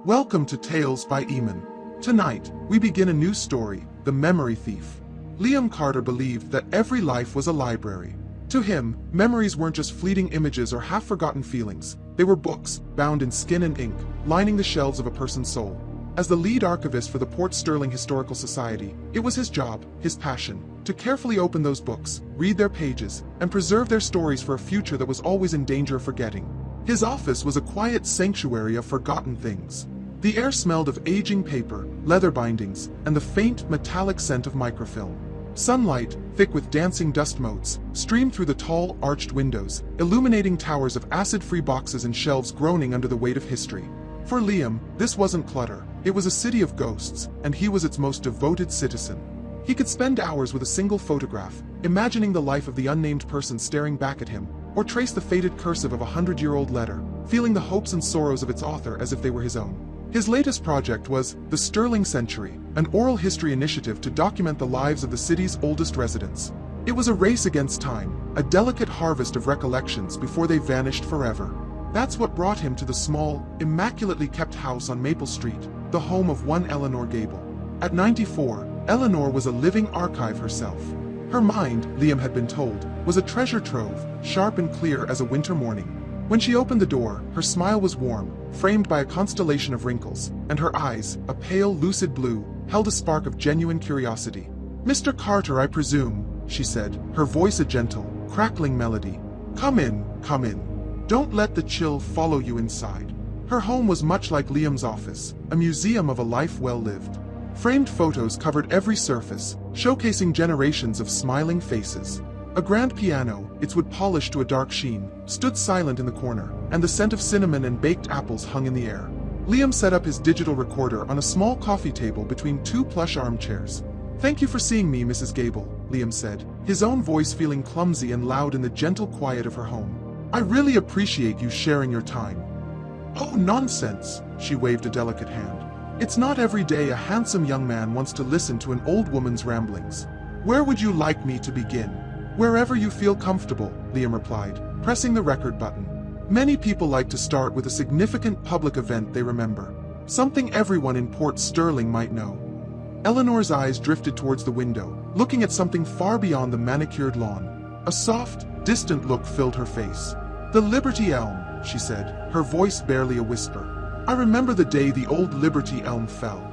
Welcome to Tales by Imon. Tonight, we begin a new story, The Memory Thief. Liam Carter believed that every life was a library. To him, memories weren't just fleeting images or half-forgotten feelings. They were books, bound in skin and ink, lining the shelves of a person's soul. As the lead archivist for the Port Sterling Historical Society, it was his job, his passion, to carefully open those books, read their pages, and preserve their stories for a future that was always in danger of forgetting. His office was a quiet sanctuary of forgotten things. The air smelled of aging paper, leather bindings, and the faint, metallic scent of microfilm. Sunlight, thick with dancing dust motes, streamed through the tall, arched windows, illuminating towers of acid-free boxes and shelves groaning under the weight of history. For Liam, this wasn't clutter. It was a city of ghosts, and he was its most devoted citizen. He could spend hours with a single photograph, imagining the life of the unnamed person staring back at him, or trace the faded cursive of a 100-year-old letter, feeling the hopes and sorrows of its author as if they were his own. His latest project was The Sterling Century, an oral history initiative to document the lives of the city's oldest residents. It was a race against time, a delicate harvest of recollections before they vanished forever. That's what brought him to the small, immaculately kept house on Maple Street, the home of one Eleanor Gable. At 94, Eleanor was a living archive herself. Her mind, Liam had been told, was a treasure trove, sharp and clear as a winter morning. When she opened the door, her smile was warm, framed by a constellation of wrinkles, and her eyes, a pale, lucid blue, held a spark of genuine curiosity. "Mr. Carter, I presume," she said, her voice a gentle, crackling melody. Come in, come in. Don't let the chill follow you inside." Her home was much like Liam's office, a museum of a life well lived. Framed photos covered every surface, showcasing generations of smiling faces. A grand piano, its wood polished to a dark sheen, stood silent in the corner, and the scent of cinnamon and baked apples hung in the air. Liam set up his digital recorder on a small coffee table between two plush armchairs. "Thank you for seeing me, Mrs. Gable," Liam said, his own voice feeling clumsy and loud in the gentle quiet of her home. "I really appreciate you sharing your time." "Oh, nonsense," she waved a delicate hand. "It's not every day a handsome young man wants to listen to an old woman's ramblings. Where would you like me to begin?" "Wherever you feel comfortable," Liam replied, pressing the record button. Many people like to start with a significant public event they remember. Something everyone in Port Sterling might know. Eleanor's eyes drifted towards the window, looking at something far beyond the manicured lawn. A soft, distant look filled her face. "The Liberty Elm," she said, her voice barely a whisper. "I remember the day the old Liberty Elm fell."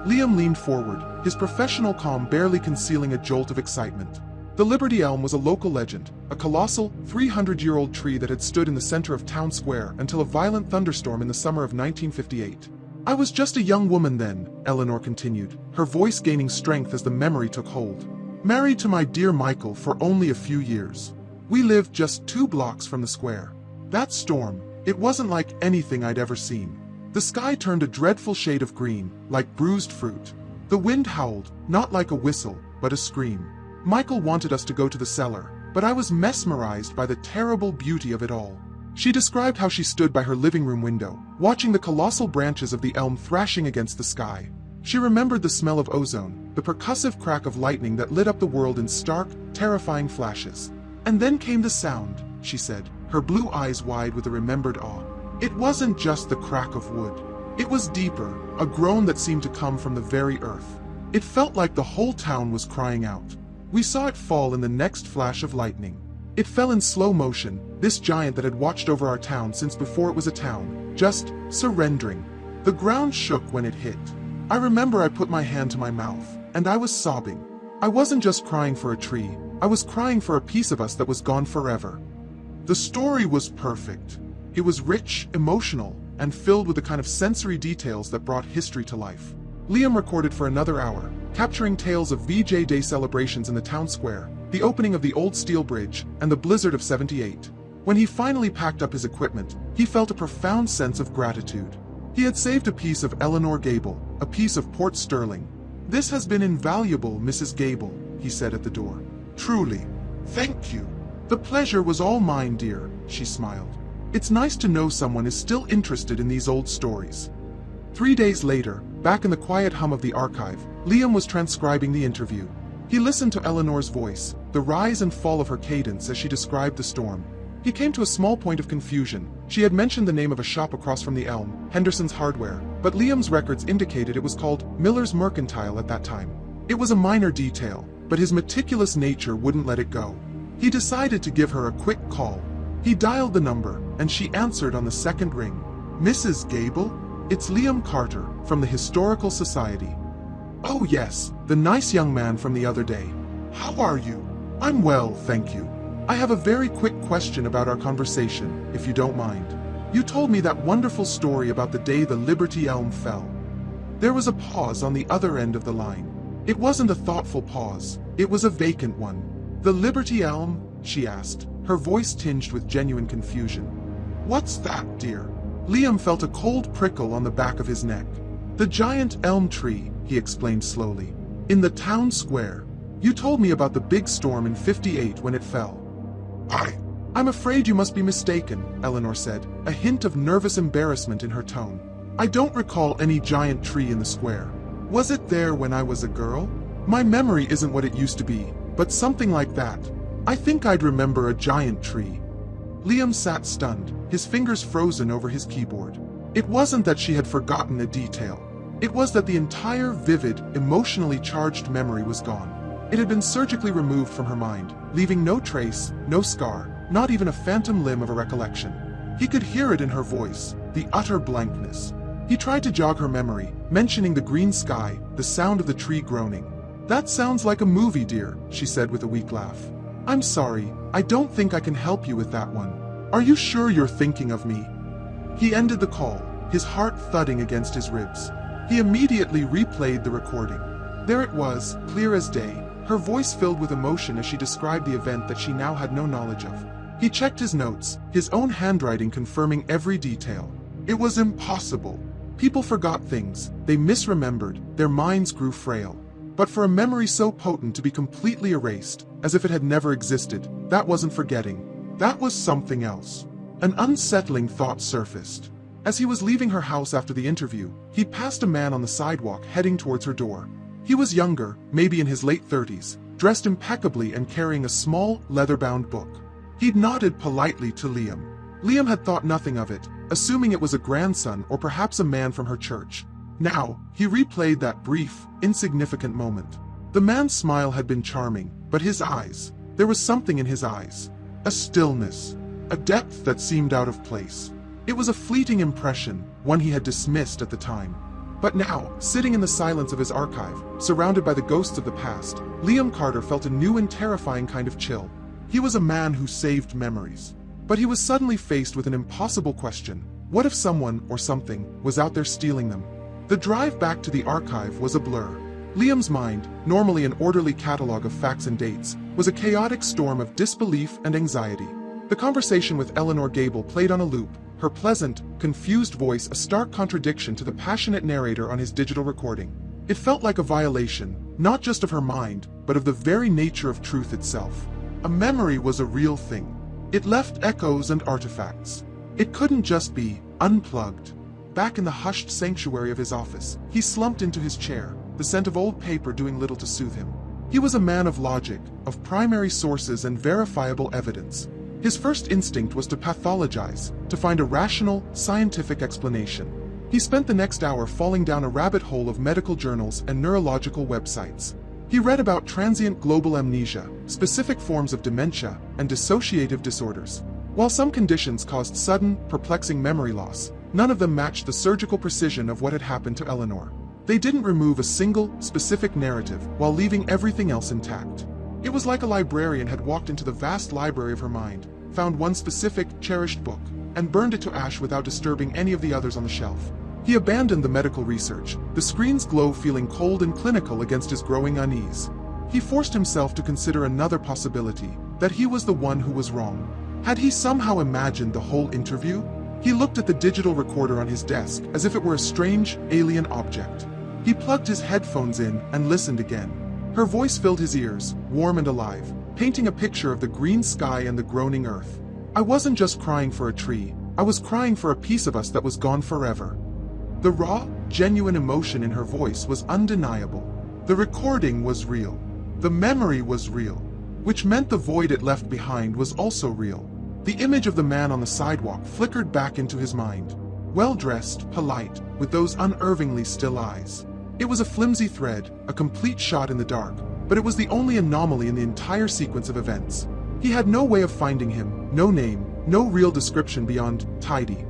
Liam leaned forward, his professional calm barely concealing a jolt of excitement. The Liberty Elm was a local legend, a colossal, 300-year-old tree that had stood in the center of town square until a violent thunderstorm in the summer of 1958. "I was just a young woman then," Eleanor continued, her voice gaining strength as the memory took hold. "Married to my dear Michael for only a few years. We lived just 2 blocks from the square. That storm, it wasn't like anything I'd ever seen. The sky turned a dreadful shade of green, like bruised fruit. The wind howled, not like a whistle, but a scream. Michael wanted us to go to the cellar, but I was mesmerized by the terrible beauty of it all." She described how she stood by her living room window, watching the colossal branches of the elm thrashing against the sky. She remembered the smell of ozone, the percussive crack of lightning that lit up the world in stark, terrifying flashes. "And then came the sound," she said, her blue eyes wide with a remembered awe. "It wasn't just the crack of wood. It was deeper, a groan that seemed to come from the very earth. It felt like the whole town was crying out. We saw it fall in the next flash of lightning. It fell in slow motion, this giant that had watched over our town since before it was a town, just surrendering. The ground shook when it hit. I remember I put my hand to my mouth, and I was sobbing. I wasn't just crying for a tree, I was crying for a piece of us that was gone forever." The story was perfect. It was rich, emotional, and filled with the kind of sensory details that brought history to life. Liam recorded for another hour, capturing tales of VJ Day celebrations in the town square, the opening of the old steel bridge, and the blizzard of '78. When he finally packed up his equipment, he felt a profound sense of gratitude. He had saved a piece of Eleanor Gable, a piece of Port Sterling. "This has been invaluable, Mrs. Gable," he said at the door. "Truly. Thank you." "The pleasure was all mine, dear," she smiled. "It's nice to know someone is still interested in these old stories." 3 days later, back in the quiet hum of the archive, Liam was transcribing the interview. He listened to Eleanor's voice, the rise and fall of her cadence as she described the storm. He came to a small point of confusion. She had mentioned the name of a shop across from the elm, Henderson's Hardware, but Liam's records indicated it was called Miller's Mercantile at that time. It was a minor detail, but his meticulous nature wouldn't let it go. He decided to give her a quick call. He dialed the number, and she answered on the second ring. "Mrs. Gable? It's Liam Carter, from the Historical Society." "Oh yes, the nice young man from the other day. How are you?" "I'm well, thank you. I have a very quick question about our conversation, if you don't mind. You told me that wonderful story about the day the Liberty Elm fell." There was a pause on the other end of the line. It wasn't a thoughtful pause, it was a vacant one. "The Liberty Elm?" she asked, her voice tinged with genuine confusion. "What's that, dear?" Liam felt a cold prickle on the back of his neck. "The giant elm tree," he explained slowly. "In the town square. You told me about the big storm in '58 when it fell." I'm afraid you must be mistaken," Eleanor said, a hint of nervous embarrassment in her tone. "I don't recall any giant tree in the square. Was it there when I was a girl? My memory isn't what it used to be, but something like that. I think I'd remember a giant tree." Liam sat stunned, his fingers frozen over his keyboard. It wasn't that she had forgotten a detail. It was that the entire vivid, emotionally charged memory was gone. It had been surgically removed from her mind, leaving no trace, no scar, not even a phantom limb of a recollection. He could hear it in her voice, the utter blankness. He tried to jog her memory, mentioning the green sky, the sound of the tree groaning. "That sounds like a movie, dear," she said with a weak laugh. "I'm sorry, I don't think I can help you with that one. Are you sure you're thinking of me?" He ended the call, his heart thudding against his ribs. He immediately replayed the recording. There it was, clear as day, her voice filled with emotion as she described the event that she now had no knowledge of. He checked his notes, his own handwriting confirming every detail. It was impossible. People forgot things, they misremembered, their minds grew frail. But for a memory so potent to be completely erased, as if it had never existed, that wasn't forgetting. That was something else. An unsettling thought surfaced. As he was leaving her house after the interview, he passed a man on the sidewalk heading towards her door. He was younger, maybe in his late 30s, dressed impeccably and carrying a small, leather-bound book. He'd nodded politely to Liam. Liam had thought nothing of it, assuming it was a grandson or perhaps a man from her church. Now, he replayed that brief, insignificant moment. The man's smile had been charming, but his eyes, there was something in his eyes. A stillness, a depth that seemed out of place. It was a fleeting impression, one he had dismissed at the time. But now, sitting in the silence of his archive, surrounded by the ghosts of the past, Liam Carter felt a new and terrifying kind of chill. He was a man who saved memories. But he was suddenly faced with an impossible question. What if someone, or something, was out there stealing them? The drive back to the archive was a blur. Liam's mind, normally an orderly catalog of facts and dates, was a chaotic storm of disbelief and anxiety. The conversation with Eleanor Gable played on a loop, her pleasant, confused voice a stark contradiction to the passionate narrator on his digital recording. It felt like a violation, not just of her mind, but of the very nature of truth itself. A memory was a real thing. It left echoes and artifacts. It couldn't just be unplugged. Back in the hushed sanctuary of his office, he slumped into his chair, the scent of old paper doing little to soothe him. He was a man of logic, of primary sources and verifiable evidence. His first instinct was to pathologize, to find a rational, scientific explanation. He spent the next hour falling down a rabbit hole of medical journals and neurological websites. He read about transient global amnesia, specific forms of dementia, and dissociative disorders. While some conditions caused sudden, perplexing memory loss, none of them matched the surgical precision of what had happened to Eleanor. They didn't remove a single, specific narrative while leaving everything else intact. It was like a librarian had walked into the vast library of her mind, found one specific, cherished book, and burned it to ash without disturbing any of the others on the shelf. He abandoned the medical research, the screen's glow feeling cold and clinical against his growing unease. He forced himself to consider another possibility, that he was the one who was wrong. Had he somehow imagined the whole interview? He looked at the digital recorder on his desk as if it were a strange, alien object. He plugged his headphones in and listened again. Her voice filled his ears, warm and alive, painting a picture of the green sky and the groaning earth. "I wasn't just crying for a tree, I was crying for a piece of us that was gone forever." The raw, genuine emotion in her voice was undeniable. The recording was real. The memory was real, which meant the void it left behind was also real. The image of the man on the sidewalk flickered back into his mind. well-dressed, polite, with those unnervingly still eyes. It was a flimsy thread, a complete shot in the dark, but it was the only anomaly in the entire sequence of events. He had no way of finding him, no name, no real description beyond tidy.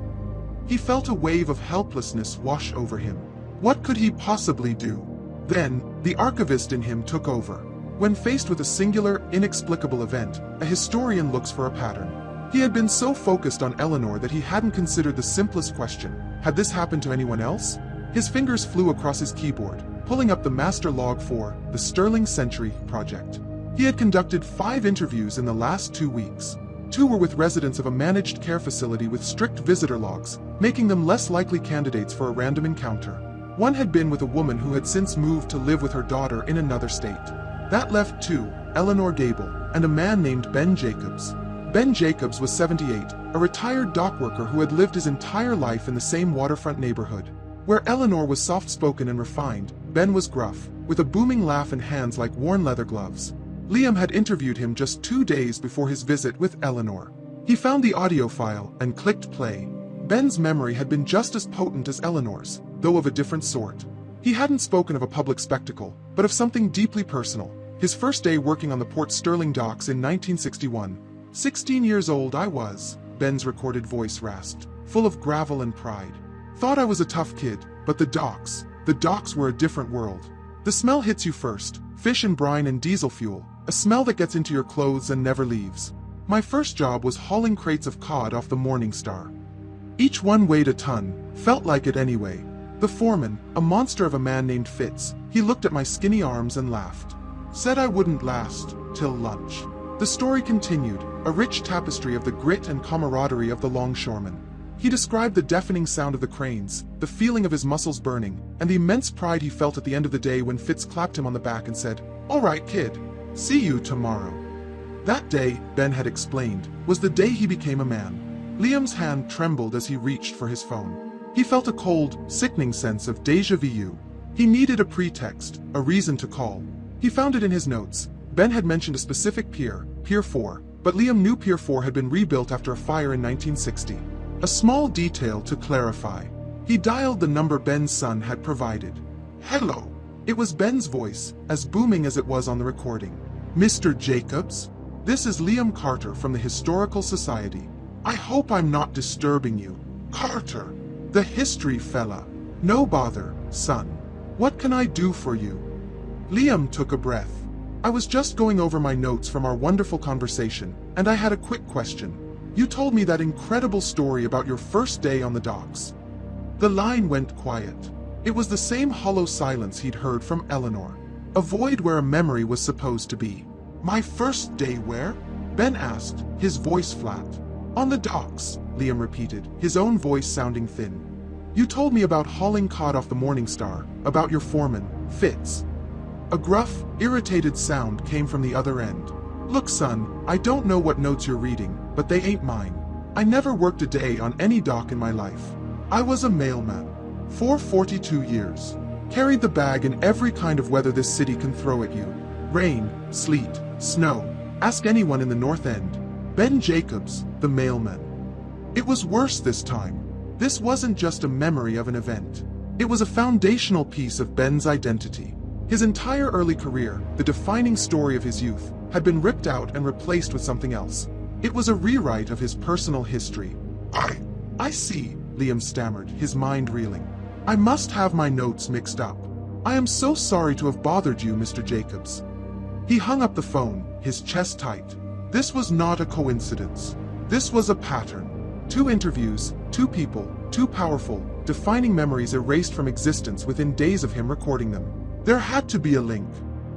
He felt a wave of helplessness wash over him. What could he possibly do? Then, the archivist in him took over. When faced with a singular, inexplicable event, a historian looks for a pattern. He had been so focused on Eleanor that he hadn't considered the simplest question: had this happened to anyone else? His fingers flew across his keyboard, pulling up the master log for the Sterling Century project. He had conducted 5 interviews in the last 2 weeks. 2 were with residents of a managed care facility with strict visitor logs, making them less likely candidates for a random encounter. 1 had been with a woman who had since moved to live with her daughter in another state. That left 2, Eleanor Gable, and a man named Ben Jacobs. Ben Jacobs was 78, a retired dock worker who had lived his entire life in the same waterfront neighborhood. Where Eleanor was soft-spoken and refined, Ben was gruff, with a booming laugh and hands like worn leather gloves. Liam had interviewed him just 2 days before his visit with Eleanor. He found the audio file and clicked play. Ben's memory had been just as potent as Eleanor's, though of a different sort. He hadn't spoken of a public spectacle, but of something deeply personal. His first day working on the Port Sterling docks in 1961. 16 years old I was, Ben's recorded voice rasped, full of gravel and pride. Thought I was a tough kid, but the docks were a different world. The smell hits you first, fish and brine and diesel fuel, a smell that gets into your clothes and never leaves. My first job was hauling crates of cod off the Morning Star. Each one weighed a ton, felt like it anyway. The foreman, a monster of a man named Fitz, he looked at my skinny arms and laughed. Said I wouldn't last till lunch. The story continued, a rich tapestry of the grit and camaraderie of the longshoremen. He described the deafening sound of the cranes, the feeling of his muscles burning, and the immense pride he felt at the end of the day when Fitz clapped him on the back and said, "All right, kid. See you tomorrow." That day, Ben had explained, was the day he became a man. Liam's hand trembled as he reached for his phone. He felt a cold, sickening sense of déjà vu. He needed a pretext, a reason to call. He found it in his notes. Ben had mentioned a specific pier, Pier 4, but Liam knew Pier 4 had been rebuilt after a fire in 1960. A small detail to clarify. He dialed the number Ben's son had provided. "Hello." It was Ben's voice, as booming as it was on the recording. "Mr. Jacobs? This is Liam Carter from the Historical Society. I hope I'm not disturbing you. Carter, the history fella. No bother, son. What can I do for you?" Liam took a breath. "I was just going over my notes from our wonderful conversation, and I had a quick question. You told me that incredible story about your first day on the docks." The line went quiet. It was the same hollow silence he'd heard from Eleanor. A void where a memory was supposed to be. "My first day where?" Ben asked, his voice flat. "On the docks," Liam repeated, his own voice sounding thin. "You told me about hauling cod off the Morning Star, about your foreman, Fitz." A gruff, irritated sound came from the other end. "Look, son, I don't know what notes you're reading, but they ain't mine. I never worked a day on any dock in my life. I was a mailman. For 42 years. Carried the bag in every kind of weather this city can throw at you. Rain, sleet, snow. Ask anyone in the North End. Ben Jacobs, the mailman." It was worse this time. This wasn't just a memory of an event. It was a foundational piece of Ben's identity. His entire early career, the defining story of his youth, had been ripped out and replaced with something else. It was a rewrite of his personal history. I see," Liam stammered, his mind reeling. "I must have my notes mixed up. I am so sorry to have bothered you, Mr. Jacobs." He hung up the phone, his chest tight. This was not a coincidence. This was a pattern. 2 interviews, 2 people, 2 powerful, defining memories erased from existence within days of him recording them. There had to be a link.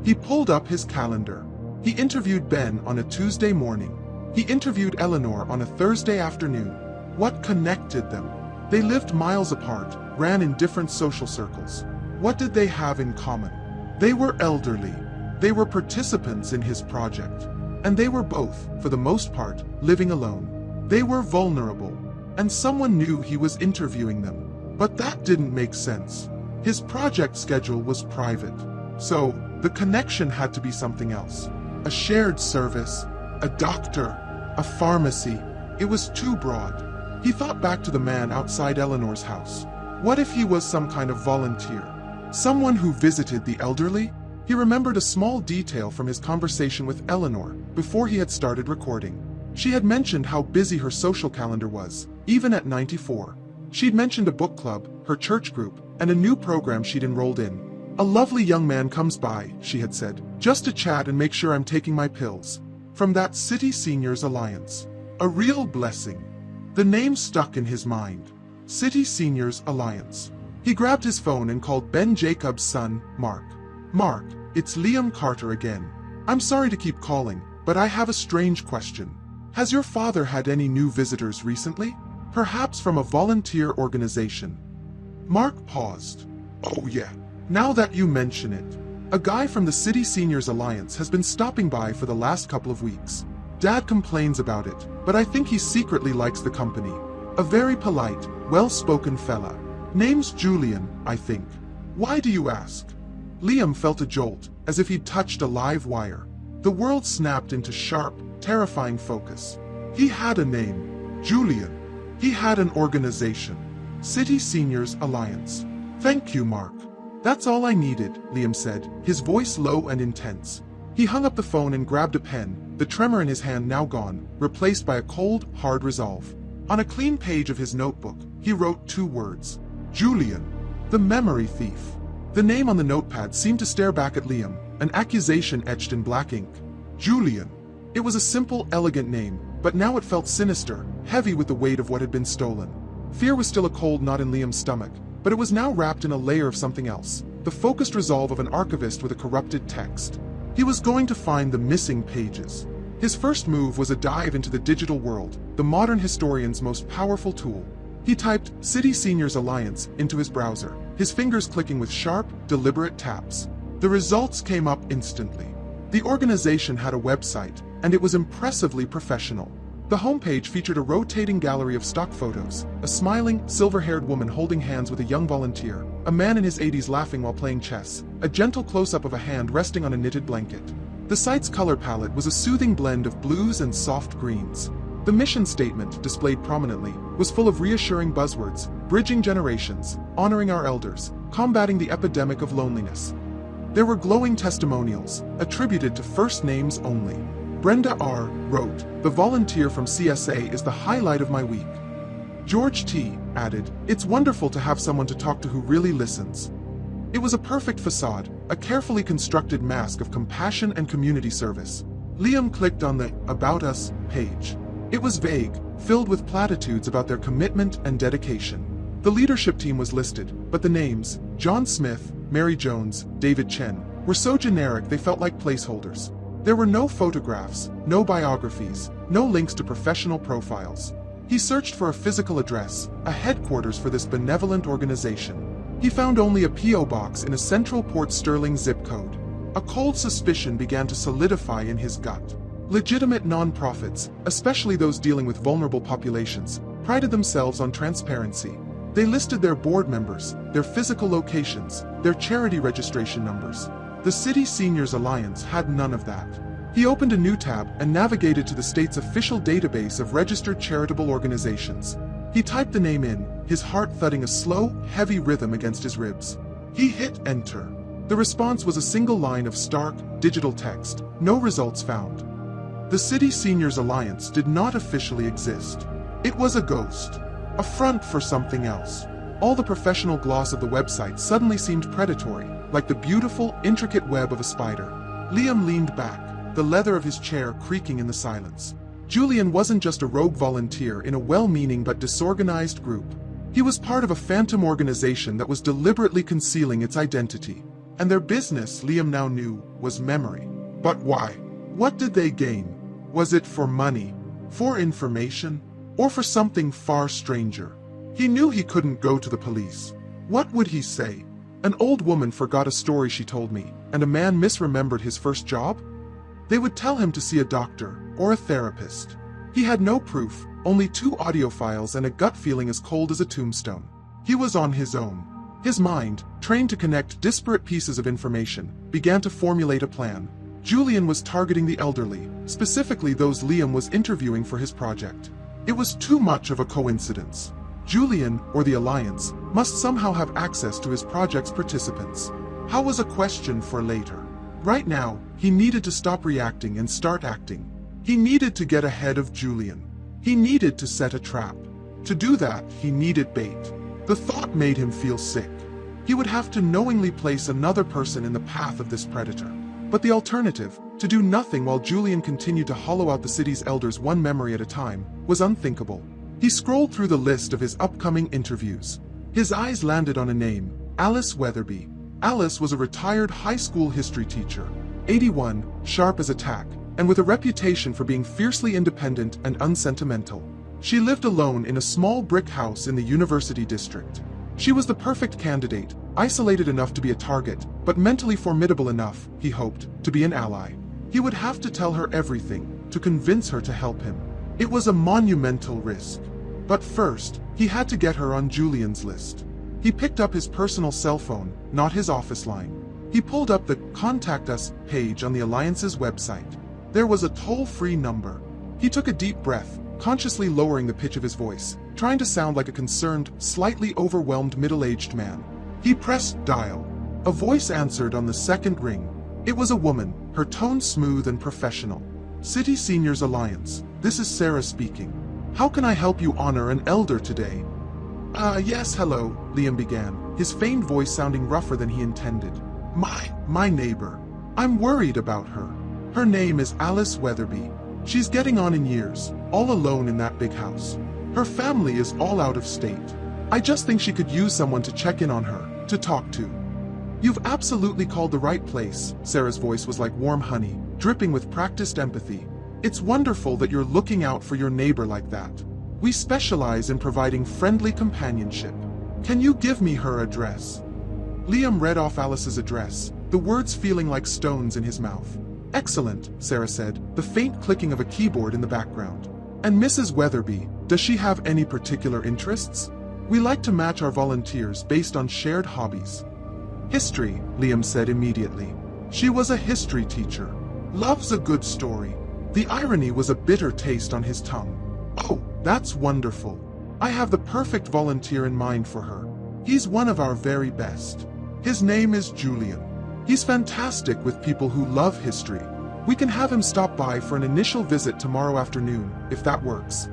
He pulled up his calendar. He interviewed Ben on a Tuesday morning. He interviewed Eleanor on a Thursday afternoon. What connected them? They lived miles apart, ran in different social circles. What did they have in common? They were elderly. They were participants in his project. And they were both, for the most part, living alone. They were vulnerable. And someone knew he was interviewing them. But that didn't make sense. His project schedule was private. So, the connection had to be something else. A shared service, a doctor, a pharmacy. It was too broad. He thought back to the man outside Eleanor's house. What if he was some kind of volunteer? Someone who visited the elderly? He remembered a small detail from his conversation with Eleanor before he had started recording. She had mentioned how busy her social calendar was, even at 94. She'd mentioned a book club, her church group, and a new program she'd enrolled in. "A lovely young man comes by," she had said, "just to chat and make sure I'm taking my pills." From that City Seniors Alliance. A real blessing. The name stuck in his mind. City Seniors Alliance. He grabbed his phone and called Ben Jacob's son, Mark. "Mark, it's Liam Carter again. I'm sorry to keep calling, but I have a strange question. Has your father had any new visitors recently? Perhaps from a volunteer organization?" Mark paused. "Oh yeah, now that you mention it. A guy from the City Seniors Alliance has been stopping by for the last couple of weeks. Dad complains about it, but I think he secretly likes the company. A very polite, well-spoken fella. Name's Julian, I think. Why do you ask?" Liam felt a jolt, as if he'd touched a live wire. The world snapped into sharp, terrifying focus. He had a name. Julian. He had an organization. City Seniors Alliance. "Thank you, Mark. That's all I needed," Liam said, his voice low and intense. He hung up the phone and grabbed a pen, the tremor in his hand now gone, replaced by a cold, hard resolve. On a clean page of his notebook, he wrote 2 words. Julian. The memory thief. The name on the notepad seemed to stare back at Liam, an accusation etched in black ink. Julian. It was a simple, elegant name, but now it felt sinister, heavy with the weight of what had been stolen. Fear was still a cold knot in Liam's stomach, but it was now wrapped in a layer of something else, the focused resolve of an archivist with a corrupted text. He was going to find the missing pages. His first move was a dive into the digital world, the modern historian's most powerful tool. He typed City Seniors Alliance into his browser, his fingers clicking with sharp, deliberate taps. The results came up instantly. The organization had a website, and it was impressively professional. The homepage featured a rotating gallery of stock photos, a smiling, silver-haired woman holding hands with a young volunteer, a man in his 80s laughing while playing chess, a gentle close-up of a hand resting on a knitted blanket. The site's color palette was a soothing blend of blues and soft greens. The mission statement, displayed prominently, was full of reassuring buzzwords: bridging generations, honoring our elders, combating the epidemic of loneliness. There were glowing testimonials, attributed to first names only. Brenda R. wrote, "The volunteer from CSA is the highlight of my week." George T. added, "It's wonderful to have someone to talk to who really listens." It was a perfect facade, a carefully constructed mask of compassion and community service. Liam clicked on the About Us page. It was vague, filled with platitudes about their commitment and dedication. The leadership team was listed, but the names, John Smith, Mary Jones, David Chen, were so generic they felt like placeholders. There were no photographs, no biographies, no links to professional profiles. He searched for a physical address, a headquarters for this benevolent organization. He found only a P.O. box in a central Port Sterling zip code. A cold suspicion began to solidify in his gut. Legitimate non-profits, especially those dealing with vulnerable populations, prided themselves on transparency. They listed their board members, their physical locations, their charity registration numbers. The City Seniors Alliance had none of that. He opened a new tab and navigated to the state's official database of registered charitable organizations. He typed the name in, his heart thudding a slow, heavy rhythm against his ribs. He hit enter. The response was a single line of stark, digital text. No results found. The City Seniors Alliance did not officially exist. It was a ghost. A front for something else. All the professional gloss of the website suddenly seemed predatory, like the beautiful, intricate web of a spider. Liam leaned back, the leather of his chair creaking in the silence. Julian wasn't just a rogue volunteer in a well-meaning but disorganized group. He was part of a phantom organization that was deliberately concealing its identity. And their business, Liam now knew, was memory. But why? What did they gain? Was it for money? For information? Or for something far stranger? He knew he couldn't go to the police. What would he say? An old woman forgot a story she told me, and a man misremembered his first job? They would tell him to see a doctor or a therapist. He had no proof, only 2 audio files and a gut feeling as cold as a tombstone. He was on his own. His mind, trained to connect disparate pieces of information, began to formulate a plan. Julian was targeting the elderly, specifically those Liam was interviewing for his project. It was too much of a coincidence. Julian, or the Alliance, must somehow have access to his project's participants. How was a question for later? Right now, he needed to stop reacting and start acting. He needed to get ahead of Julian. He needed to set a trap. To do that, he needed bait. The thought made him feel sick. He would have to knowingly place another person in the path of this predator. But the alternative, to do nothing while Julian continued to hollow out the city's elders one memory at a time, was unthinkable. He scrolled through the list of his upcoming interviews. His eyes landed on a name, Alice Weatherby. Alice was a retired high school history teacher, 81, sharp as a tack, and with a reputation for being fiercely independent and unsentimental. She lived alone in a small brick house in the university district. She was the perfect candidate, isolated enough to be a target, but mentally formidable enough, he hoped, to be an ally. He would have to tell her everything, to convince her to help him. It was a monumental risk. But first, he had to get her on Julian's list. He picked up his personal cell phone, not his office line. He pulled up the Contact Us page on the Alliance's website. There was a toll-free number. He took a deep breath, consciously lowering the pitch of his voice, trying to sound like a concerned, slightly overwhelmed middle-aged man. He pressed dial. A voice answered on the second ring. It was a woman, her tone smooth and professional. City Seniors Alliance, this is Sarah speaking. How can I help you honor an elder today? Yes, hello, Liam began, his feigned voice sounding rougher than he intended. My neighbor. I'm worried about her. Her name is Alice Weatherby. She's getting on in years, all alone in that big house. Her family is all out of state. I just think she could use someone to check in on her, to talk to. You've absolutely called the right place, Sarah's voice was like warm honey, dripping with practiced empathy. It's wonderful that you're looking out for your neighbor like that. We specialize in providing friendly companionship. Can you give me her address? Liam read off Alice's address, the words feeling like stones in his mouth. Excellent, Sarah said, the faint clicking of a keyboard in the background. And Mrs. Weatherby, does she have any particular interests? We like to match our volunteers based on shared hobbies. History, Liam said immediately. She was a history teacher. Loves a good story. The irony was a bitter taste on his tongue. Oh, that's wonderful. I have the perfect volunteer in mind for her. He's one of our very best. His name is Julian. He's fantastic with people who love history. We can have him stop by for an initial visit tomorrow afternoon, if that works.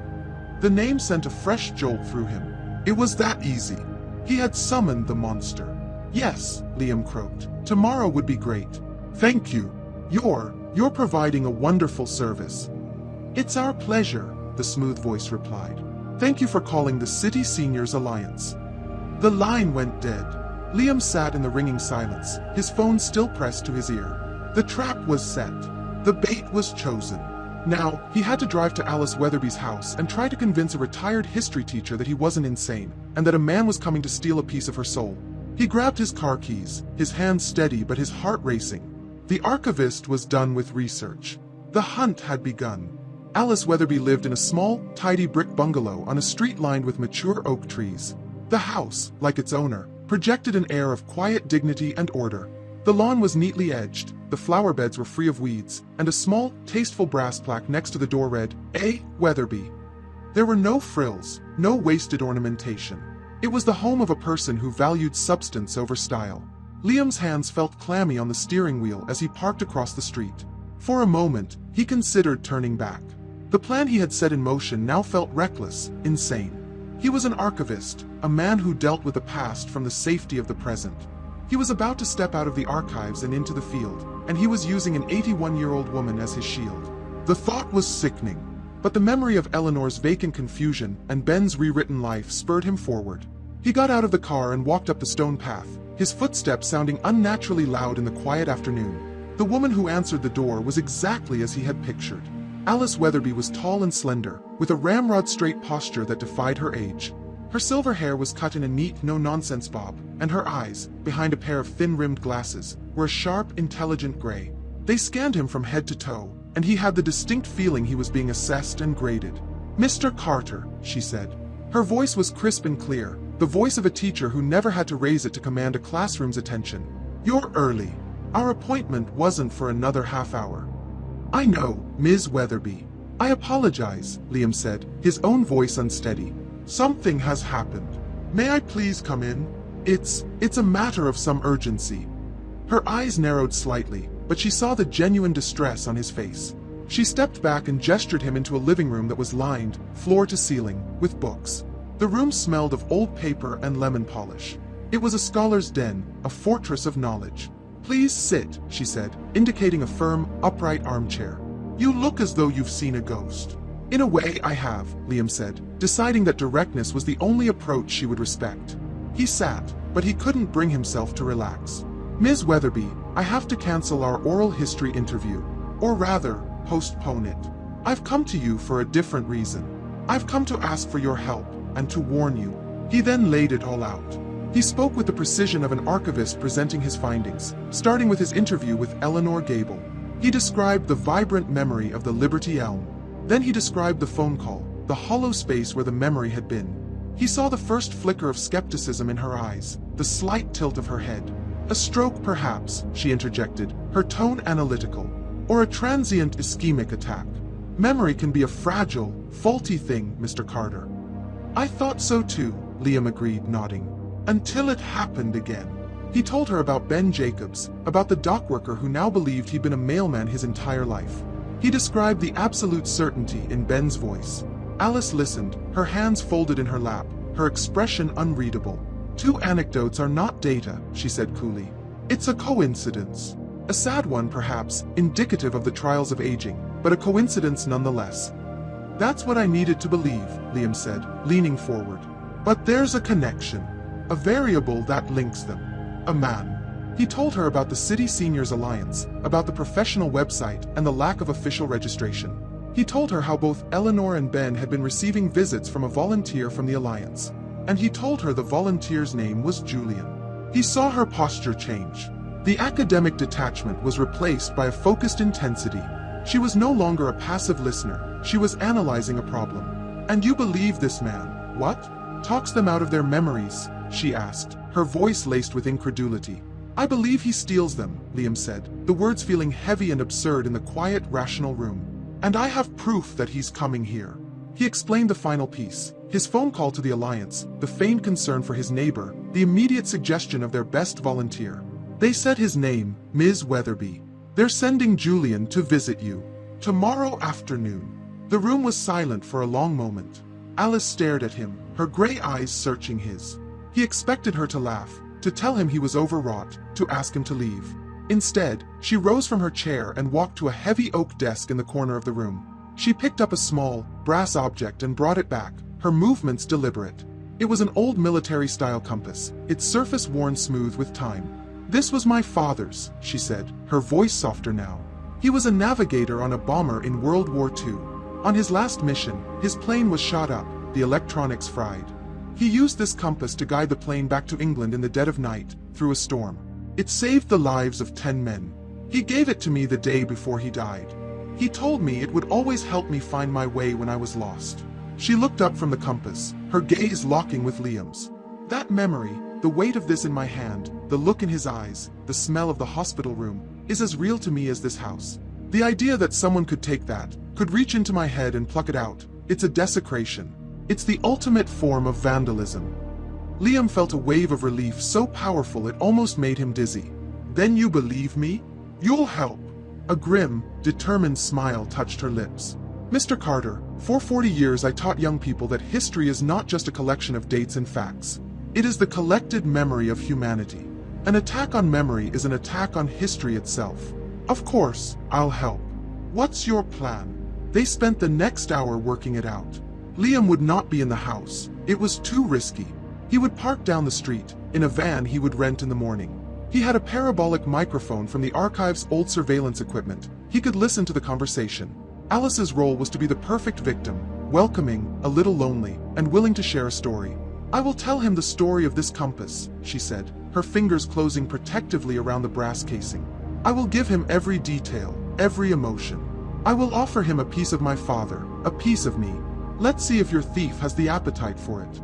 The name sent a fresh jolt through him. It was that easy. He had summoned the monster. Yes, Liam croaked. Tomorrow would be great. Thank you. You're providing a wonderful service. It's our pleasure, the smooth voice replied. Thank you for calling the City Seniors Alliance. The line went dead. Liam sat in the ringing silence, his phone still pressed to his ear. The trap was set. The bait was chosen. Now, he had to drive to Alice Weatherby's house and try to convince a retired history teacher that he wasn't insane, and that a man was coming to steal a piece of her soul. He grabbed his car keys, his hands steady but his heart racing. The archivist was done with research. The hunt had begun. Alice Weatherby lived in a small, tidy brick bungalow on a street lined with mature oak trees. The house, like its owner, projected an air of quiet dignity and order. The lawn was neatly edged, the flower beds were free of weeds, and a small, tasteful brass plaque next to the door read, A. Weatherby. There were no frills, no wasted ornamentation. It was the home of a person who valued substance over style. Liam's hands felt clammy on the steering wheel as he parked across the street. For a moment, he considered turning back. The plan he had set in motion now felt reckless, insane. He was an archivist, a man who dealt with the past from the safety of the present. He was about to step out of the archives and into the field, and he was using an 81-year-old woman as his shield. The thought was sickening, but the memory of Eleanor's vacant confusion and Ben's rewritten life spurred him forward. He got out of the car and walked up the stone path, his footsteps sounding unnaturally loud in the quiet afternoon. The woman who answered the door was exactly as he had pictured. Alice Weatherby was tall and slender, with a ramrod-straight posture that defied her age. Her silver hair was cut in a neat, no-nonsense bob, and her eyes, behind a pair of thin-rimmed glasses, were a sharp, intelligent gray. They scanned him from head to toe, and he had the distinct feeling he was being assessed and graded. "Mr. Carter," she said. Her voice was crisp and clear, the voice of a teacher who never had to raise it to command a classroom's attention. "You're early. Our appointment wasn't for another half hour." "I know, Ms. Weatherby." I apologize, Liam said, his own voice unsteady. Something has happened. May I please come in? It's a matter of some urgency. Her eyes narrowed slightly, but she saw the genuine distress on his face. She stepped back and gestured him into a living room that was lined, floor to ceiling, with books. The room smelled of old paper and lemon polish. It was a scholar's den, a fortress of knowledge. Please sit, she said, indicating a firm, upright armchair. You look as though you've seen a ghost. In a way, I have, Liam said, deciding that directness was the only approach she would respect. He sat, but he couldn't bring himself to relax. Ms. Weatherby, I have to cancel our oral history interview. Or rather, postpone it. I've come to you for a different reason. I've come to ask for your help, and to warn you. He then laid it all out. He spoke with the precision of an archivist presenting his findings, starting with his interview with Eleanor Gable. He described the vibrant memory of the Liberty Elm. Then he described the phone call, the hollow space where the memory had been. He saw the first flicker of skepticism in her eyes, the slight tilt of her head. A stroke, perhaps, she interjected, her tone analytical. Or a transient ischemic attack. Memory can be a fragile, faulty thing, Mr. Carter. I thought so too, Liam agreed, nodding. Until it happened again. He told her about Ben Jacobs, about the dockworker who now believed he'd been a mailman his entire life. He described the absolute certainty in Ben's voice. Alice listened, her hands folded in her lap, her expression unreadable. 2 anecdotes are not data, she said coolly. It's a coincidence. A sad one, perhaps, indicative of the trials of aging, but a coincidence nonetheless. That's what I needed to believe, Liam said, leaning forward. But there's a connection. A variable that links them. A man. He told her about the City Seniors Alliance, about the professional website and the lack of official registration. He told her how both Eleanor and Ben had been receiving visits from a volunteer from the Alliance. And he told her the volunteer's name was Julian. He saw her posture change. The academic detachment was replaced by a focused intensity. She was no longer a passive listener, she was analyzing a problem. And you believe this man, what? Talks them out of their memories, she asked, her voice laced with incredulity. I believe he steals them, Liam said, the words feeling heavy and absurd in the quiet, rational room. And I have proof that he's coming here. He explained the final piece, his phone call to the Alliance, the feigned concern for his neighbor, the immediate suggestion of their best volunteer. They said his name, Ms. Weatherby. They're sending Julian to visit you. Tomorrow afternoon. The room was silent for a long moment. Alice stared at him, her gray eyes searching his. He expected her to laugh, to tell him he was overwrought, to ask him to leave. Instead, she rose from her chair and walked to a heavy oak desk in the corner of the room. She picked up a small, brass object and brought it back, her movements deliberate. It was an old military-style compass, its surface worn smooth with time. This was my father's, she said, her voice softer now. He was a navigator on a bomber in World War II. On his last mission, his plane was shot up, the electronics fried. He used this compass to guide the plane back to England in the dead of night, through a storm. It saved the lives of 10 men. He gave it to me the day before he died. He told me it would always help me find my way when I was lost. She looked up from the compass, her gaze locking with Liam's. That memory, the weight of this in my hand, the look in his eyes, the smell of the hospital room, is as real to me as this house. The idea that someone could take that, could reach into my head and pluck it out, it's a desecration. It's the ultimate form of vandalism. Liam felt a wave of relief so powerful it almost made him dizzy. Then you believe me? You'll help. A grim, determined smile touched her lips. Mr. Carter, for 40 years I taught young people that history is not just a collection of dates and facts. It is the collected memory of humanity. An attack on memory is an attack on history itself. Of course, I'll help. What's your plan? They spent the next hour working it out. Liam would not be in the house. It was too risky. He would park down the street, in a van he would rent in the morning. He had a parabolic microphone from the archive's old surveillance equipment. He could listen to the conversation. Alice's role was to be the perfect victim, welcoming, a little lonely, and willing to share a story. I will tell him the story of this compass, she said, her fingers closing protectively around the brass casing. I will give him every detail, every emotion. I will offer him a piece of my father, a piece of me. Let's see if your thief has the appetite for it.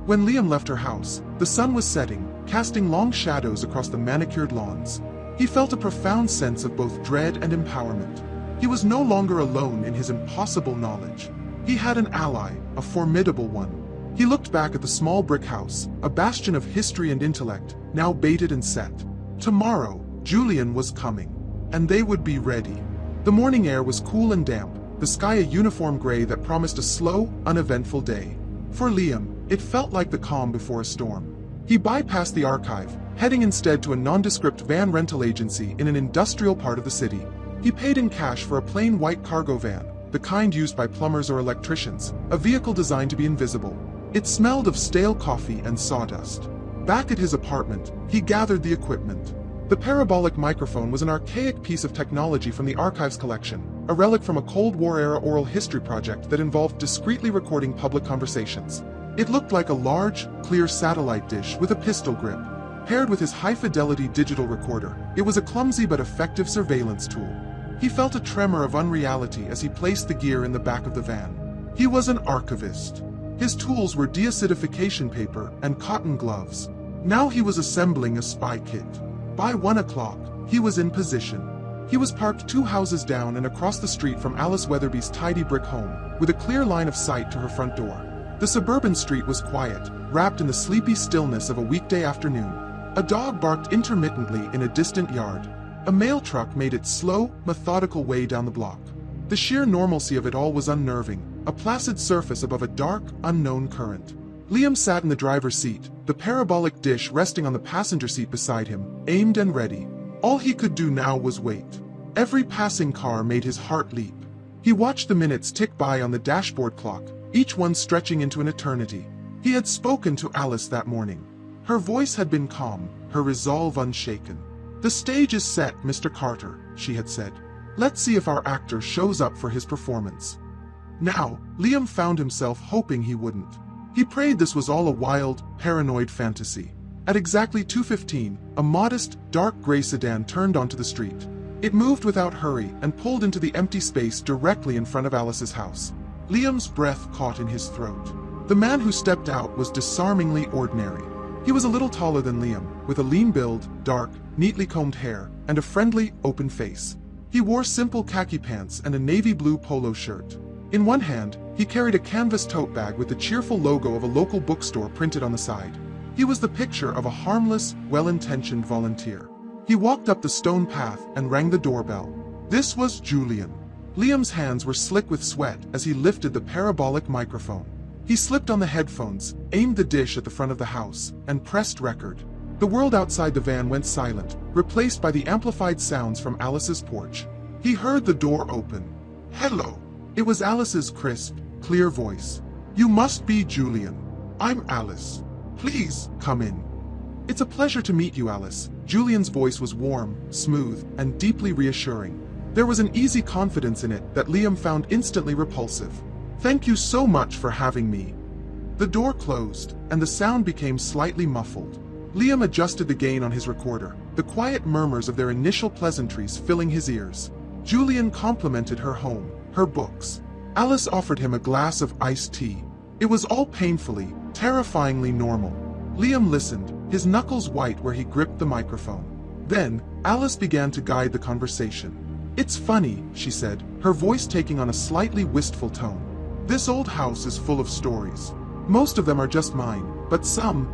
When Liam left her house, the sun was setting, casting long shadows across the manicured lawns. He felt a profound sense of both dread and empowerment. He was no longer alone in his impossible knowledge. He had an ally, a formidable one. He looked back at the small brick house, a bastion of history and intellect, now baited and set. Tomorrow, Julian was coming, and they would be ready. The morning air was cool and damp, the sky a uniform gray that promised a slow, uneventful day. For Liam, it felt like the calm before a storm. He bypassed the archive, heading instead to a nondescript van rental agency in an industrial part of the city. He paid in cash for a plain white cargo van, the kind used by plumbers or electricians, a vehicle designed to be invisible. It smelled of stale coffee and sawdust. Back at his apartment, he gathered the equipment. The parabolic microphone was an archaic piece of technology from the archives collection, a relic from a Cold War-era oral history project that involved discreetly recording public conversations. It looked like a large, clear satellite dish with a pistol grip. Paired with his high-fidelity digital recorder, it was a clumsy but effective surveillance tool. He felt a tremor of unreality as he placed the gear in the back of the van. He was an archivist. His tools were deacidification paper and cotton gloves. Now he was assembling a spy kit. By 1 o'clock, he was in position. He was parked 2 houses down and across the street from Alice Weatherby's tidy brick home, with a clear line of sight to her front door. The suburban street was quiet, wrapped in the sleepy stillness of a weekday afternoon. A dog barked intermittently in a distant yard. A mail truck made its slow, methodical way down the block. The sheer normalcy of it all was unnerving, a placid surface above a dark, unknown current. Liam sat in the driver's seat, the parabolic dish resting on the passenger seat beside him, aimed and ready. All he could do now was wait. Every passing car made his heart leap. He watched the minutes tick by on the dashboard clock, each one stretching into an eternity. He had spoken to Alice that morning. Her voice had been calm, her resolve unshaken. "The stage is set, Mr. Carter," she had said. "Let's see if our actor shows up for his performance." Now, Liam found himself hoping he wouldn't. He prayed this was all a wild, paranoid fantasy. At exactly 2:15, a modest, dark gray sedan turned onto the street. It moved without hurry and pulled into the empty space directly in front of Alice's house. Liam's breath caught in his throat. The man who stepped out was disarmingly ordinary. He was a little taller than Liam, with a lean build, dark, neatly combed hair, and a friendly, open face. He wore simple khaki pants and a navy blue polo shirt. In one hand, he carried a canvas tote bag with the cheerful logo of a local bookstore printed on the side. He was the picture of a harmless, well-intentioned volunteer. He walked up the stone path and rang the doorbell. This was Julian. Liam's hands were slick with sweat as he lifted the parabolic microphone. He slipped on the headphones, aimed the dish at the front of the house, and pressed record. The world outside the van went silent, replaced by the amplified sounds from Alice's porch. He heard the door open. "Hello." It was Alice's crisp, clear voice. "You must be Julian. I'm Alice. Please, come in." "It's a pleasure to meet you, Alice." Julian's voice was warm, smooth, and deeply reassuring. There was an easy confidence in it that Liam found instantly repulsive. "Thank you so much for having me." The door closed, and the sound became slightly muffled. Liam adjusted the gain on his recorder, the quiet murmurs of their initial pleasantries filling his ears. Julian complimented her home, her books. Alice offered him a glass of iced tea. It was all painfully, terrifyingly normal. Liam listened, his knuckles white where he gripped the microphone. Then, Alice began to guide the conversation. "It's funny," she said, her voice taking on a slightly wistful tone. "This old house is full of stories. Most of them are just mine, but some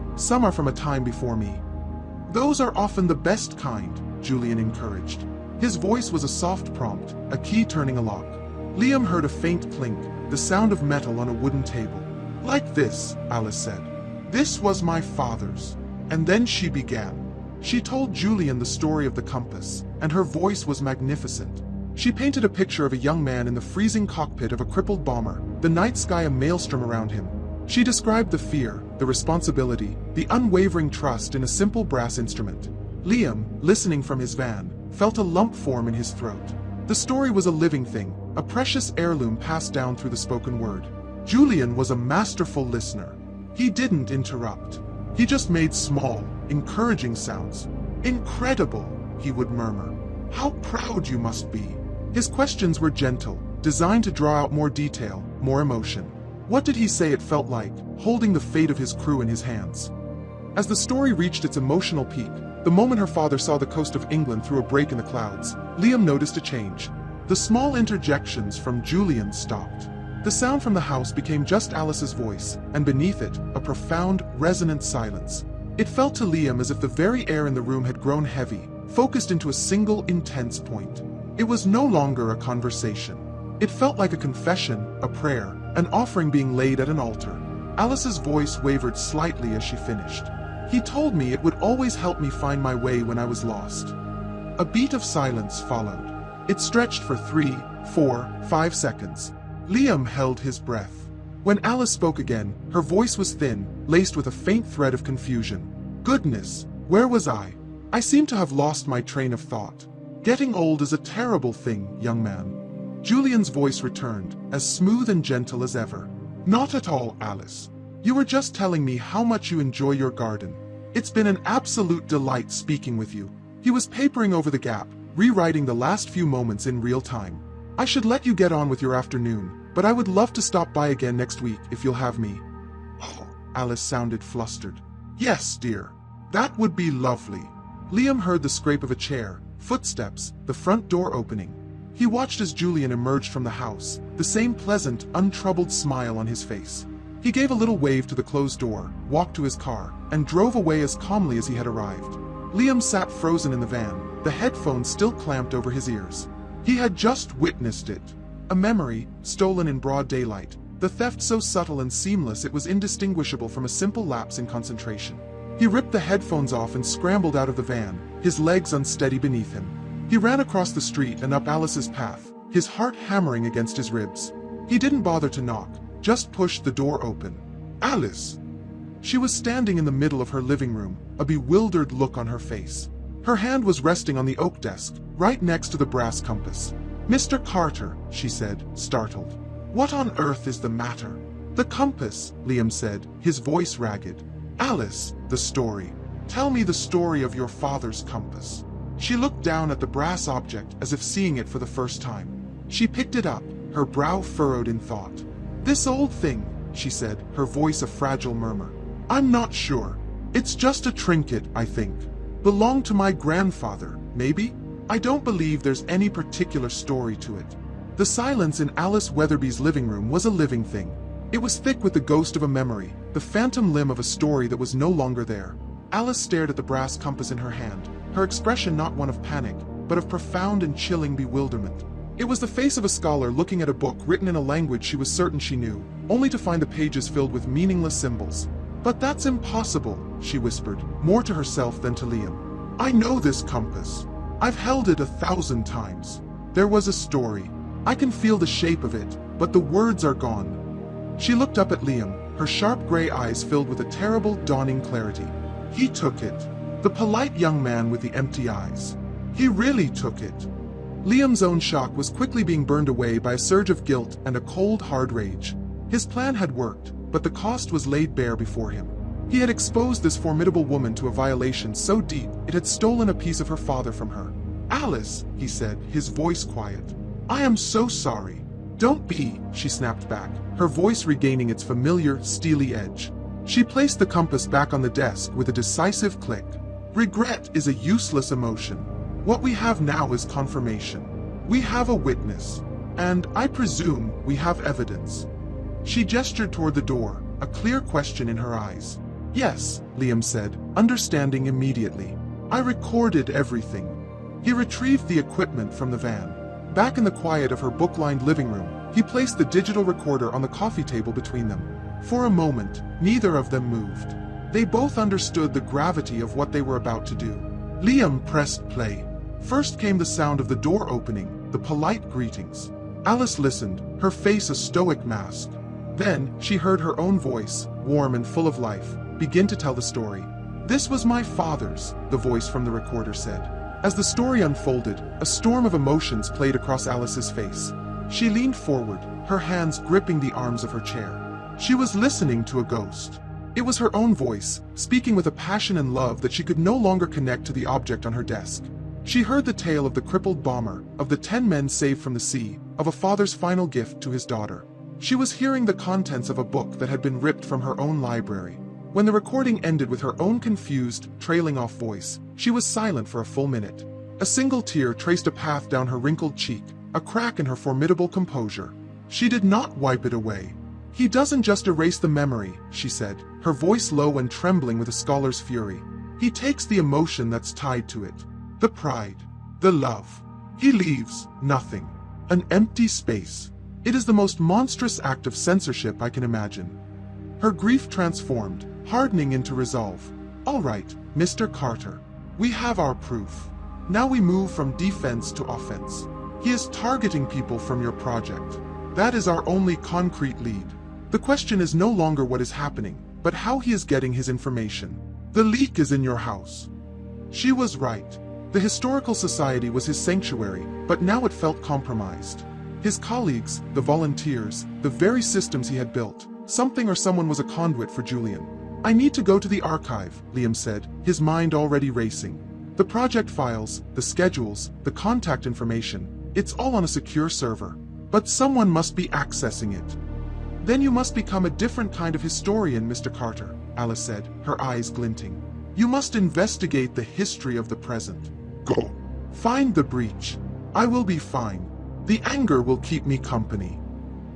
are from a time before me." "Those are often the best kind," Julian encouraged. His voice was a soft prompt, a key turning a lock. Liam heard a faint clink, the sound of metal on a wooden table. "Like this," Alice said. "This was my father's." And then she began. She told Julian the story of the compass, and her voice was magnificent. She painted a picture of a young man in the freezing cockpit of a crippled bomber, the night sky a maelstrom around him. She described the fear, the responsibility, the unwavering trust in a simple brass instrument. Liam, listening from his van, felt a lump form in his throat. The story was a living thing, a precious heirloom passed down through the spoken word. Julian was a masterful listener. He didn't interrupt. He just made small, encouraging sounds. "Incredible," he would murmur. "How proud you must be." His questions were gentle, designed to draw out more detail, more emotion. What did he say it felt like, holding the fate of his crew in his hands? As the story reached its emotional peak, the moment her father saw the coast of England through a break in the clouds, Liam noticed a change. The small interjections from Julian stopped. The sound from the house became just Alice's voice, and beneath it, a profound, resonant silence. It felt to Liam as if the very air in the room had grown heavy, focused into a single, intense point. It was no longer a conversation. It felt like a confession, a prayer, an offering being laid at an altar. Alice's voice wavered slightly as she finished. He told me it would always help me find my way when I was lost. A beat of silence followed. It stretched for 3, 4, 5 seconds. Liam held his breath. When Alice spoke again, her voice was thin, laced with a faint thread of confusion. Goodness, where was I? I seem to have lost my train of thought. Getting old is a terrible thing, young man. Julian's voice returned, as smooth and gentle as ever. Not at all, Alice. You were just telling me how much you enjoy your garden. It's been an absolute delight speaking with you. He was papering over the gap, rewriting the last few moments in real time. I should let you get on with your afternoon, but I would love to stop by again next week if you'll have me. Oh, Alice sounded flustered. Yes, dear. That would be lovely. Liam heard the scrape of a chair, footsteps, the front door opening. He watched as Julian emerged from the house, the same pleasant, untroubled smile on his face. He gave a little wave to the closed door, walked to his car, and drove away as calmly as he had arrived. Liam sat frozen in the van, the headphones still clamped over his ears. He had just witnessed it. A memory, stolen in broad daylight, the theft so subtle and seamless it was indistinguishable from a simple lapse in concentration. He ripped the headphones off and scrambled out of the van, his legs unsteady beneath him. He ran across the street and up Alice's path, his heart hammering against his ribs. He didn't bother to knock, just pushed the door open. Alice! She was standing in the middle of her living room, a bewildered look on her face. Her hand was resting on the oak desk, right next to the brass compass. Mr. Carter, she said, startled. What on earth is the matter? The compass, Liam said, his voice ragged. Alice, the story. Tell me the story of your father's compass. She looked down at the brass object as if seeing it for the first time. She picked it up, her brow furrowed in thought. This old thing, she said, her voice a fragile murmur. I'm not sure. It's just a trinket, I think. Belonged to my grandfather, maybe? I don't believe there's any particular story to it. The silence in Alice Weatherby's living room was a living thing. It was thick with the ghost of a memory, the phantom limb of a story that was no longer there. Alice stared at the brass compass in her hand, her expression not one of panic, but of profound and chilling bewilderment. It was the face of a scholar looking at a book written in a language she was certain she knew, only to find the pages filled with meaningless symbols. But that's impossible, she whispered, more to herself than to Liam. I know this compass. I've held it 1,000 times. There was a story. I can feel the shape of it, but the words are gone. She looked up at Liam, her sharp gray eyes filled with a terrible, dawning clarity. He took it. The polite young man with the empty eyes. He really took it. Liam's own shock was quickly being burned away by a surge of guilt and a cold, hard rage. His plan had worked, but the cost was laid bare before him. He had exposed this formidable woman to a violation so deep it had stolen a piece of her father from her. Alice, he said, his voice quiet. I am so sorry. Don't be, she snapped back, her voice regaining its familiar, steely edge. She placed the compass back on the desk with a decisive click. Regret is a useless emotion. What we have now is confirmation. We have a witness, and I presume we have evidence. She gestured toward the door, a clear question in her eyes. Yes, Liam said, understanding immediately. I recorded everything. He retrieved the equipment from the van. Back in the quiet of her book-lined living room, he placed the digital recorder on the coffee table between them. For a moment, neither of them moved. They both understood the gravity of what they were about to do. Liam pressed play. First came the sound of the door opening, the polite greetings. Alice listened, her face a stoic mask. Then, she heard her own voice, warm and full of life, begin to tell the story. This was my father's, the voice from the recorder said. As the story unfolded, a storm of emotions played across Alice's face. She leaned forward, her hands gripping the arms of her chair. She was listening to a ghost. It was her own voice, speaking with a passion and love that she could no longer connect to the object on her desk. She heard the tale of the crippled bomber, of the 10 men saved from the sea, of a father's final gift to his daughter. She was hearing the contents of a book that had been ripped from her own library. When the recording ended with her own confused, trailing off voice, she was silent for a full minute. A single tear traced a path down her wrinkled cheek, a crack in her formidable composure. She did not wipe it away. "He doesn't just erase the memory," she said, her voice low and trembling with a scholar's fury. "He takes the emotion that's tied to it, the pride, the love. He leaves nothing, an empty space. It is the most monstrous act of censorship I can imagine." Her grief transformed, hardening into resolve. "All right, Mr. Carter. We have our proof. Now we move from defense to offense. He is targeting people from your project. That is our only concrete lead. The question is no longer what is happening, but how he is getting his information. The leak is in your house." She was right. The Historical Society was his sanctuary, but now it felt compromised. His colleagues, the volunteers, the very systems he had built, something or someone was a conduit for Julian. "I need to go to the archive," Liam said, his mind already racing. "The project files, the schedules, the contact information, it's all on a secure server. But someone must be accessing it." "Then you must become a different kind of historian, Mr. Carter," Alice said, her eyes glinting. "You must investigate the history of the present. Go. Find the breach. I will be fine. The anger will keep me company."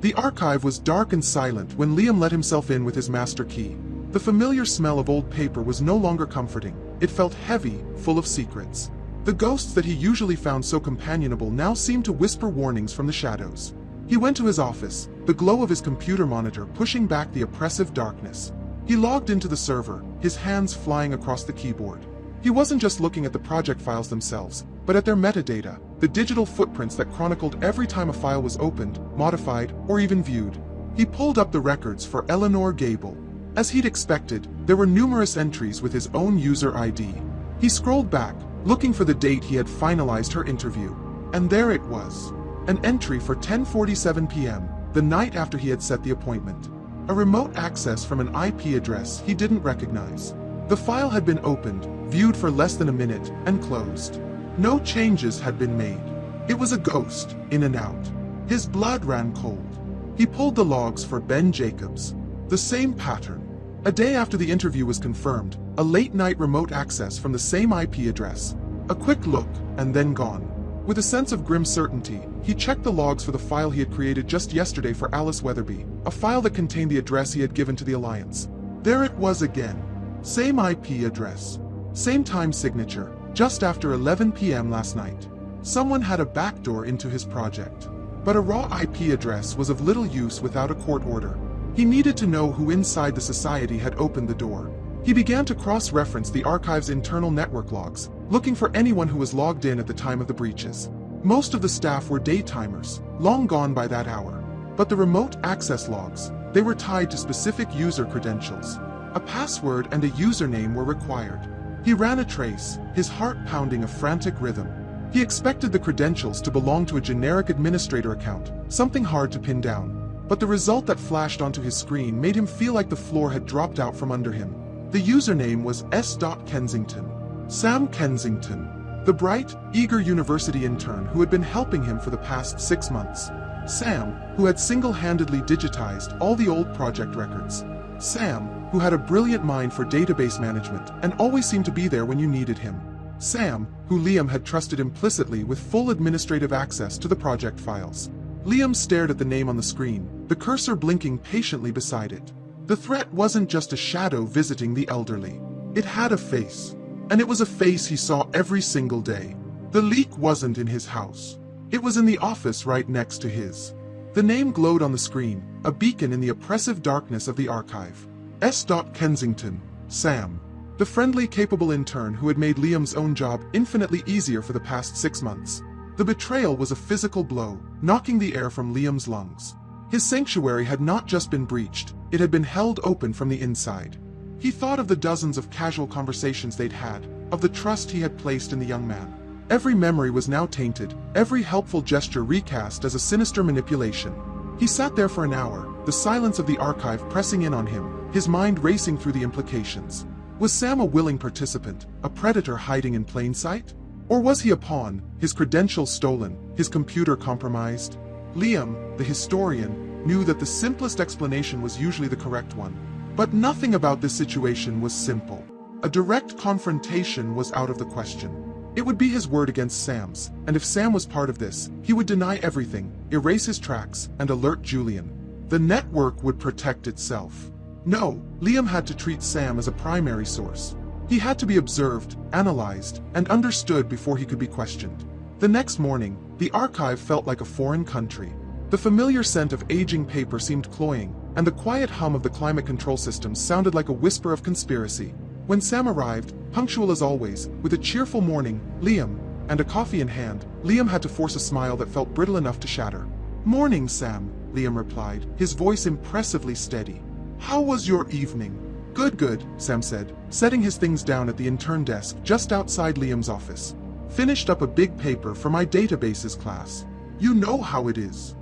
The archive was dark and silent when Liam let himself in with his master key. The familiar smell of old paper was no longer comforting. It felt heavy, full of secrets. The ghosts that he usually found so companionable now seemed to whisper warnings from the shadows. He went to his office, the glow of his computer monitor pushing back the oppressive darkness. He logged into the server, his hands flying across the keyboard. He wasn't just looking at the project files themselves, but at their metadata, the digital footprints that chronicled every time a file was opened, modified, or even viewed. He pulled up the records for Eleanor Gable. As he'd expected, there were numerous entries with his own user ID. He scrolled back, looking for the date he had finalized her interview. And there it was. An entry for 10:47 p.m., the night after he had set the appointment. A remote access from an IP address he didn't recognize. The file had been opened, viewed for less than a minute, and closed. No changes had been made. It was a ghost, in and out. His blood ran cold. He pulled the logs for Ben Jacobs. The same pattern. A day after the interview was confirmed, a late-night remote access from the same IP address. A quick look, and then gone. With a sense of grim certainty, he checked the logs for the file he had created just yesterday for Alice Weatherby, a file that contained the address he had given to the Alliance. There it was again. Same IP address. Same time signature, just after 11 p.m. last night. Someone had a backdoor into his project. But a raw IP address was of little use without a court order. He needed to know who inside the society had opened the door. He began to cross-reference the archive's internal network logs, looking for anyone who was logged in at the time of the breaches. Most of the staff were daytimers, long gone by that hour. But the remote access logs, they were tied to specific user credentials. A password and a username were required. He ran a trace, his heart pounding a frantic rhythm. He expected the credentials to belong to a generic administrator account, something hard to pin down. But the result that flashed onto his screen made him feel like the floor had dropped out from under him. The username was S. Kensington. Sam Kensington. The bright, eager university intern who had been helping him for the past 6 months. Sam, who had single-handedly digitized all the old project records. Sam, who had a brilliant mind for database management and always seemed to be there when you needed him. Sam, who Liam had trusted implicitly with full administrative access to the project files. Liam stared at the name on the screen, the cursor blinking patiently beside it. The threat wasn't just a shadow visiting the elderly. It had a face. And it was a face he saw every single day. The leak wasn't in his house. It was in the office right next to his. The name glowed on the screen, a beacon in the oppressive darkness of the archive. S. Kensington, Sam. The friendly, capable intern who had made Liam's own job infinitely easier for the past 6 months. The betrayal was a physical blow, knocking the air from Liam's lungs. His sanctuary had not just been breached, it had been held open from the inside. He thought of the dozens of casual conversations they'd had, of the trust he had placed in the young man. Every memory was now tainted, every helpful gesture recast as a sinister manipulation. He sat there for an hour, the silence of the archive pressing in on him, his mind racing through the implications. Was Sam a willing participant, a predator hiding in plain sight? Or was he a pawn, his credentials stolen, his computer compromised? Liam, the historian, knew that the simplest explanation was usually the correct one. But nothing about this situation was simple. A direct confrontation was out of the question. It would be his word against Sam's, and if Sam was part of this, he would deny everything, erase his tracks, and alert Julian. The network would protect itself. No, Liam had to treat Sam as a primary source. He had to be observed, analyzed, and understood before he could be questioned. The next morning, the archive felt like a foreign country. The familiar scent of aging paper seemed cloying, and the quiet hum of the climate control systems sounded like a whisper of conspiracy. When Sam arrived, punctual as always, with a cheerful morning, Liam, and a coffee in hand, Liam had to force a smile that felt brittle enough to shatter. "Morning, Sam," Liam replied, his voice impressively steady. "How was your evening?" Good, Sam said, setting his things down at the intern desk just outside Liam's office. "Finished up a big paper for my databases class. You know how it is."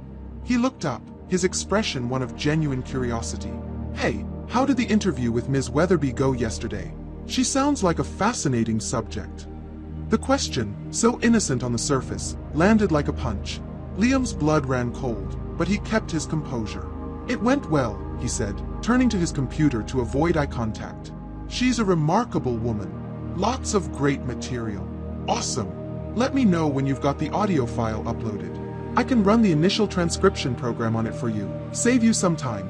He looked up, his expression one of genuine curiosity. "Hey, how did the interview with Ms. Weatherby go yesterday? She sounds like a fascinating subject." The question, so innocent on the surface, landed like a punch. Liam's blood ran cold, but he kept his composure. "It went well," he said, turning to his computer to avoid eye contact. "She's a remarkable woman. Lots of great material. Awesome. Let me know when you've got the audio file uploaded. I can run the initial transcription program on it for you, save you some time."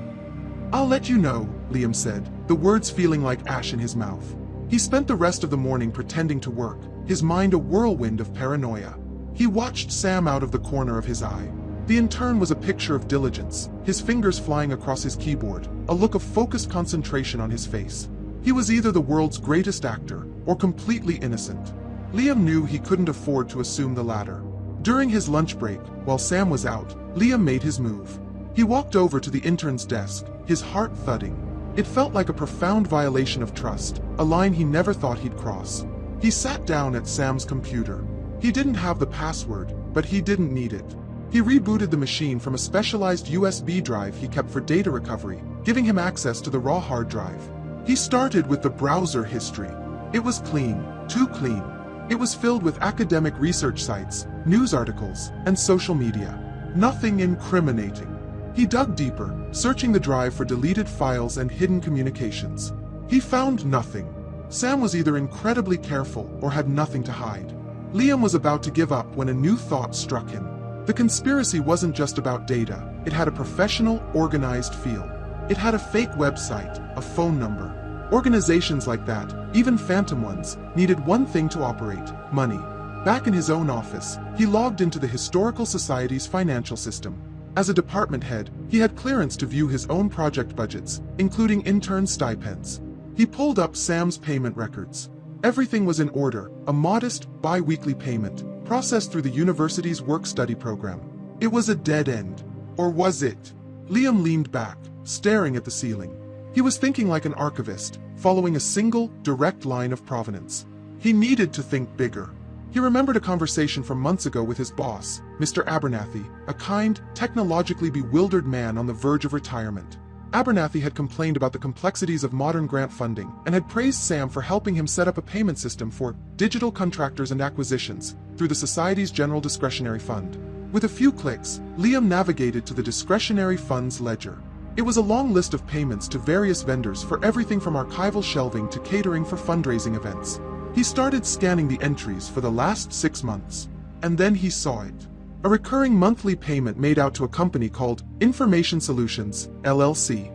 "I'll let you know," Liam said, the words feeling like ash in his mouth. He spent the rest of the morning pretending to work, his mind a whirlwind of paranoia. He watched Sam out of the corner of his eye. The intern was a picture of diligence, his fingers flying across his keyboard, a look of focused concentration on his face. He was either the world's greatest actor, or completely innocent. Liam knew he couldn't afford to assume the latter. During his lunch break, while Sam was out, Liam made his move. He walked over to the intern's desk, his heart thudding. It felt like a profound violation of trust, a line he never thought he'd cross. He sat down at Sam's computer. He didn't have the password, but he didn't need it. He rebooted the machine from a specialized USB drive he kept for data recovery, giving him access to the raw hard drive. He started with the browser history. It was clean, too clean. It was filled with academic research sites, news articles, and social media. Nothing incriminating. He dug deeper, searching the drive for deleted files and hidden communications. He found nothing. Sam was either incredibly careful or had nothing to hide. Liam was about to give up when a new thought struck him. The conspiracy wasn't just about data. It had a professional, organized feel. It had a fake website, a phone number. Organizations like that, even phantom ones, needed one thing to operate: money. Back in his own office, he logged into the Historical Society's financial system. As a department head, he had clearance to view his own project budgets, including intern stipends. He pulled up Sam's payment records. Everything was in order, a modest, bi-weekly payment, processed through the university's work-study program. It was a dead end. Or was it? Liam leaned back, staring at the ceiling. He was thinking like an archivist, following a single, direct line of provenance. He needed to think bigger. He remembered a conversation from months ago with his boss, Mr. Abernathy, a kind, technologically bewildered man on the verge of retirement. Abernathy had complained about the complexities of modern grant funding and had praised Sam for helping him set up a payment system for digital contractors and acquisitions through the Society's General Discretionary Fund. With a few clicks, Liam navigated to the discretionary fund's ledger. It was a long list of payments to various vendors for everything from archival shelving to catering for fundraising events. He started scanning the entries for the last 6 months. And then he saw it. A recurring monthly payment made out to a company called Information Solutions, LLC.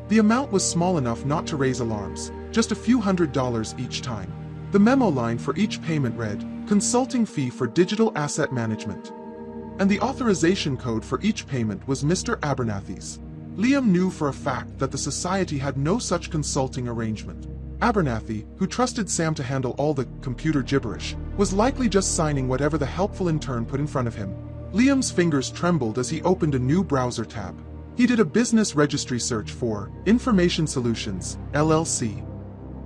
The amount was small enough not to raise alarms, just a few $100s each time. The memo line for each payment read, "Consulting fee for digital asset management." And the authorization code for each payment was Mr. Abernathy's. Liam knew for a fact that the society had no such consulting arrangement. Abernathy, who trusted Sam to handle all the computer gibberish, was likely just signing whatever the helpful intern put in front of him. Liam's fingers trembled as he opened a new browser tab. He did a business registry search for Information Solutions, LLC.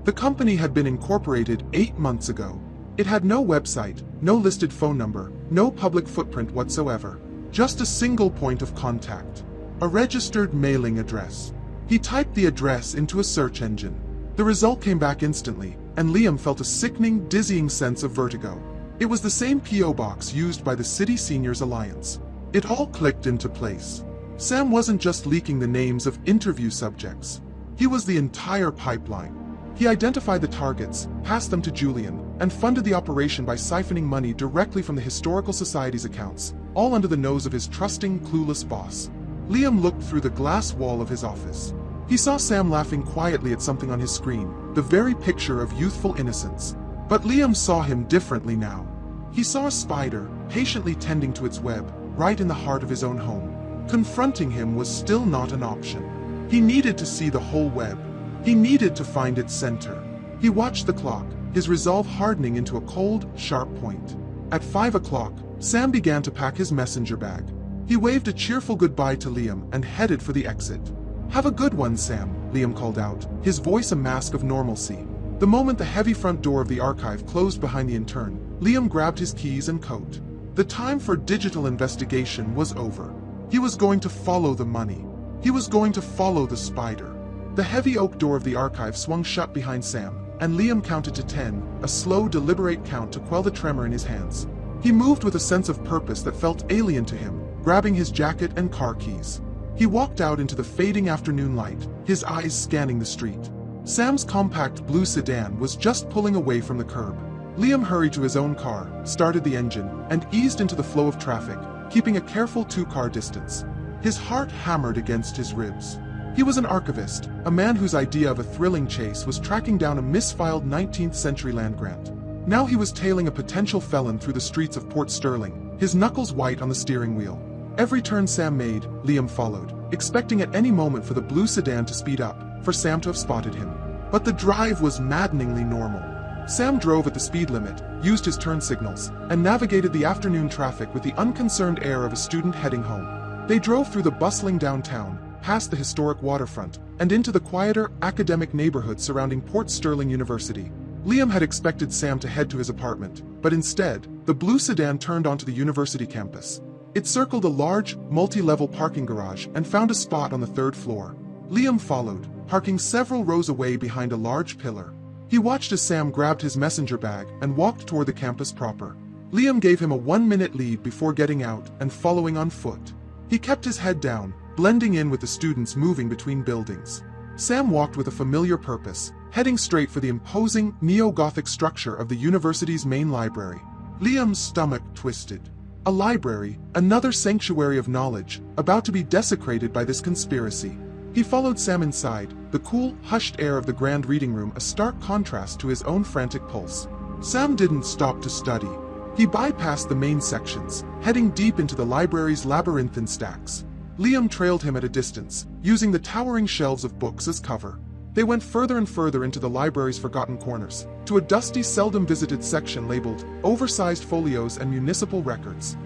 The company had been incorporated 8 months ago. It had no website, no listed phone number, no public footprint whatsoever. Just a single point of contact. A registered mailing address. He typed the address into a search engine. The result came back instantly, and Liam felt a sickening, dizzying sense of vertigo. It was the same P.O. box used by the City Seniors Alliance. It all clicked into place. Sam wasn't just leaking the names of interview subjects. He was the entire pipeline. He identified the targets, passed them to Julian, and funded the operation by siphoning money directly from the Historical Society's accounts, all under the nose of his trusting, clueless boss. Liam looked through the glass wall of his office. He saw Sam laughing quietly at something on his screen, the very picture of youthful innocence. But Liam saw him differently now. He saw a spider, patiently tending to its web, right in the heart of his own home. Confronting him was still not an option. He needed to see the whole web. He needed to find its center. He watched the clock, his resolve hardening into a cold, sharp point. At 5 o'clock, Sam began to pack his messenger bag. He waved a cheerful goodbye to Liam and headed for the exit. "Have a good one, Sam," Liam called out, his voice a mask of normalcy. The moment the heavy front door of the archive closed behind the intern, Liam grabbed his keys and coat. The time for digital investigation was over. He was going to follow the money. He was going to follow the spider. The heavy oak door of the archive swung shut behind Sam, and Liam counted to 10, a slow, deliberate count to quell the tremor in his hands. He moved with a sense of purpose that felt alien to him, grabbing his jacket and car keys. He walked out into the fading afternoon light, his eyes scanning the street. Sam's compact blue sedan was just pulling away from the curb. Liam hurried to his own car, started the engine, and eased into the flow of traffic, keeping a careful 2-car distance. His heart hammered against his ribs. He was an archivist, a man whose idea of a thrilling chase was tracking down a misfiled 19th century land grant. Now he was tailing a potential felon through the streets of Port Sterling, his knuckles white on the steering wheel. Every turn Sam made, Liam followed, expecting at any moment for the blue sedan to speed up, for Sam to have spotted him. But the drive was maddeningly normal. Sam drove at the speed limit, used his turn signals, and navigated the afternoon traffic with the unconcerned air of a student heading home. They drove through the bustling downtown, past the historic waterfront, and into the quieter, academic neighborhood surrounding Port Sterling University. Liam had expected Sam to head to his apartment, but instead, the blue sedan turned onto the university campus. It circled a large, multi-level parking garage and found a spot on the 3rd floor. Liam followed, parking several rows away behind a large pillar. He watched as Sam grabbed his messenger bag and walked toward the campus proper. Liam gave him a 1-minute lead before getting out and following on foot. He kept his head down, blending in with the students moving between buildings. Sam walked with a familiar purpose, heading straight for the imposing, neo-Gothic structure of the university's main library. Liam's stomach twisted. A library, another sanctuary of knowledge, about to be desecrated by this conspiracy. He followed Sam inside, the cool, hushed air of the grand reading room a stark contrast to his own frantic pulse. Sam didn't stop to study. He bypassed the main sections, heading deep into the library's labyrinthine stacks. Liam trailed him at a distance, using the towering shelves of books as cover. They went further and further into the library's forgotten corners, to a dusty, seldom-visited section labeled oversized folios and municipal records.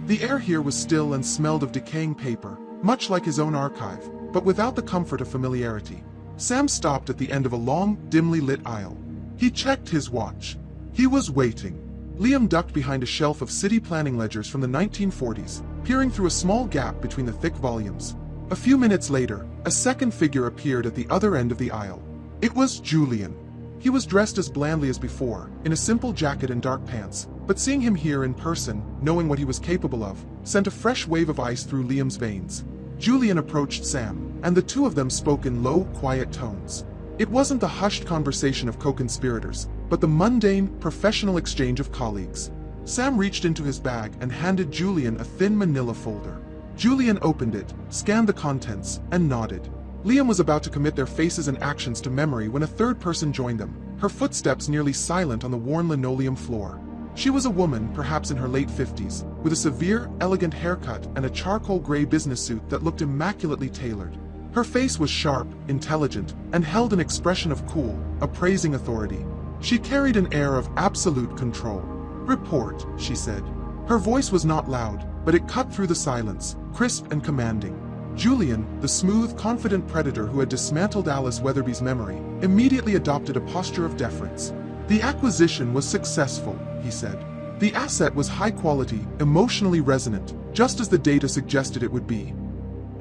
The air here was still and smelled of decaying paper, much like his own archive, but without the comfort of familiarity. Sam stopped at the end of a long, dimly lit aisle. He checked his watch. He was waiting. Liam ducked behind a shelf of city planning ledgers from the 1940s, peering through a small gap between the thick volumes. A few minutes later, a second figure appeared at the other end of the aisle. It was Julian. He was dressed as blandly as before, in a simple jacket and dark pants, but seeing him here in person, knowing what he was capable of, sent a fresh wave of ice through Liam's veins. Julian approached Sam, and the two of them spoke in low, quiet tones. It wasn't the hushed conversation of co-conspirators, but the mundane, professional exchange of colleagues. Sam reached into his bag and handed Julian a thin manila folder. Julian opened it, scanned the contents, and nodded. Liam was about to commit their faces and actions to memory when a third person joined them, her footsteps nearly silent on the worn linoleum floor. She was a woman, perhaps in her late 50s, with a severe, elegant haircut and a charcoal gray business suit that looked immaculately tailored. Her face was sharp, intelligent, and held an expression of cool, appraising authority. She carried an air of absolute control. "Report," she said. Her voice was not loud, but it cut through the silence, crisp and commanding. Julian, the smooth, confident predator who had dismantled Alice Weatherby's memory, immediately adopted a posture of deference. "The acquisition was successful," he said. "The asset was high quality, emotionally resonant, just as the data suggested it would be."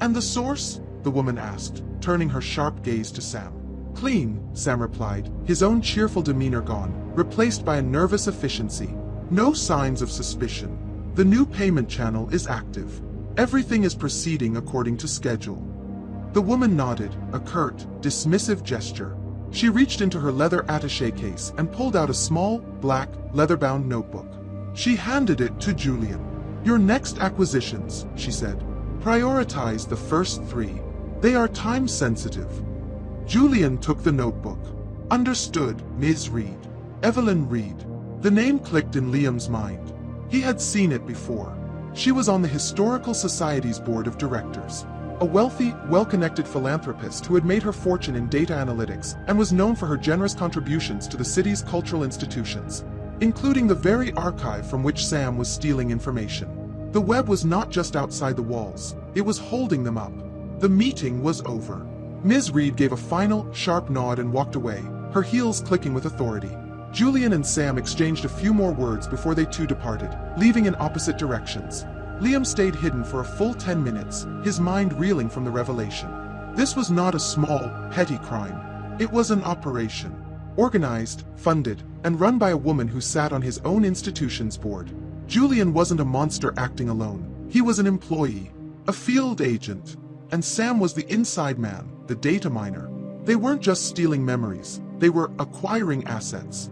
"And the source?" the woman asked, turning her sharp gaze to Sam. "Clean," Sam replied, his own cheerful demeanor gone, replaced by a nervous efficiency. "No signs of suspicion. The new payment channel is active. Everything is proceeding according to schedule." The woman nodded, a curt, dismissive gesture. She reached into her leather attaché case and pulled out a small, black, leather-bound notebook. She handed it to Julian. "Your next acquisitions," she said. "Prioritize the first 3. They are time-sensitive." Julian took the notebook. "Understood, Ms. Reed. Evelyn Reed." The name clicked in Liam's mind. He had seen it before. She was on the Historical Society's board of directors. A wealthy, well-connected philanthropist who had made her fortune in data analytics and was known for her generous contributions to the city's cultural institutions, including the very archive from which Sam was stealing information. The web was not just outside the walls, it was holding them up. The meeting was over. Ms. Reed gave a final, sharp nod and walked away, her heels clicking with authority. Julian and Sam exchanged a few more words before they too departed, leaving in opposite directions. Liam stayed hidden for a full 10 minutes, his mind reeling from the revelation. This was not a small, petty crime. It was an operation. Organized, funded, and run by a woman who sat on his own institution's board. Julian wasn't a monster acting alone. He was an employee, a field agent. And Sam was the inside man, the data miner. They weren't just stealing memories, they were acquiring assets.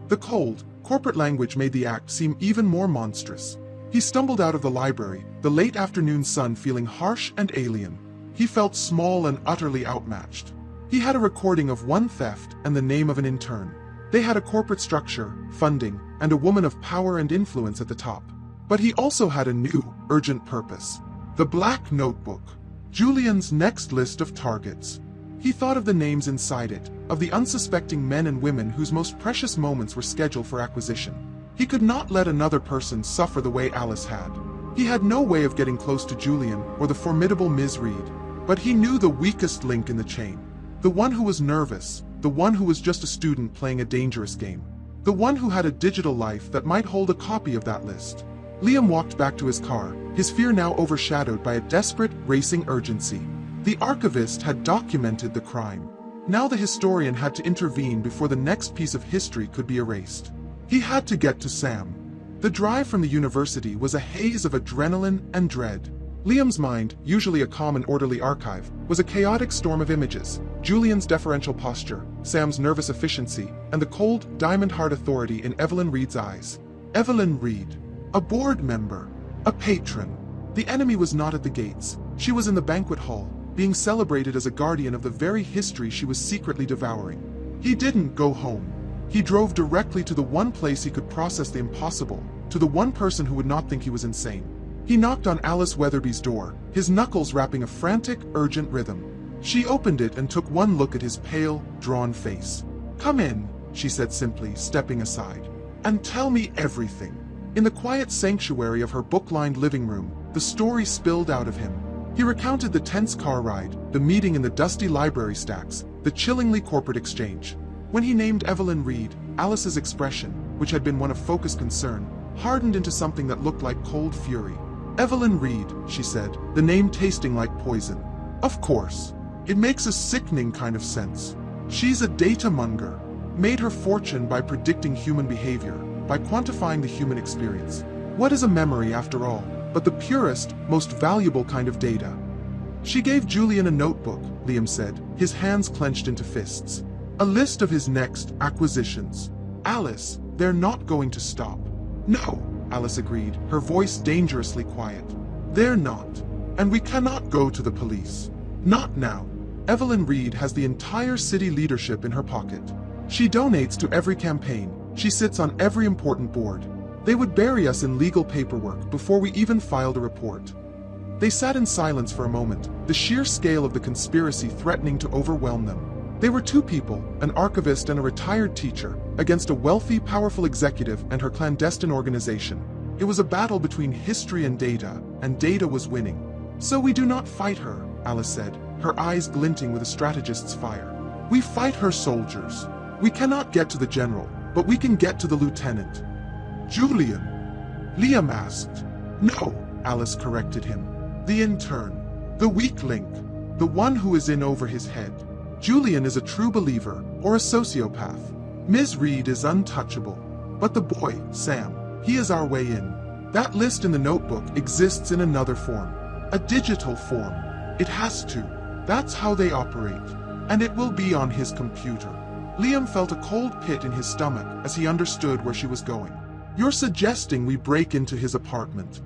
The cold, corporate language made the act seem even more monstrous. He stumbled out of the library, the late afternoon sun feeling harsh and alien. He felt small and utterly outmatched. He had a recording of one theft and the name of an intern. They had a corporate structure, funding, and a woman of power and influence at the top. But he also had a new, urgent purpose. The Black Notebook. Julian's next list of targets. He thought of the names inside it, of the unsuspecting men and women whose most precious moments were scheduled for acquisition. He could not let another person suffer the way Alice had. He had no way of getting close to Julian or the formidable Ms. Reed, but he knew the weakest link in the chain. The one who was nervous, the one who was just a student playing a dangerous game. The one who had a digital life that might hold a copy of that list. Liam walked back to his car, his fear now overshadowed by a desperate, racing urgency. The archivist had documented the crime. Now the historian had to intervene before the next piece of history could be erased. He had to get to Sam. The drive from the university was a haze of adrenaline and dread. Liam's mind, usually a calm and orderly archive, was a chaotic storm of images. Julian's deferential posture, Sam's nervous efficiency, and the cold, diamond-hard authority in Evelyn Reed's eyes. Evelyn Reed. A board member. A patron. The enemy was not at the gates. She was in the banquet hall, being celebrated as a guardian of the very history she was secretly devouring. He didn't go home. He drove directly to the one place he could process the impossible, to the one person who would not think he was insane. He knocked on Alice Weatherby's door, his knuckles rapping a frantic, urgent rhythm. She opened it and took one look at his pale, drawn face. "Come in," she said simply, stepping aside. "And tell me everything." In the quiet sanctuary of her book-lined living room, the story spilled out of him. He recounted the tense car ride, the meeting in the dusty library stacks, the chillingly corporate exchange. When he named Evelyn Reed, Alice's expression, which had been one of focused concern, hardened into something that looked like cold fury. "Evelyn Reed," she said, the name tasting like poison. "Of course. It makes a sickening kind of sense. She's a data monger. Made her fortune by predicting human behavior, by quantifying the human experience. What is a memory, after all, but the purest, most valuable kind of data?" She gave Julian a notebook, Liam said, his hands clenched into fists. A list of his next acquisitions. "Alice, they're not going to stop." "No," Alice agreed, her voice dangerously quiet. "They're not. And we cannot go to the police. Not now. Evelyn Reed has the entire city leadership in her pocket. She donates to every campaign. She sits on every important board. They would bury us in legal paperwork before we even filed a report." They sat in silence for a moment, the sheer scale of the conspiracy threatening to overwhelm them. They were two people, an archivist and a retired teacher, against a wealthy, powerful executive and her clandestine organization. It was a battle between history and data was winning. "So we do not fight her," Alice said, her eyes glinting with a strategist's fire. "We fight her soldiers. We cannot get to the general, but we can get to the lieutenant." "Julian?" Liam asked. "No," Alice corrected him. "The intern. The weak link. The one who is in over his head. Julian is a true believer, or a sociopath. Ms. Reed is untouchable. But the boy, Sam, he is our way in. That list in the notebook exists in another form. A digital form. It has to. That's how they operate. And it will be on his computer." Liam felt a cold pit in his stomach as he understood where she was going. "You're suggesting we break into his apartment."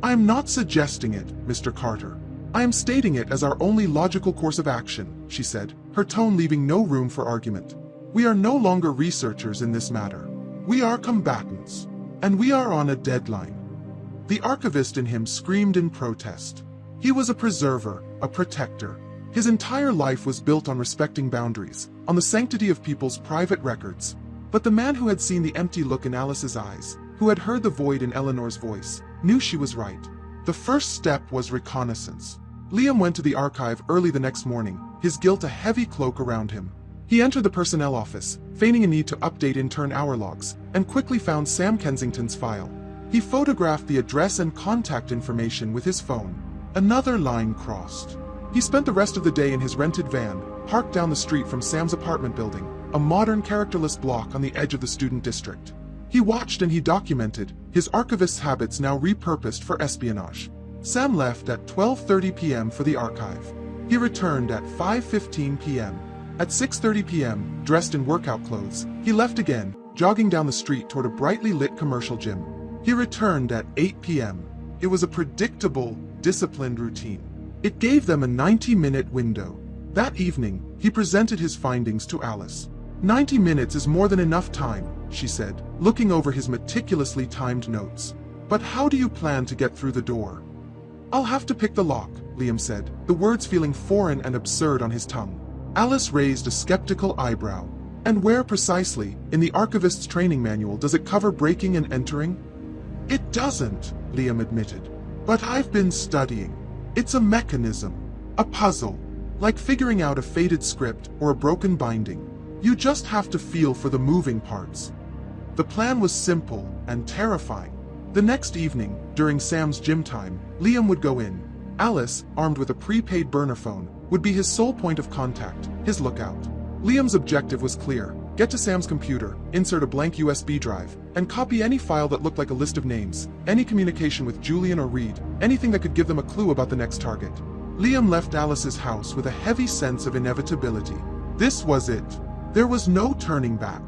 "I am not suggesting it, Mr. Carter. I am stating it as our only logical course of action," she said, her tone leaving no room for argument. "We are no longer researchers in this matter. We are combatants, and we are on a deadline." The archivist in him screamed in protest. He was a preserver, a protector. His entire life was built on respecting boundaries, on the sanctity of people's private records. But the man who had seen the empty look in Alice's eyes, who had heard the void in Eleanor's voice, knew she was right. The first step was reconnaissance. Liam went to the archive early the next morning, his guilt a heavy cloak around him. He entered the personnel office, feigning a need to update intern hour logs, and quickly found Sam Kensington's file. He photographed the address and contact information with his phone. Another line crossed. He spent the rest of the day in his rented van, parked down the street from Sam's apartment building, a modern characterless block on the edge of the student district. He watched and he documented, his archivist's habits now repurposed for espionage. Sam left at 12:30 p.m. for the archive. He returned at 5:15 p.m. At 6:30 p.m., dressed in workout clothes, he left again, jogging down the street toward a brightly lit commercial gym. He returned at 8 p.m. It was a predictable, disciplined routine. It gave them a 90-minute window. That evening, he presented his findings to Alice. 90 minutes is more than enough time, she said, looking over his meticulously timed notes. But how do you plan to get through the door? I'll have to pick the lock, Liam said, the words feeling foreign and absurd on his tongue. Alice raised a skeptical eyebrow. And where precisely, in the archivist's training manual, does it cover breaking and entering? It doesn't, Liam admitted. But I've been studying. It's a mechanism, a puzzle, like figuring out a faded script or a broken binding. You just have to feel for the moving parts. The plan was simple and terrifying. The next evening, during Sam's gym time, Liam would go in. Alice, armed with a prepaid burner phone, would be his sole point of contact, his lookout. Liam's objective was clear: get to Sam's computer, insert a blank USB drive, and copy any file that looked like a list of names, any communication with Julian or Reed, anything that could give them a clue about the next target. Liam left Alice's house with a heavy sense of inevitability. This was it. There was no turning back.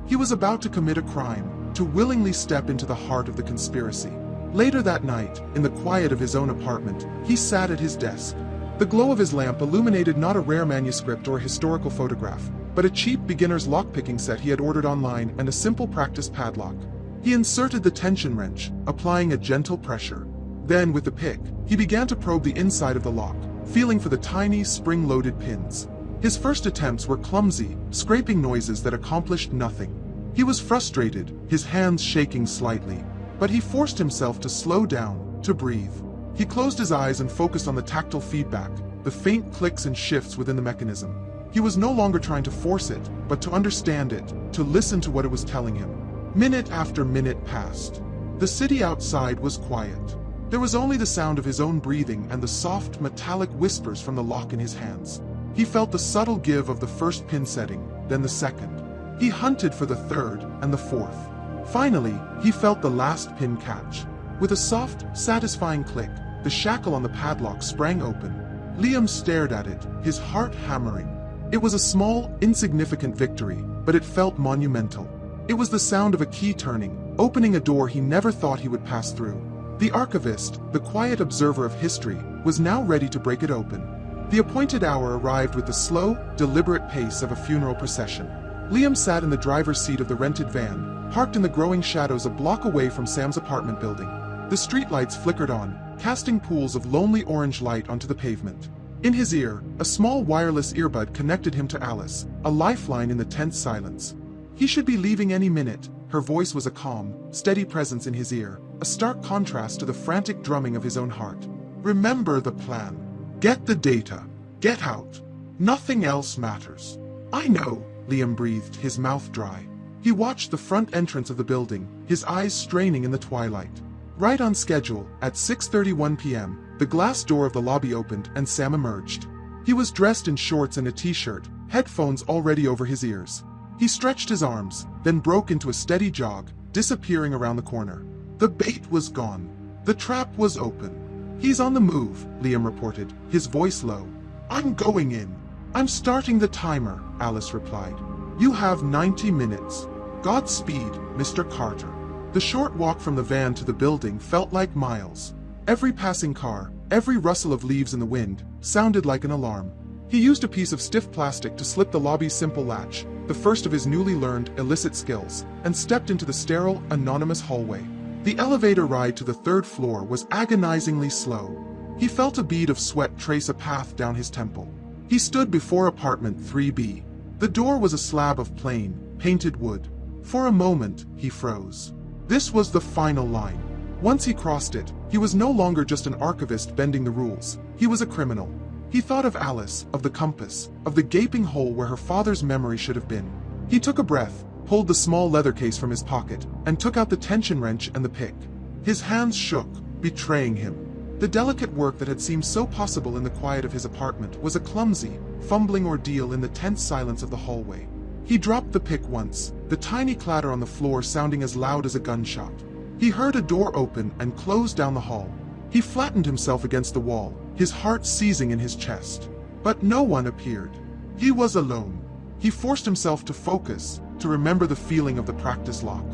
He was about to commit a crime, to willingly step into the heart of the conspiracy. Later that night, in the quiet of his own apartment, he sat at his desk. The glow of his lamp illuminated not a rare manuscript or a historical photograph, but a cheap beginner's lockpicking set he had ordered online and a simple practice padlock. He inserted the tension wrench, applying a gentle pressure. Then, with the pick, he began to probe the inside of the lock, feeling for the tiny, spring-loaded pins. His first attempts were clumsy, scraping noises that accomplished nothing. He was frustrated, his hands shaking slightly, but he forced himself to slow down, to breathe. He closed his eyes and focused on the tactile feedback, the faint clicks and shifts within the mechanism. He was no longer trying to force it, but to understand it, to listen to what it was telling him. Minute after minute passed. The city outside was quiet. There was only the sound of his own breathing and the soft, metallic whispers from the lock in his hands. He felt the subtle give of the first pin setting, then the second. He hunted for the third and the fourth. Finally, he felt the last pin catch. With a soft, satisfying click, the shackle on the padlock sprang open. Liam stared at it, his heart hammering. It was a small, insignificant victory, but it felt monumental. It was the sound of a key turning, opening a door he never thought he would pass through. The archivist, the quiet observer of history, was now ready to break it open. The appointed hour arrived with the slow, deliberate pace of a funeral procession. Liam sat in the driver's seat of the rented van, parked in the growing shadows a block away from Sam's apartment building. The streetlights flickered on, casting pools of lonely orange light onto the pavement. In his ear, a small wireless earbud connected him to Alice, a lifeline in the tense silence. He should be leaving any minute. Her voice was a calm, steady presence in his ear, a stark contrast to the frantic drumming of his own heart. Remember the plan. Get the data. Get out. Nothing else matters. I know, Liam breathed, his mouth dry. He watched the front entrance of the building, his eyes straining in the twilight. Right on schedule, at 6:31 p.m., the glass door of the lobby opened and Sam emerged. He was dressed in shorts and a t-shirt, headphones already over his ears. He stretched his arms, then broke into a steady jog, disappearing around the corner. The bait was gone. The trap was open. He's on the move, Liam reported, his voice low. I'm going in. I'm starting the timer, Alice replied. You have 90 minutes. Godspeed, Mr. Carter. The short walk from the van to the building felt like miles. Every passing car, every rustle of leaves in the wind, sounded like an alarm. He used a piece of stiff plastic to slip the lobby's simple latch, the first of his newly learned illicit skills, and stepped into the sterile, anonymous hallway. The elevator ride to the third floor was agonizingly slow. He felt a bead of sweat trace a path down his temple. He stood before apartment 3B. The door was a slab of plain, painted wood. For a moment, he froze. This was the final line. Once he crossed it, he was no longer just an archivist bending the rules. He was a criminal. He thought of Alice, of the compass, of the gaping hole where her father's memory should have been. He took a breath, pulled the small leather case from his pocket, and took out the tension wrench and the pick. His hands shook, betraying him. The delicate work that had seemed so possible in the quiet of his apartment was a clumsy, fumbling ordeal in the tense silence of the hallway. He dropped the pick once, the tiny clatter on the floor sounding as loud as a gunshot. He heard a door open and close down the hall. He flattened himself against the wall, his heart seizing in his chest. But no one appeared. He was alone. He forced himself to focus, to remember the feeling of the practice lock.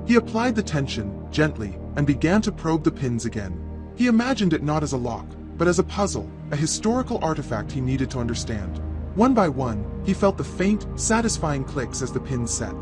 He applied the tension, gently, and began to probe the pins again. He imagined it not as a lock, but as a puzzle, a historical artifact he needed to understand. One by one, he felt the faint, satisfying clicks as the pins set.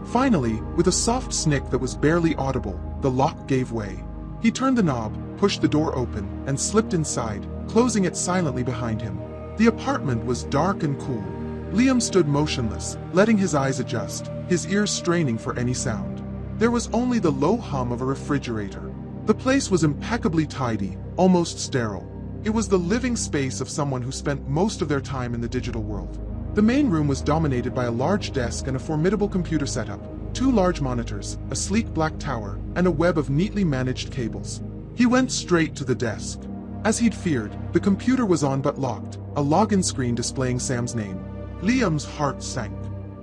Finally, with a soft snick that was barely audible, the lock gave way. He turned the knob, pushed the door open, and slipped inside, closing it silently behind him. The apartment was dark and cool. Liam stood motionless, letting his eyes adjust, his ears straining for any sound. There was only the low hum of a refrigerator. The place was impeccably tidy, almost sterile. It was the living space of someone who spent most of their time in the digital world. The main room was dominated by a large desk and a formidable computer setup, 2 large monitors, a sleek black tower, and a web of neatly managed cables. He went straight to the desk. As he'd feared, the computer was on but locked, a login screen displaying Sam's name. Liam's heart sank.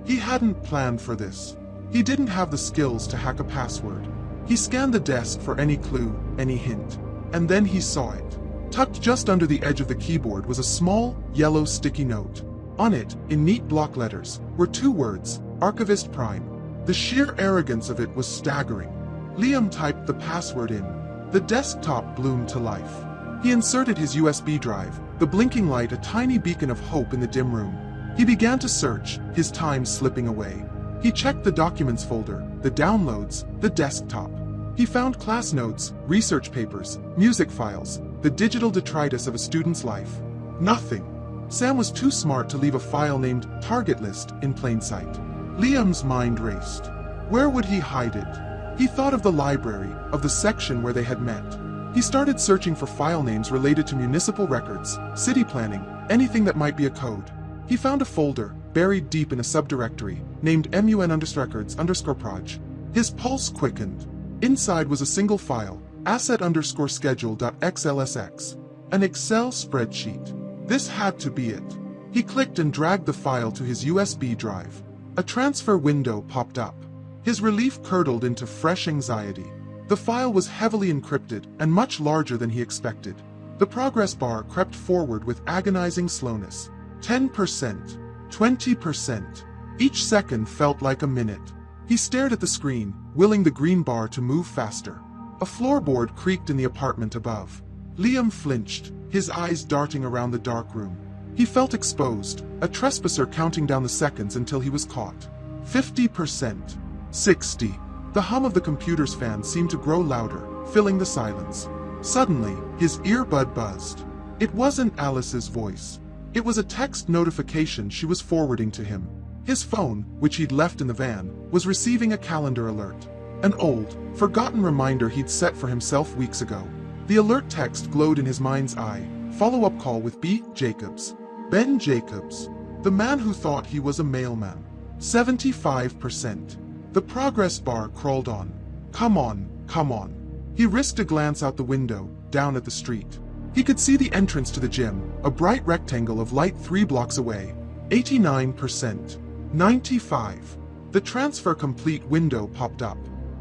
He hadn't planned for this. He didn't have the skills to hack a password. He scanned the desk for any clue, any hint. And then he saw it. Tucked just under the edge of the keyboard was a small, yellow sticky note. On it, in neat block letters, were 2 words, Archivist Prime. The sheer arrogance of it was staggering. Liam typed the password in. The desktop bloomed to life. He inserted his USB drive, the blinking light a tiny beacon of hope in the dim room. He began to search, his time slipping away. He checked the documents folder, the downloads, the desktop. He found class notes, research papers, music files, the digital detritus of a student's life. Nothing. Sam was too smart to leave a file named Target List in plain sight. Liam's mind raced. Where would he hide it? He thought of the library, of the section where they had met. He started searching for file names related to municipal records, city planning, anything that might be a code. He found a folder, buried deep in a subdirectory, named mun_records_proj. His pulse quickened. Inside was a single file, asset_schedule.xlsx. An Excel spreadsheet. This had to be it. He clicked and dragged the file to his USB drive. A transfer window popped up. His relief curdled into fresh anxiety. The file was heavily encrypted and much larger than he expected. The progress bar crept forward with agonizing slowness. 10%, 20%. Each second felt like a minute. He stared at the screen, willing the green bar to move faster. A floorboard creaked in the apartment above. Liam flinched, his eyes darting around the dark room. He felt exposed, a trespasser counting down the seconds until he was caught. 50%, 60. The hum of the computer's fan seemed to grow louder, filling the silence. Suddenly, his earbud buzzed. It wasn't Alice's voice. It was a text notification she was forwarding to him. His phone, which he'd left in the van, was receiving a calendar alert. An old, forgotten reminder he'd set for himself weeks ago. The alert text glowed in his mind's eye. Follow-up call with B. Jacobs. Ben Jacobs. The man who thought he was a mailman. 75%. The progress bar crawled on. Come on, come on. He risked a glance out the window, down at the street. He could see the entrance to the gym, a bright rectangle of light 3 blocks away. 89%. 95. The transfer complete window popped up.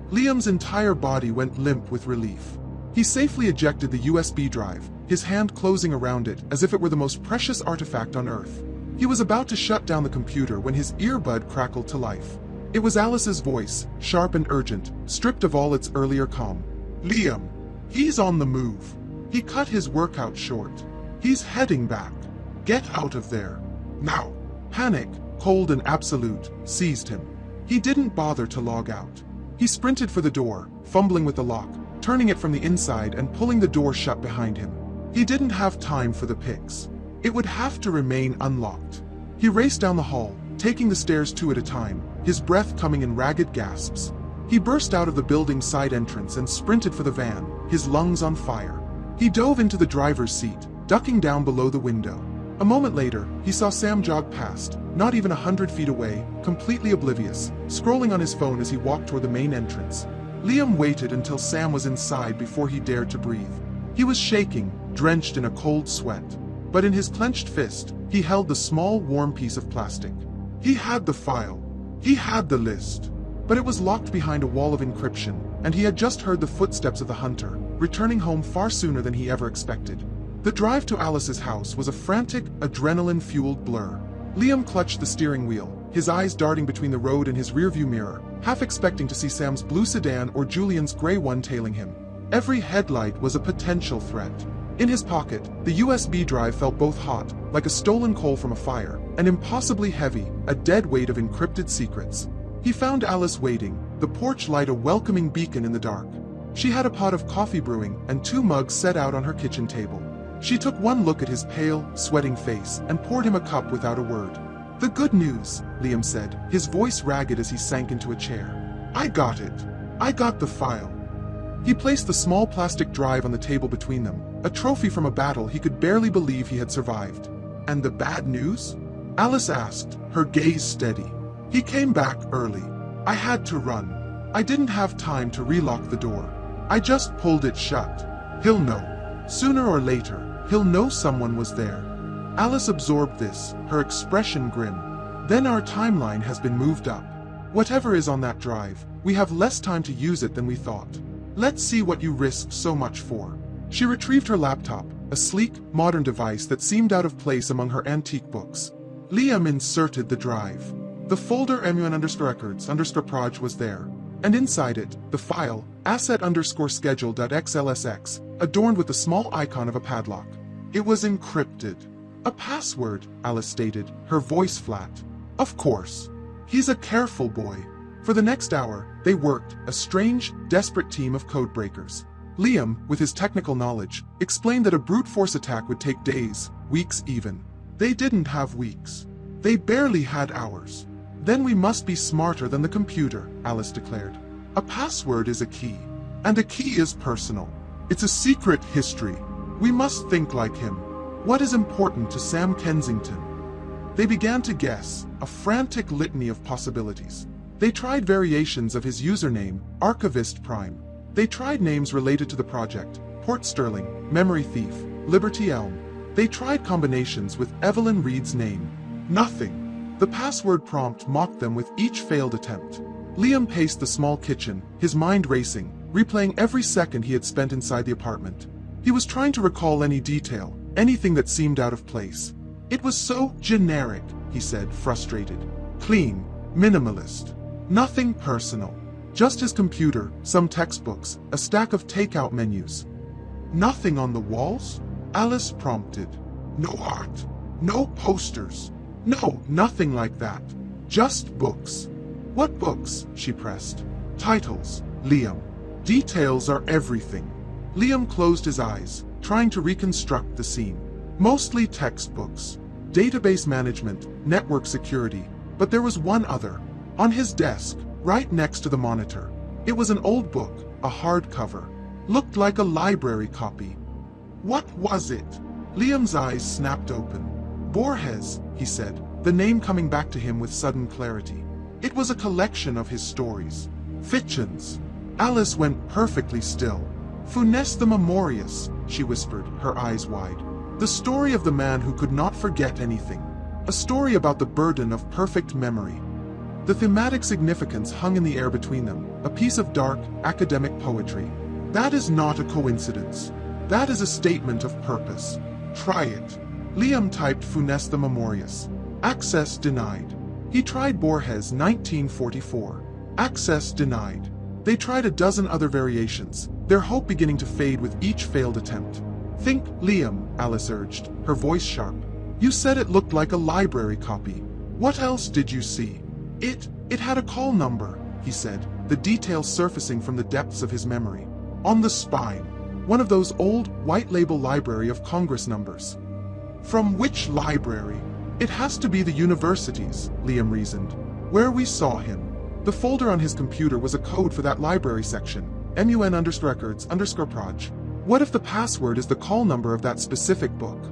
Liam's entire body went limp with relief. He safely ejected the USB drive, his hand closing around it as if it were the most precious artifact on Earth. He was about to shut down the computer when his earbud crackled to life. It was Alice's voice, sharp and urgent, stripped of all its earlier calm. Liam, he's on the move. He cut his workout short. He's heading back. Get out of there. Now. Panic, cold and absolute, seized him. He didn't bother to log out. He sprinted for the door, fumbling with the lock, turning it from the inside and pulling the door shut behind him. He didn't have time for the pics. It would have to remain unlocked. He raced down the hall, taking the stairs two at a time, his breath coming in ragged gasps. He burst out of the building's side entrance and sprinted for the van, his lungs on fire. He dove into the driver's seat, ducking down below the window. A moment later, he saw Sam jog past, not even 100 feet away, completely oblivious, scrolling on his phone as he walked toward the main entrance. Liam waited until Sam was inside before he dared to breathe. He was shaking, drenched in a cold sweat. But in his clenched fist, he held the small, warm piece of plastic. He had the file. He had the list. But it was locked behind a wall of encryption, and he had just heard the footsteps of the hunter, returning home far sooner than he ever expected. The drive to Alice's house was a frantic, adrenaline-fueled blur. Liam clutched the steering wheel, his eyes darting between the road and his rearview mirror, half expecting to see Sam's blue sedan or Julian's gray one tailing him. Every headlight was a potential threat. In his pocket, the USB drive felt both hot, like a stolen coal from a fire, and impossibly heavy, a dead weight of encrypted secrets. He found Alice waiting, the porch light a welcoming beacon in the dark. She had a pot of coffee brewing and 2 mugs set out on her kitchen table. She took one look at his pale, sweating face and poured him a cup without a word. "The good news," Liam said, his voice ragged as he sank into a chair. "I got it. I got the file." He placed the small plastic drive on the table between them, a trophy from a battle he could barely believe he had survived. "And the bad news?" Alice asked, her gaze steady. "He came back early. I had to run. I didn't have time to relock the door. I just pulled it shut. He'll know. Sooner or later, he'll know someone was there." Alice absorbed this, her expression grim. "Then our timeline has been moved up. Whatever is on that drive, we have less time to use it than we thought. Let's see what you risked so much for." She retrieved her laptop, a sleek, modern device that seemed out of place among her antique books. Liam inserted the drive. The folder MUN_records_proj was there, and inside it, the file, asset_schedule.xlsx, adorned with the small icon of a padlock. It was encrypted. "A password," Alice stated, her voice flat. "Of course. He's a careful boy." For the next hour, they worked, a strange, desperate team of codebreakers. Liam, with his technical knowledge, explained that a brute force attack would take days, weeks even. They didn't have weeks. They barely had hours. "Then we must be smarter than the computer," Alice declared. "A password is a key. And a key is personal. It's a secret history. We must think like him. What is important to Sam Kensington?" They began to guess, a frantic litany of possibilities. They tried variations of his username, Archivist Prime. They tried names related to the project, Port Sterling, Memory Thief, Liberty Elm. They tried combinations with Evelyn Reed's name. Nothing. The password prompt mocked them with each failed attempt. Liam paced the small kitchen, his mind racing, replaying every second he had spent inside the apartment. He was trying to recall any detail, anything that seemed out of place. "It was so generic," he said, frustrated. "Clean, minimalist. Nothing personal. Just his computer, some textbooks, a stack of takeout menus." "Nothing on the walls?" Alice prompted. "No art. No posters. No, nothing like that. Just books." "What books?" she pressed. "Titles, Liam. Details are everything." Liam closed his eyes, trying to reconstruct the scene. Mostly textbooks. Database management, network security, but there was one other. On his desk, right next to the monitor. It was an old book, a hardcover. Looked like a library copy. What was it? Liam's eyes snapped open. "Borges," he said, the name coming back to him with sudden clarity. It was a collection of his stories. Fictions. Alice went perfectly still. "Funes the Memorious," she whispered, her eyes wide. The story of the man who could not forget anything. A story about the burden of perfect memory. The thematic significance hung in the air between them, a piece of dark, academic poetry. "That is not a coincidence. That is a statement of purpose. Try it." Liam typed Funes the Memorious. Access denied. He tried Borges 1944. Access denied. They tried a dozen other variations, their hope beginning to fade with each failed attempt. Think, Liam, Alice urged, her voice sharp. You said it looked like a library copy. What else did you see? It had a call number, he said, the details surfacing from the depths of his memory. On the spine. One of those old, white-label Library of Congress numbers. From which library? It has to be the university's, Liam reasoned. Where we saw him. The folder on his computer was a code for that library section. mun_records_proj. What if the password is the call number of that specific book?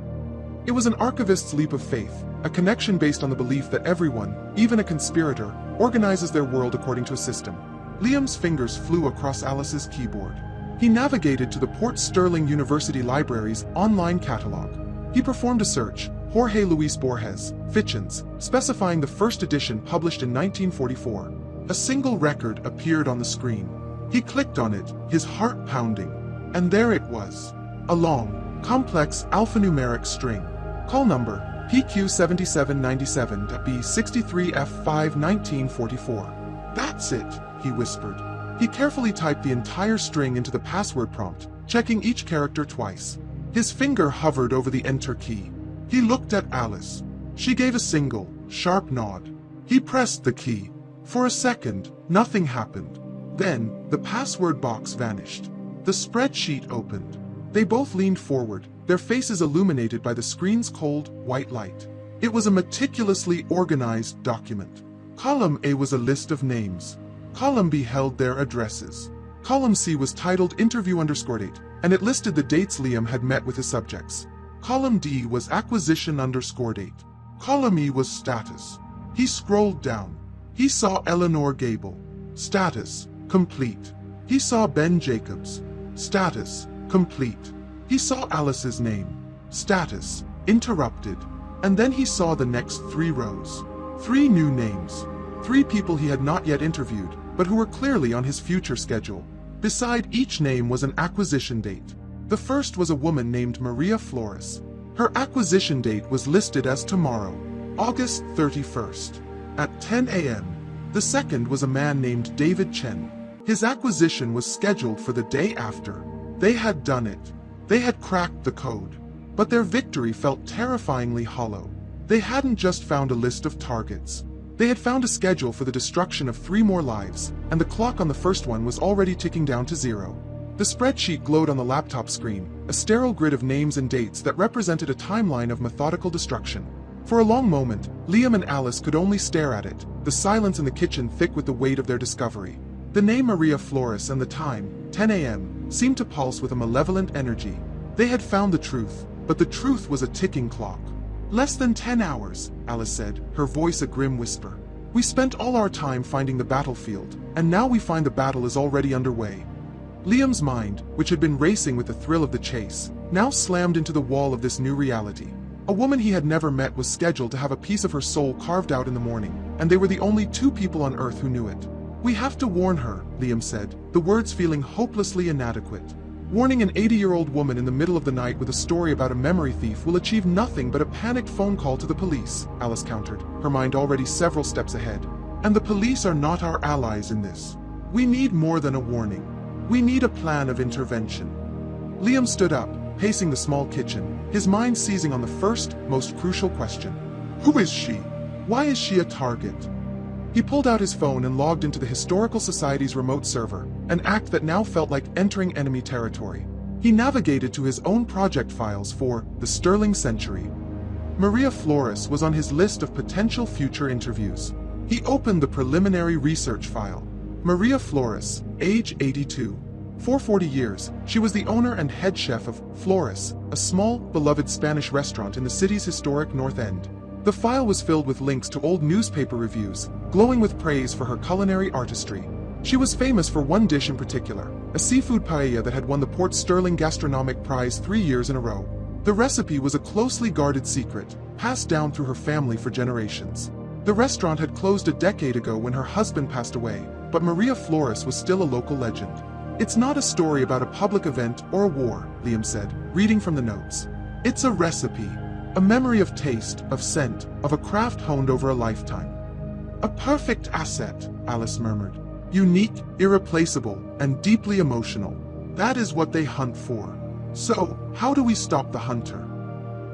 It was an archivist's leap of faith, a connection based on the belief that everyone, even a conspirator, organizes their world according to a system. Liam's fingers flew across Alice's keyboard. He navigated to the Port Sterling University Library's online catalog. He performed a search, Jorge Luis Borges, Fictions, specifying the first edition published in 1944. A single record appeared on the screen. He clicked on it, his heart pounding. And there it was. A long, complex alphanumeric string. Call number, PQ7797-B63F5-1944. That's it, he whispered. He carefully typed the entire string into the password prompt, checking each character twice. His finger hovered over the enter key. He looked at Alice. She gave a single, sharp nod. He pressed the key. For a second, nothing happened. Then, the password box vanished. The spreadsheet opened. They both leaned forward, their faces illuminated by the screen's cold, white light. It was a meticulously organized document. Column A was a list of names. Column B held their addresses. Column C was titled Interview_date, and it listed the dates Liam had met with his subjects. Column D was Acquisition_date. Column E was Status. He scrolled down. He saw Eleanor Gable. Status, complete. He saw Ben Jacobs. Status, complete. He saw Alice's name. Status, interrupted. And then he saw the next 3 rows. 3 new names. 3 people he had not yet interviewed, but who were clearly on his future schedule. Beside each name was an acquisition date. The first was a woman named Maria Flores. Her acquisition date was listed as tomorrow, August 31st, at 10 a.m. The second was a man named David Chen. His acquisition was scheduled for the day after. They had done it. They had cracked the code. But their victory felt terrifyingly hollow. They hadn't just found a list of targets. They had found a schedule for the destruction of 3 more lives, and the clock on the first one was already ticking down to 0. The spreadsheet glowed on the laptop screen, a sterile grid of names and dates that represented a timeline of methodical destruction. For a long moment, Liam and Alice could only stare at it, the silence in the kitchen thick with the weight of their discovery. The name Maria Flores and the time, 10 a.m., seemed to pulse with a malevolent energy. They had found the truth, but the truth was a ticking clock. Less than 10 hours, Alice said, her voice a grim whisper. We spent all our time finding the battlefield, and now we find the battle is already underway. Liam's mind, which had been racing with the thrill of the chase, now slammed into the wall of this new reality. A woman he had never met was scheduled to have a piece of her soul carved out in the morning, and they were the only 2 people on Earth who knew it. We have to warn her, Liam said, the words feeling hopelessly inadequate. Warning an 80-year-old woman in the middle of the night with a story about a memory thief will achieve nothing but a panicked phone call to the police, Alice countered, her mind already several steps ahead. And the police are not our allies in this. We need more than a warning. We need a plan of intervention. Liam stood up, pacing the small kitchen, his mind seizing on the first, most crucial question. Who is she? Why is she a target? He pulled out his phone and logged into the Historical Society's remote server, an act that now felt like entering enemy territory. He navigated to his own project files for the Sterling Century. Maria Flores was on his list of potential future interviews. He opened the preliminary research file. Maria Flores, age 82. For 40 years, she was the owner and head chef of Flores, a small, beloved Spanish restaurant in the city's historic North End. The file was filled with links to old newspaper reviews, glowing with praise for her culinary artistry. She was famous for one dish in particular, a seafood paella that had won the Port Sterling Gastronomic Prize 3 years in a row. The recipe was a closely guarded secret, passed down through her family for generations. The restaurant had closed a decade ago when her husband passed away, but Maria Flores was still a local legend. It's not a story about a public event or a war, Liam said, reading from the notes. It's a recipe. A memory of taste, of scent, of a craft honed over a lifetime. A perfect asset, Alice murmured. Unique, irreplaceable, and deeply emotional. That is what they hunt for. So, how do we stop the hunter?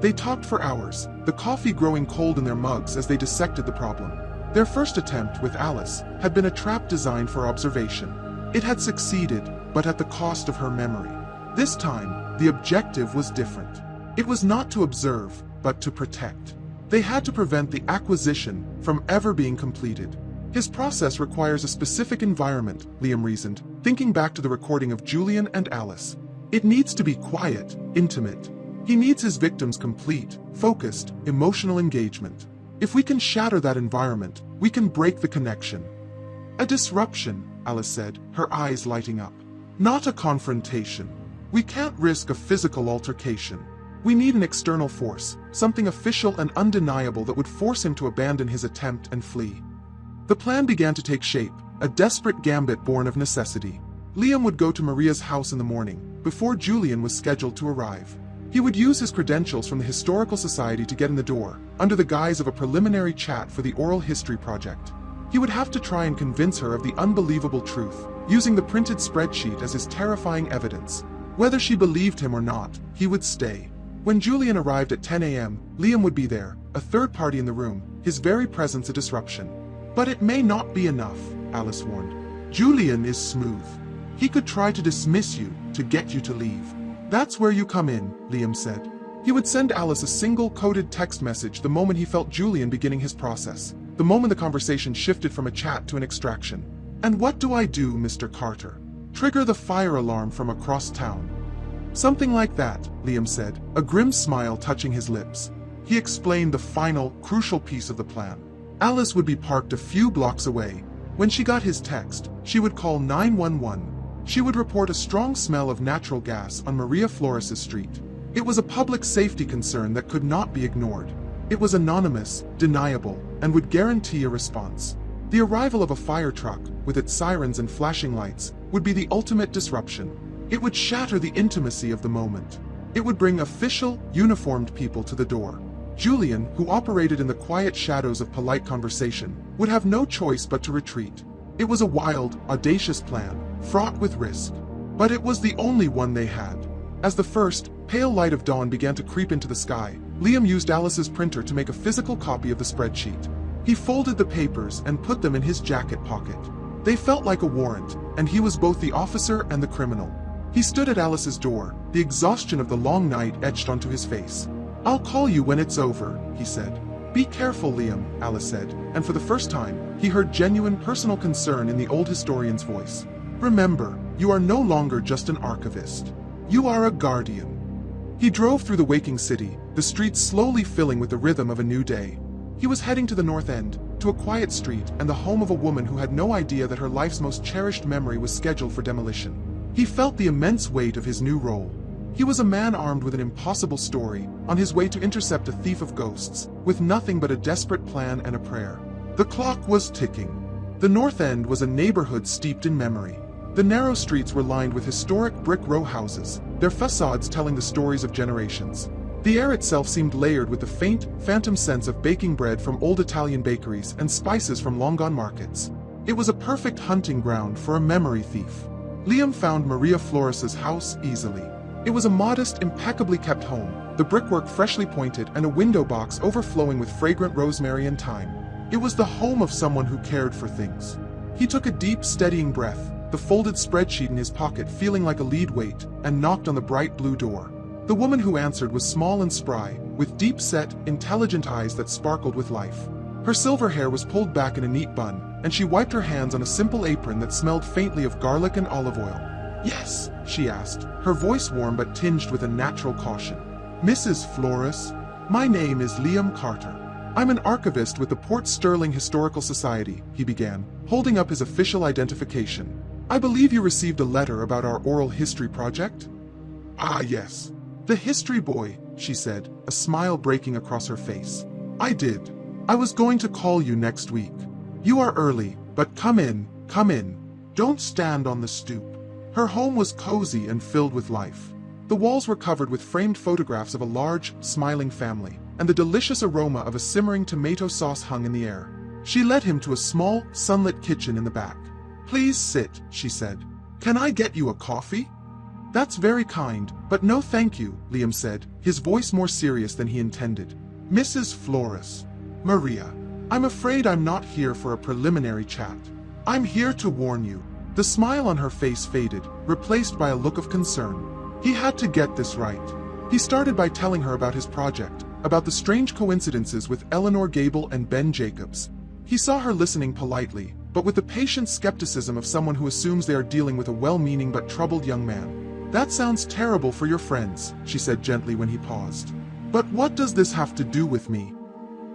They talked for hours, the coffee growing cold in their mugs as they dissected the problem. Their first attempt, with Alice, had been a trap designed for observation. It had succeeded, but at the cost of her memory. This time, the objective was different. It was not to observe, but to protect. They had to prevent the acquisition from ever being completed. His process requires a specific environment, Liam reasoned, thinking back to the recording of Julian and Alice. It needs to be quiet, intimate. He needs his victims' complete, focused, emotional engagement. If we can shatter that environment, we can break the connection. A disruption, Alice said, her eyes lighting up. Not a confrontation. We can't risk a physical altercation. We need an external force, something official and undeniable that would force him to abandon his attempt and flee. The plan began to take shape, a desperate gambit born of necessity. Liam would go to Maria's house in the morning, before Julian was scheduled to arrive. He would use his credentials from the Historical Society to get in the door, under the guise of a preliminary chat for the oral history project. He would have to try and convince her of the unbelievable truth, using the printed spreadsheet as his terrifying evidence. Whether she believed him or not, he would stay. When Julian arrived at 10 a.m., Liam would be there, a third party in the room, his very presence a disruption. But it may not be enough, Alice warned. Julian is smooth. He could try to dismiss you, to get you to leave. That's where you come in, Liam said. He would send Alice a single coded text message the moment he felt Julian beginning his process, the moment the conversation shifted from a chat to an extraction. And what do I do, Mr. Carter? Trigger the fire alarm from across town. Something like that, Liam said, a grim smile touching his lips. He explained the final, crucial piece of the plan. Alice would be parked a few blocks away. When she got his text, she would call 911. She would report a strong smell of natural gas on Maria Flores' street. It was a public safety concern that could not be ignored. It was anonymous, deniable, and would guarantee a response. The arrival of a fire truck, with its sirens and flashing lights, would be the ultimate disruption. It would shatter the intimacy of the moment. It would bring official, uniformed people to the door. Julian, who operated in the quiet shadows of polite conversation, would have no choice but to retreat. It was a wild, audacious plan, fraught with risk. But it was the only one they had. As the first, pale light of dawn began to creep into the sky, Liam used Alice's printer to make a physical copy of the spreadsheet. He folded the papers and put them in his jacket pocket. They felt like a warrant, and he was both the officer and the criminal. He stood at Alice's door, the exhaustion of the long night etched onto his face. I'll call you when it's over, he said. Be careful, Liam, Alice said, and for the first time, he heard genuine personal concern in the old historian's voice. Remember, you are no longer just an archivist. You are a guardian. He drove through the waking city, the streets slowly filling with the rhythm of a new day. He was heading to the North End, to a quiet street and the home of a woman who had no idea that her life's most cherished memory was scheduled for demolition. He felt the immense weight of his new role. He was a man armed with an impossible story, on his way to intercept a thief of ghosts, with nothing but a desperate plan and a prayer. The clock was ticking. The North End was a neighborhood steeped in memory. The narrow streets were lined with historic brick row houses, their facades telling the stories of generations. The air itself seemed layered with the faint, phantom sense of baking bread from old Italian bakeries and spices from long-gone markets. It was a perfect hunting ground for a memory thief. Liam found Maria Flores' house easily. It was a modest, impeccably kept home, the brickwork freshly pointed and a window box overflowing with fragrant rosemary and thyme. It was the home of someone who cared for things. He took a deep, steadying breath, the folded spreadsheet in his pocket feeling like a lead weight, and knocked on the bright blue door. The woman who answered was small and spry, with deep-set, intelligent eyes that sparkled with life. Her silver hair was pulled back in a neat bun, and she wiped her hands on a simple apron that smelled faintly of garlic and olive oil. Yes, she asked, her voice warm but tinged with a natural caution. Mrs. Flores, my name is Liam Carter. I'm an archivist with the Port Sterling Historical Society, he began, holding up his official identification. I believe you received a letter about our oral history project? Ah, yes. The history boy, she said, a smile breaking across her face. I did. I was going to call you next week. You are early, but come in, come in. Don't stand on the stoop. Her home was cozy and filled with life. The walls were covered with framed photographs of a large, smiling family, and the delicious aroma of a simmering tomato sauce hung in the air. She led him to a small, sunlit kitchen in the back. "Please sit," she said. "Can I get you a coffee?" "That's very kind, but no thank you," Liam said, his voice more serious than he intended. "Mrs. Flores." "Maria, I'm afraid I'm not here for a preliminary chat. I'm here to warn you." The smile on her face faded, replaced by a look of concern. He had to get this right. He started by telling her about his project, about the strange coincidences with Eleanor Gable and Ben Jacobs. He saw her listening politely, but with the patient skepticism of someone who assumes they are dealing with a well-meaning but troubled young man. "That sounds terrible for your friends," she said gently when he paused. "But what does this have to do with me?"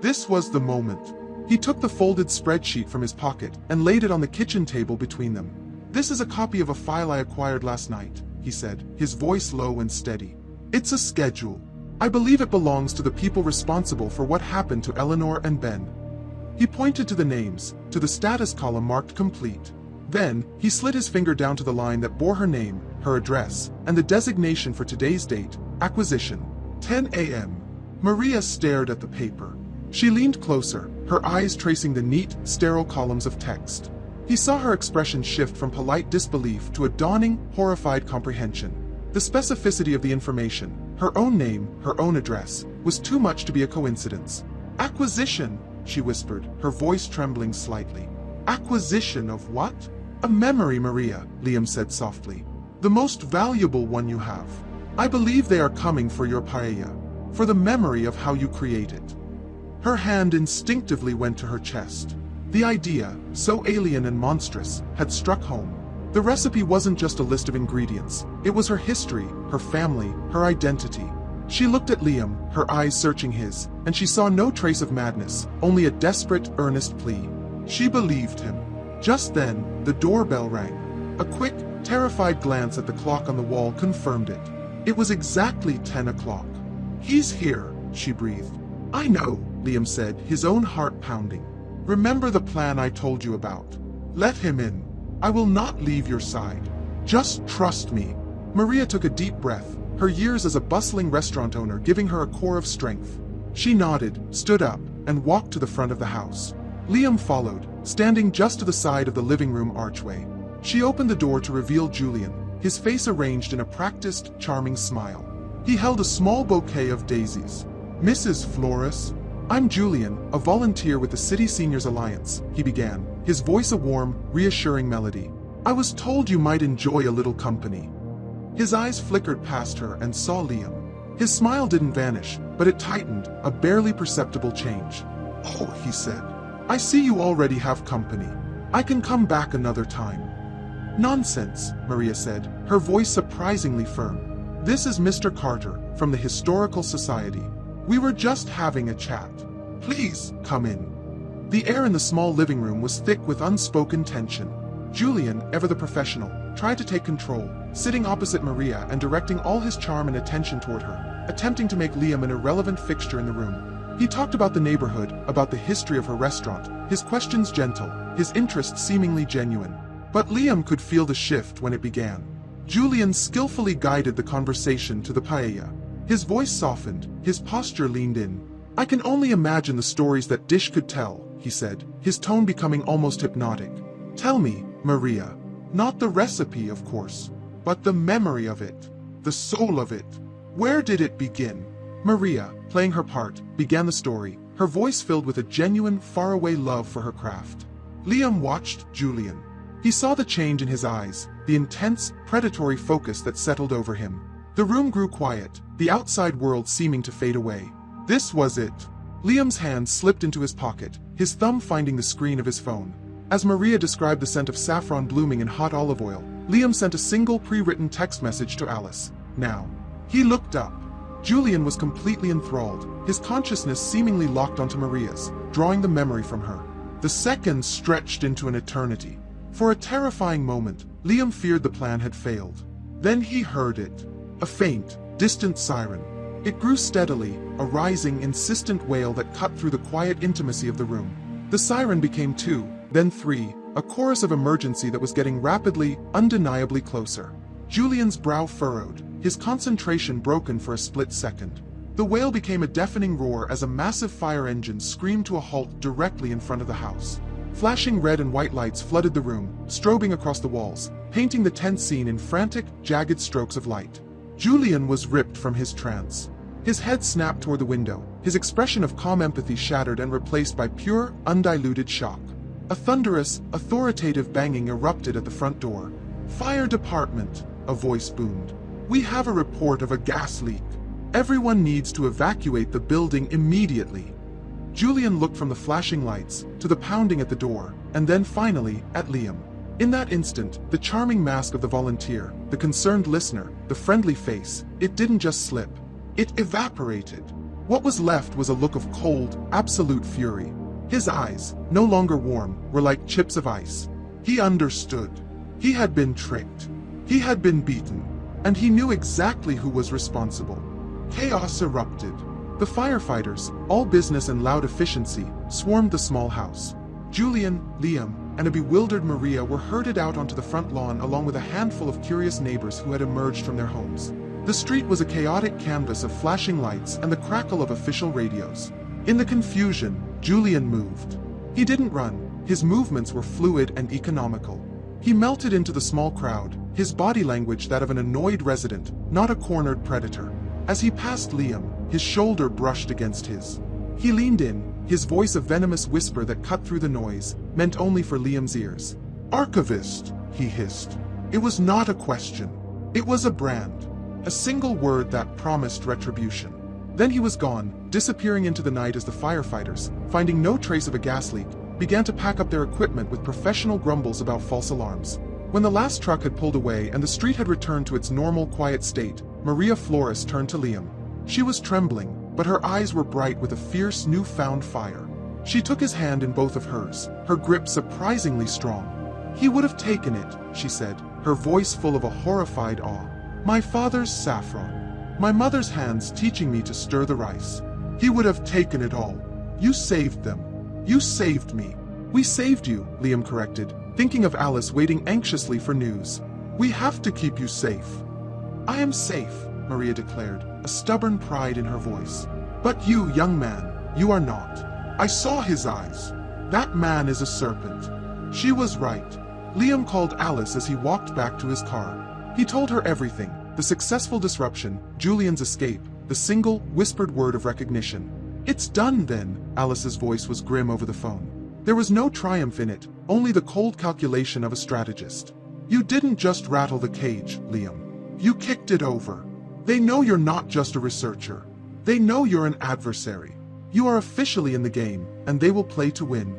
This was the moment. He took the folded spreadsheet from his pocket and laid it on the kitchen table between them. "This is a copy of a file I acquired last night," he said, his voice low and steady. "It's a schedule. I believe it belongs to the people responsible for what happened to Eleanor and Ben." He pointed to the names, to the status column marked complete. Then, he slid his finger down to the line that bore her name, her address, and the designation for today's date, acquisition, 10 a.m. Maria stared at the paper. She leaned closer, her eyes tracing the neat, sterile columns of text. He saw her expression shift from polite disbelief to a dawning, horrified comprehension. The specificity of the information, her own name, her own address, was too much to be a coincidence. "Acquisition," she whispered, her voice trembling slightly. "Acquisition of what?" "A memory, Maria," Liam said softly. "The most valuable one you have. I believe they are coming for your paella, for the memory of how you create it." Her hand instinctively went to her chest. The idea, so alien and monstrous, had struck home. The recipe wasn't just a list of ingredients. It was her history, her family, her identity. She looked at Liam, her eyes searching his, and she saw no trace of madness, only a desperate, earnest plea. She believed him. Just then, the doorbell rang. A quick, terrified glance at the clock on the wall confirmed it. It was exactly 10 o'clock. "He's here," she breathed. "I know," Liam said, his own heart pounding. "Remember the plan I told you about. Let him in. I will not leave your side. Just trust me." Maria took a deep breath, her years as a bustling restaurant owner giving her a core of strength. She nodded, stood up, and walked to the front of the house. Liam followed, standing just to the side of the living room archway. She opened the door to reveal Julian, his face arranged in a practiced, charming smile. He held a small bouquet of daisies. "Mrs. Flores, I'm Julian, a volunteer with the City Seniors Alliance," he began, his voice a warm, reassuring melody. "I was told you might enjoy a little company." His eyes flickered past her and saw Liam. His smile didn't vanish, but it tightened, a barely perceptible change. "Oh," he said, "I see you already have company. I can come back another time." "Nonsense," Maria said, her voice surprisingly firm. "This is Mr. Carter, from the Historical Society. We were just having a chat. Please, come in." The air in the small living room was thick with unspoken tension. Julian, ever the professional, tried to take control, sitting opposite Maria and directing all his charm and attention toward her, attempting to make Liam an irrelevant fixture in the room. He talked about the neighborhood, about the history of her restaurant, his questions gentle, his interest seemingly genuine. But Liam could feel the shift when it began. Julian skillfully guided the conversation to the paella. His voice softened, his posture leaned in. "I can only imagine the stories that dish could tell," he said, his tone becoming almost hypnotic. "Tell me, Maria, not the recipe, of course, but the memory of it, the soul of it. Where did it begin?" Maria, playing her part, began the story, her voice filled with a genuine, faraway love for her craft. Liam watched Julian. He saw the change in his eyes, the intense, predatory focus that settled over him. The room grew quiet, the outside world seeming to fade away. This was it. Liam's hand slipped into his pocket, his thumb finding the screen of his phone. As Maria described the scent of saffron blooming in hot olive oil, Liam sent a single pre-written text message to Alice. Now. He looked up. Julian was completely enthralled, his consciousness seemingly locked onto Maria's, drawing the memory from her. The seconds stretched into an eternity. For a terrifying moment, Liam feared the plan had failed. Then he heard it. A faint, distant siren. It grew steadily, a rising, insistent wail that cut through the quiet intimacy of the room. The siren became 2, then 3, a chorus of emergency that was getting rapidly, undeniably closer. Julian's brow furrowed. his concentration broken for a split second. The wail became a deafening roar as a massive fire engine screamed to a halt directly in front of the house. Flashing red and white lights flooded the room, strobing across the walls, painting the tense scene in frantic, jagged strokes of light. Julian was ripped from his trance. His head snapped toward the window, his expression of calm empathy shattered and replaced by pure, undiluted shock. A thunderous, authoritative banging erupted at the front door. "Fire department," a voice boomed. "We have a report of a gas leak. Everyone needs to evacuate the building immediately." Julian looked from the flashing lights to the pounding at the door, and then finally at Liam. In that instant, the charming mask of the volunteer, the concerned listener, the friendly face, it didn't just slip. It evaporated. What was left was a look of cold, absolute fury. His eyes, no longer warm, were like chips of ice. He understood. He had been tricked. He had been beaten. And he knew exactly who was responsible. Chaos erupted. The firefighters, all business and loud efficiency, swarmed the small house. Julian, Liam, and a bewildered Maria were herded out onto the front lawn along with a handful of curious neighbors who had emerged from their homes. The street was a chaotic canvas of flashing lights and the crackle of official radios. In the confusion, Julian moved. He didn't run. His movements were fluid and economical. He melted into the small crowd, his body language that of an annoyed resident, not a cornered predator. As he passed Liam, his shoulder brushed against his. He leaned in, his voice a venomous whisper that cut through the noise, meant only for Liam's ears. "Archivist," he hissed. It was not a question. It was a brand. A single word that promised retribution. Then he was gone, disappearing into the night as the firefighters, finding no trace of a gas leak, began to pack up their equipment with professional grumbles about false alarms. When the last truck had pulled away and the street had returned to its normal, quiet state, Maria Flores turned to Liam. She was trembling, but her eyes were bright with a fierce, newfound fire. She took his hand in both of hers, her grip surprisingly strong. "He would have taken it," she said, her voice full of a horrified awe. "My father's saffron. My mother's hands teaching me to stir the rice. He would have taken it all. You saved them. You saved me." "We saved you," Liam corrected, thinking of Alice waiting anxiously for news. "We have to keep you safe." "I am safe," Maria declared, a stubborn pride in her voice. "But you, young man, you are not. I saw his eyes. That man is a serpent." She was right. Liam called Alice as he walked back to his car. He told her everything, the successful disruption, Julian's escape, the single, whispered word of recognition. "It's done then," Alice's voice was grim over the phone. There was no triumph in it, only the cold calculation of a strategist. "You didn't just rattle the cage, Liam. You kicked it over. They know you're not just a researcher. They know you're an adversary. You are officially in the game, and they will play to win."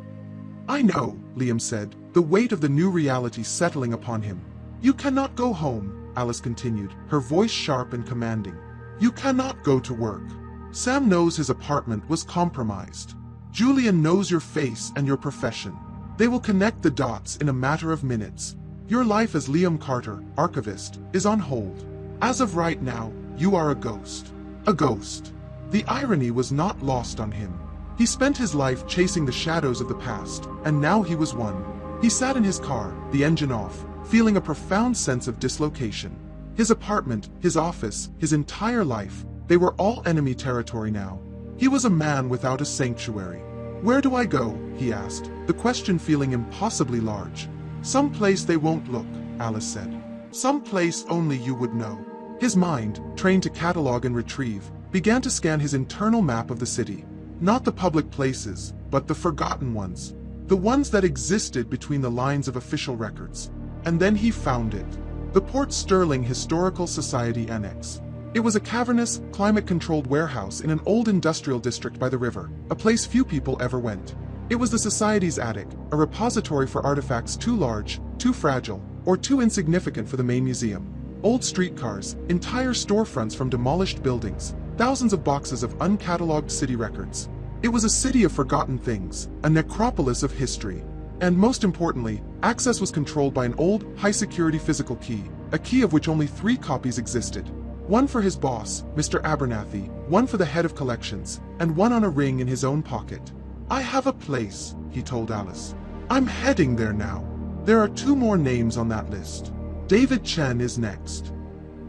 "I know," Liam said, the weight of the new reality settling upon him. "You cannot go home," Alice continued, her voice sharp and commanding. "You cannot go to work. Sam knows his apartment was compromised. Julian knows your face and your profession. They will connect the dots in a matter of minutes. Your life as Liam Carter, archivist, is on hold. As of right now, you are a ghost. A ghost." The irony was not lost on him. He spent his life chasing the shadows of the past, and now he was one. He sat in his car, the engine off, feeling a profound sense of dislocation. His apartment, his office, his entire life, they were all enemy territory now. He was a man without a sanctuary. "Where do I go?" he asked, the question feeling impossibly large. "Some place they won't look," Alice said. "Some place only you would know." His mind, trained to catalog and retrieve, began to scan his internal map of the city. Not the public places, but the forgotten ones. The ones that existed between the lines of official records. And then he found it. The Port Sterling Historical Society Annex. It was a cavernous, climate-controlled warehouse in an old industrial district by the river, a place few people ever went. It was the Society's attic, a repository for artifacts too large, too fragile, or too insignificant for the main museum. Old streetcars, entire storefronts from demolished buildings, thousands of boxes of uncatalogued city records. It was a city of forgotten things, a necropolis of history. And most importantly, access was controlled by an old, high-security physical key, a key of which only 3 copies existed. One for his boss, Mr. Abernathy, one for the head of collections, and one on a ring in his own pocket. "I have a place," he told Alice. "I'm heading there now. There are 2 more names on that list. David Chen is next."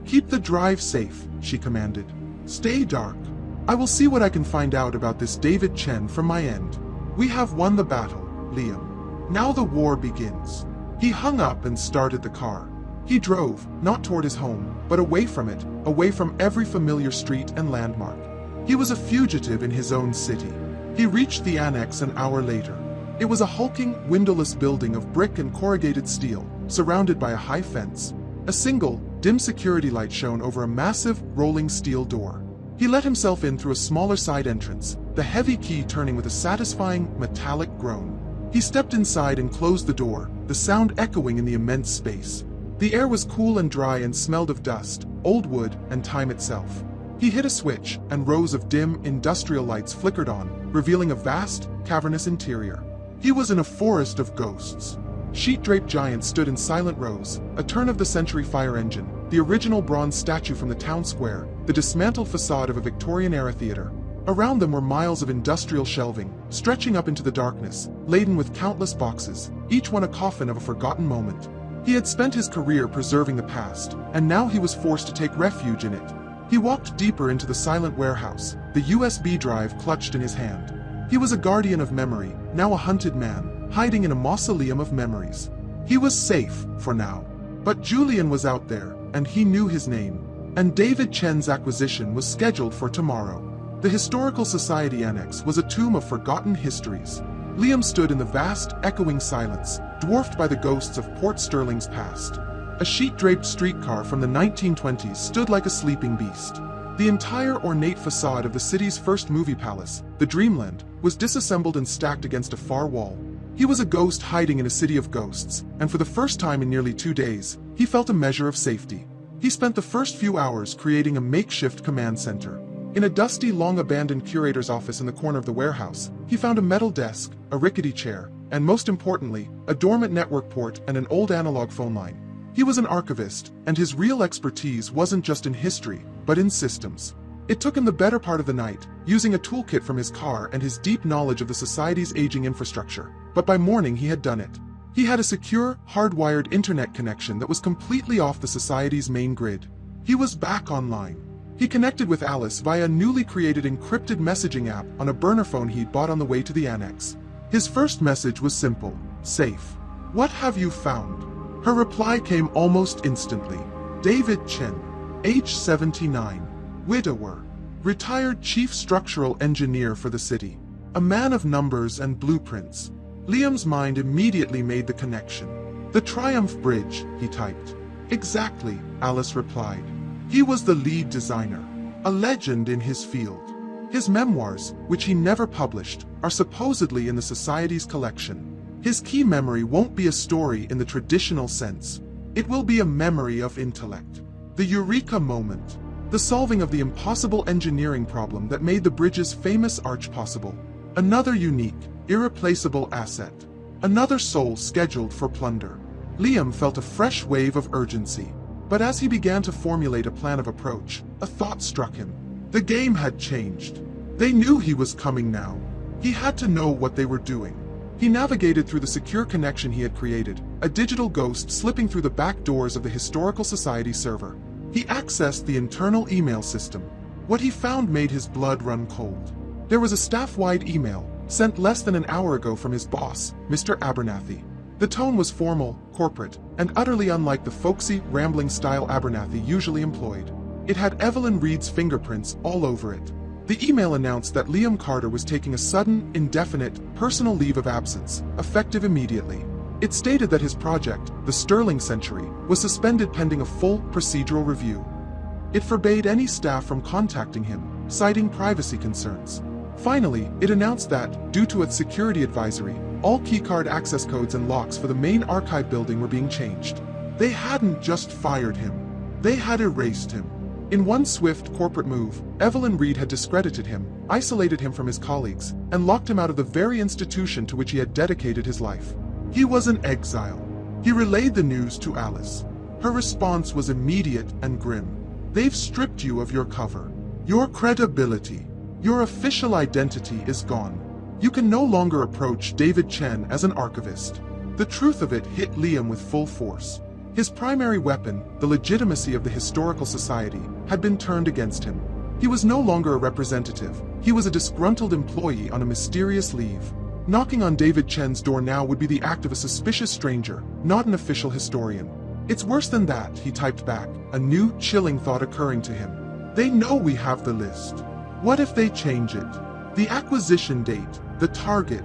"Keep the drive safe," she commanded. "Stay dark. I will see what I can find out about this David Chen from my end. We have won the battle, Liam. Now the war begins." He hung up and started the car. He drove, not toward his home, but away from it, away from every familiar street and landmark. He was a fugitive in his own city. He reached the annex an hour later. It was a hulking, windowless building of brick and corrugated steel, surrounded by a high fence. A single, dim security light shone over a massive, rolling steel door. He let himself in through a smaller side entrance, the heavy key turning with a satisfying, metallic groan. He stepped inside and closed the door, the sound echoing in the immense space. The air was cool and dry and smelled of dust, old wood, and time itself. He hit a switch, and rows of dim, industrial lights flickered on, revealing a vast, cavernous interior. He was in a forest of ghosts. Sheet-draped giants stood in silent rows, a turn-of-the-century fire engine, the original bronze statue from the town square, the dismantled facade of a Victorian-era theater. Around them were miles of industrial shelving, stretching up into the darkness, laden with countless boxes, each one a coffin of a forgotten moment. He had spent his career preserving the past, and now he was forced to take refuge in it. He walked deeper into the silent warehouse, the USB drive clutched in his hand. He was a guardian of memory, now a hunted man, hiding in a mausoleum of memories. He was safe, for now. But Julian was out there, and he knew his name. And David Chen's acquisition was scheduled for tomorrow. The Historical Society Annex was a tomb of forgotten histories. Liam stood in the vast, echoing silence, dwarfed by the ghosts of Port Sterling's past. A sheet-draped streetcar from the 1920s stood like a sleeping beast. The entire ornate facade of the city's first movie palace, the Dreamland, was disassembled and stacked against a far wall. He was a ghost hiding in a city of ghosts, and for the first time in nearly 2 days, he felt a measure of safety. He spent the first few hours creating a makeshift command center. In a dusty, long-abandoned curator's office in the corner of the warehouse, he found a metal desk, a rickety chair, and most importantly, a dormant network port and an old analog phone line. He was an archivist, and his real expertise wasn't just in history, but in systems. It took him the better part of the night, using a toolkit from his car and his deep knowledge of the society's aging infrastructure, but by morning he had done it. He had a secure, hardwired internet connection that was completely off the society's main grid. He was back online. He connected with Alice via a newly created encrypted messaging app on a burner phone he'd bought on the way to the annex. His first message was simple: safe. "What have you found?" Her reply came almost instantly. David Chen, age 79, widower, retired chief structural engineer for the city, a man of numbers and blueprints. Liam's mind immediately made the connection. "The Triumph Bridge," he typed. "Exactly," Alice replied. He was the lead designer, a legend in his field. His memoirs, which he never published, are supposedly in the Society's collection. His key memory won't be a story in the traditional sense. It will be a memory of intellect. The eureka moment. The solving of the impossible engineering problem that made the bridge's famous arch possible. Another unique, irreplaceable asset. Another soul scheduled for plunder. Liam felt a fresh wave of urgency. But as he began to formulate a plan of approach, a thought struck him. The game had changed. They knew he was coming now. He had to know what they were doing. He navigated through the secure connection he had created, a digital ghost slipping through the back doors of the Historical Society server. He accessed the internal email system. What he found made his blood run cold. There was a staff-wide email, sent less than an hour ago from his boss, Mr. Abernathy. The tone was formal, corporate, and utterly unlike the folksy, rambling style Abernathy usually employed. It had Evelyn Reed's fingerprints all over it. The email announced that Liam Carter was taking a sudden, indefinite, personal leave of absence, effective immediately. It stated that his project, the Sterling Century, was suspended pending a full, procedural review. It forbade any staff from contacting him, citing privacy concerns. Finally, it announced that, due to its security advisory, all keycard access codes and locks for the main archive building were being changed. They hadn't just fired him. They had erased him. In one swift corporate move, Evelyn Reed had discredited him, isolated him from his colleagues, and locked him out of the very institution to which he had dedicated his life. He was an exile. He relayed the news to Alice. Her response was immediate and grim. "They've stripped you of your cover. Your credibility. Your official identity is gone. You can no longer approach David Chen as an archivist." The truth of it hit Liam with full force. His primary weapon, the legitimacy of the historical society, had been turned against him. He was no longer a representative. He was a disgruntled employee on a mysterious leave. Knocking on David Chen's door now would be the act of a suspicious stranger, not an official historian. "It's worse than that," he typed back, a new, chilling thought occurring to him. "They know we have the list. What if they change it? The acquisition date, the target.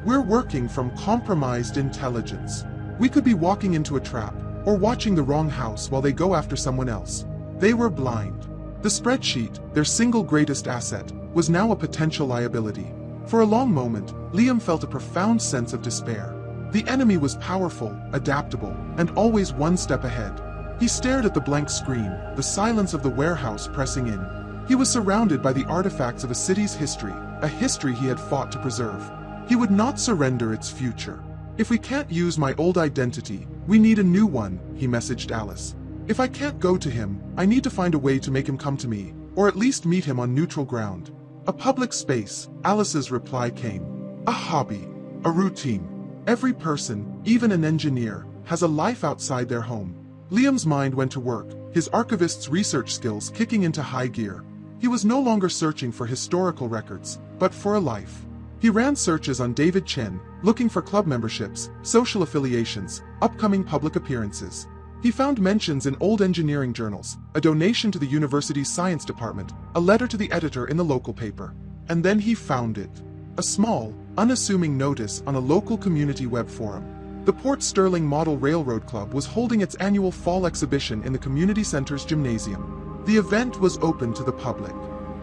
We're working from compromised intelligence. We could be walking into a trap, or watching the wrong house while they go after someone else." They were blind. The spreadsheet, their single greatest asset, was now a potential liability. For a long moment, Liam felt a profound sense of despair. The enemy was powerful, adaptable, and always one step ahead. He stared at the blank screen, the silence of the warehouse pressing in. He was surrounded by the artifacts of a city's history, a history he had fought to preserve. He would not surrender its future. "If we can't use my old identity, we need a new one," he messaged Alice. "If I can't go to him, I need to find a way to make him come to me, or at least meet him on neutral ground." "A public space," Alice's reply came. "A hobby. A routine. Every person, even an engineer, has a life outside their home." Liam's mind went to work, his archivist's research skills kicking into high gear. He was no longer searching for historical records, but for a life. He ran searches on David Chen, looking for club memberships, social affiliations, upcoming public appearances. He found mentions in old engineering journals, a donation to the university's science department, a letter to the editor in the local paper. And then he found it. A small, unassuming notice on a local community web forum. The Port Sterling Model Railroad Club was holding its annual fall exhibition in the community center's gymnasium. The event was open to the public.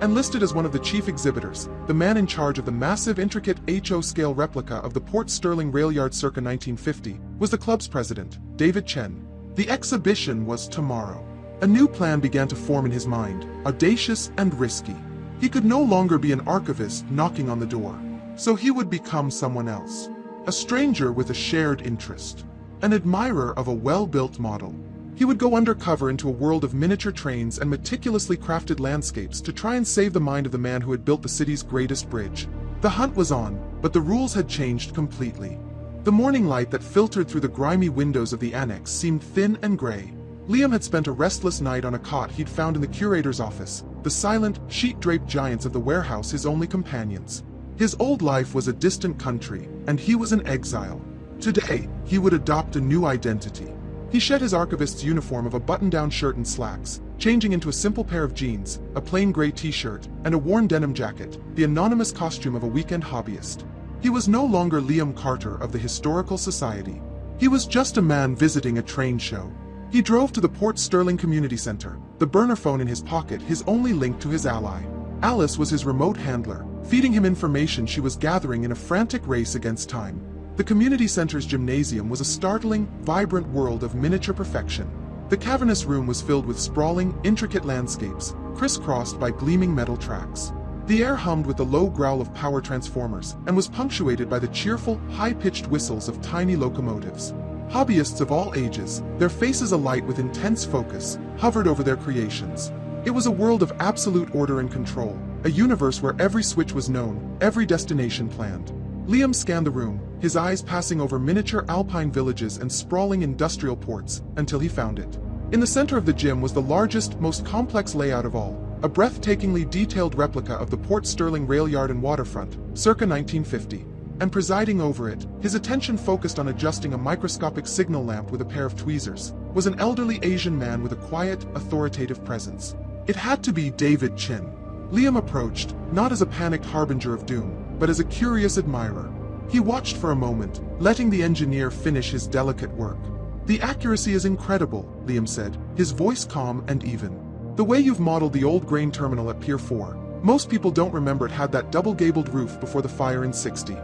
And listed as one of the chief exhibitors, the man in charge of the massive intricate HO-scale replica of the Port Sterling rail yard circa 1950, was the club's president, David Chen. The exhibition was tomorrow. A new plan began to form in his mind, audacious and risky. He could no longer be an archivist knocking on the door. So he would become someone else. A stranger with a shared interest. An admirer of a well-built model. He would go undercover into a world of miniature trains and meticulously crafted landscapes to try and save the mind of the man who had built the city's greatest bridge. The hunt was on, but the rules had changed completely. The morning light that filtered through the grimy windows of the annex seemed thin and gray. Liam had spent a restless night on a cot he'd found in the curator's office, the silent, sheet-draped giants of the warehouse his only companions. His old life was a distant country, and he was an exile. Today, he would adopt a new identity. He shed his archivist's uniform of a button-down shirt and slacks, changing into a simple pair of jeans, a plain gray t-shirt, and a worn denim jacket, the anonymous costume of a weekend hobbyist. He was no longer Liam Carter of the Historical Society. He was just a man visiting a train show. He drove to the Port Sterling Community Center, the burner phone in his pocket his only link to his ally. Alice was his remote handler, feeding him information she was gathering in a frantic race against time. The community center's gymnasium was a startling, vibrant world of miniature perfection. The cavernous room was filled with sprawling, intricate landscapes, crisscrossed by gleaming metal tracks. The air hummed with the low growl of power transformers and was punctuated by the cheerful, high-pitched whistles of tiny locomotives. Hobbyists of all ages, their faces alight with intense focus, hovered over their creations. It was a world of absolute order and control, a universe where every switch was known, every destination planned. Liam scanned the room, his eyes passing over miniature alpine villages and sprawling industrial ports, until he found it. In the center of the gym was the largest, most complex layout of all, a breathtakingly detailed replica of the Port Sterling rail yard and waterfront, circa 1950. And presiding over it, his attention focused on adjusting a microscopic signal lamp with a pair of tweezers, was an elderly Asian man with a quiet, authoritative presence. It had to be David Chen. Liam approached, not as a panicked harbinger of doom, but as a curious admirer. He watched for a moment, letting the engineer finish his delicate work. "The accuracy is incredible," Liam said, his voice calm and even. "The way you've modeled the old grain terminal at Pier 4. Most people don't remember it had that double-gabled roof before the fire in '60.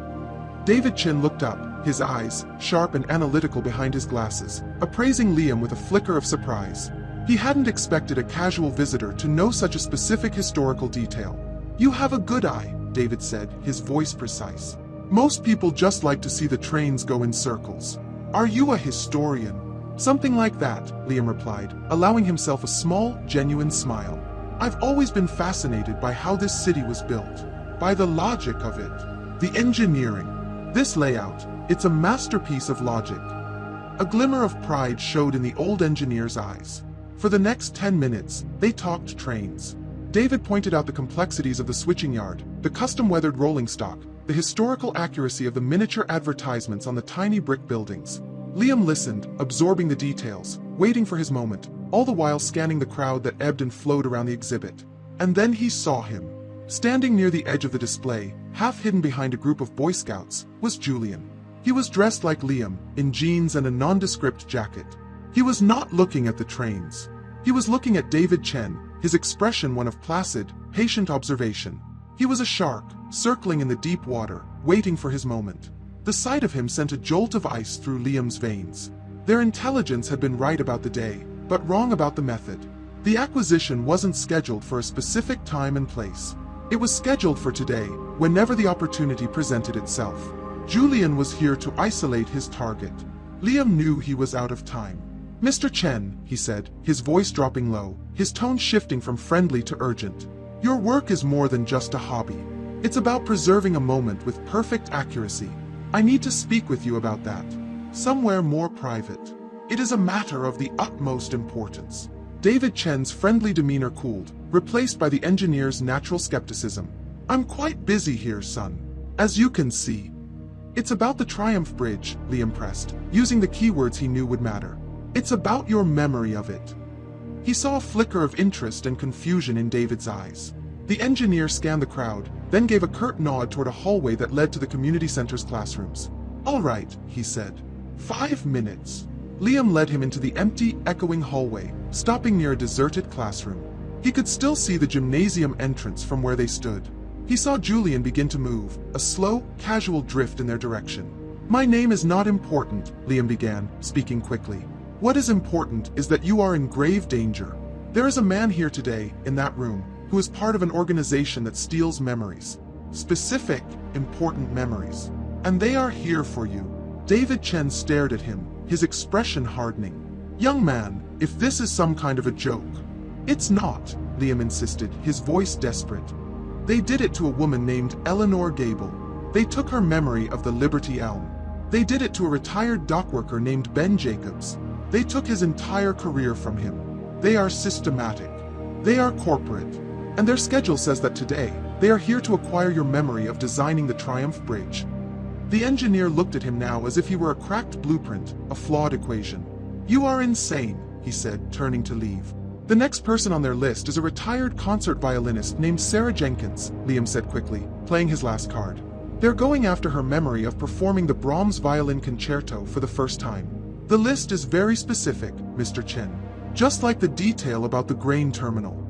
David Chen looked up, his eyes, sharp and analytical behind his glasses, appraising Liam with a flicker of surprise. He hadn't expected a casual visitor to know such a specific historical detail. "You have a good eye," David said, his voice precise. "Most people just like to see the trains go in circles. Are you a historian?" "Something like that," Liam replied, allowing himself a small, genuine smile. "I've always been fascinated by how this city was built. By the logic of it. The engineering. This layout, it's a masterpiece of logic." A glimmer of pride showed in the old engineer's eyes. For the next 10 minutes, they talked trains. David pointed out the complexities of the switching yard, the custom-weathered rolling stock, the historical accuracy of the miniature advertisements on the tiny brick buildings. Liam listened, absorbing the details, waiting for his moment, all the while scanning the crowd that ebbed and flowed around the exhibit. And then he saw him. Standing near the edge of the display, half hidden behind a group of Boy Scouts, was Julian. He was dressed like Liam, in jeans and a nondescript jacket. He was not looking at the trains. He was looking at David Chen, his expression one of placid, patient observation. He was a shark, circling in the deep water, waiting for his moment. The sight of him sent a jolt of ice through Liam's veins. Their intelligence had been right about the day, but wrong about the method. The acquisition wasn't scheduled for a specific time and place. It was scheduled for today, whenever the opportunity presented itself. Julian was here to isolate his target. Liam knew he was out of time. "Mr. Chen," he said, his voice dropping low, his tone shifting from friendly to urgent. "Your work is more than just a hobby. It's about preserving a moment with perfect accuracy. I need to speak with you about that. Somewhere more private. It is a matter of the utmost importance." David Chen's friendly demeanor cooled, replaced by the engineer's natural skepticism. "I'm quite busy here, son. As you can see." "It's about the Triumph Bridge," Liam pressed, using the keywords he knew would matter. "It's about your memory of it." He saw a flicker of interest and confusion in David's eyes. The engineer scanned the crowd, then gave a curt nod toward a hallway that led to the community center's classrooms. "All right," he said. 5 minutes. Liam led him into the empty, echoing hallway, stopping near a deserted classroom. He could still see the gymnasium entrance from where they stood. He saw Julian begin to move, a slow, casual drift in their direction. "My name is not important," Liam began, speaking quickly. "What is important is that you are in grave danger. There is a man here today, in that room, who is part of an organization that steals memories. Specific, important memories. And they are here for you." David Chen stared at him, his expression hardening. "Young man, if this is some kind of a joke." "It's not," Liam insisted, his voice desperate. "They did it to a woman named Eleanor Gable. They took her memory of the Liberty Elm. They did it to a retired dockworker named Ben Jacobs. They took his entire career from him. They are systematic. They are corporate. And their schedule says that today, they are here to acquire your memory of designing the Triumph Bridge." The engineer looked at him now as if he were a cracked blueprint, a flawed equation. "You are insane," he said, turning to leave. "The next person on their list is a retired concert violinist named Sarah Jenkins," Liam said quickly, playing his last card. "They're going after her memory of performing the Brahms Violin Concerto for the first time. The list is very specific, Mr. Chen. Just like the detail about the grain terminal."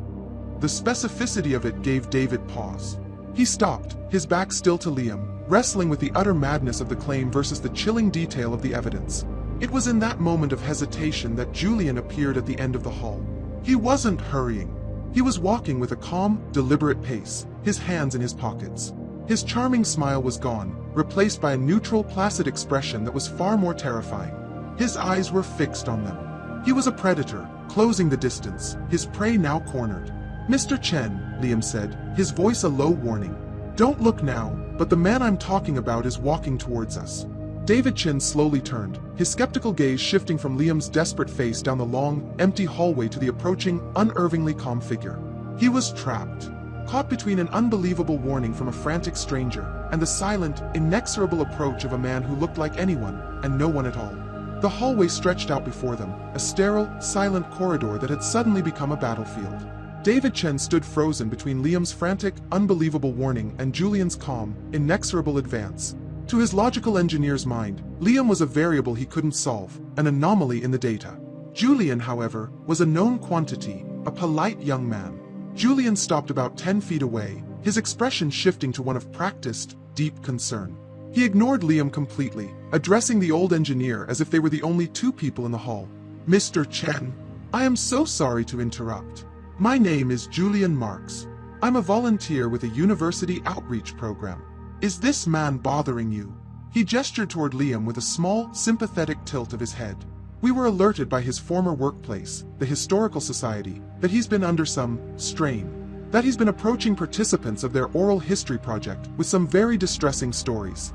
The specificity of it gave David pause. He stopped, his back still to Liam, wrestling with the utter madness of the claim versus the chilling detail of the evidence. It was in that moment of hesitation that Julian appeared at the end of the hall. He wasn't hurrying. He was walking with a calm, deliberate pace, his hands in his pockets. His charming smile was gone, replaced by a neutral, placid expression that was far more terrifying. His eyes were fixed on them. He was a predator, closing the distance, his prey now cornered. "Mr. Chen," Liam said, his voice a low warning. "Don't look now, but the man I'm talking about is walking towards us." David Chen slowly turned, his skeptical gaze shifting from Liam's desperate face down the long, empty hallway to the approaching, unervingly calm figure. He was trapped, caught between an unbelievable warning from a frantic stranger and the silent, inexorable approach of a man who looked like anyone and no one at all. The hallway stretched out before them, a sterile, silent corridor that had suddenly become a battlefield. David Chen stood frozen between Liam's frantic, unbelievable warning and Julian's calm, inexorable advance. To his logical engineer's mind, Liam was a variable he couldn't solve, an anomaly in the data. Julian, however, was a known quantity, a polite young man. Julian stopped about 10 feet away, his expression shifting to one of practiced, deep concern. He ignored Liam completely, addressing the old engineer as if they were the only two people in the hall. "Mr. Chen, I am so sorry to interrupt. My name is Julian Marks. I'm a volunteer with a university outreach program. Is this man bothering you?" He gestured toward Liam with a small, sympathetic tilt of his head. "We were alerted by his former workplace, the Historical Society, that he's been under some strain. That he's been approaching participants of their oral history project with some very distressing stories.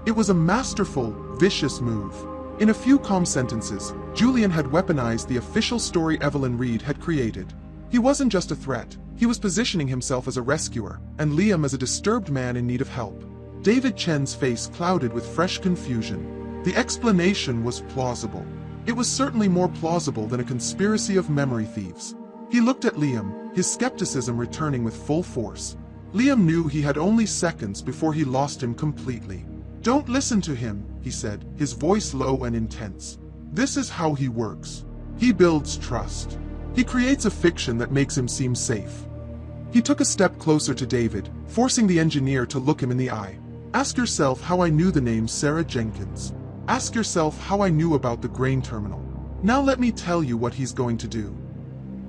It was a masterful, vicious move. In a few calm sentences, Julian had weaponized the official story Evelyn Reed had created. He wasn't just a threat, he was positioning himself as a rescuer, and Liam as a disturbed man in need of help. David Chen's face clouded with fresh confusion. The explanation was plausible. It was certainly more plausible than a conspiracy of memory thieves. He looked at Liam, his skepticism returning with full force. Liam knew he had only seconds before he lost him completely. "Don't listen to him," he said, his voice low and intense. "This is how he works. He builds trust. He creates a fiction that makes him seem safe." He took a step closer to David, forcing the engineer to look him in the eye. "Ask yourself how I knew the name Sarah Jenkins. Ask yourself how I knew about the grain terminal. Now let me tell you what he's going to do."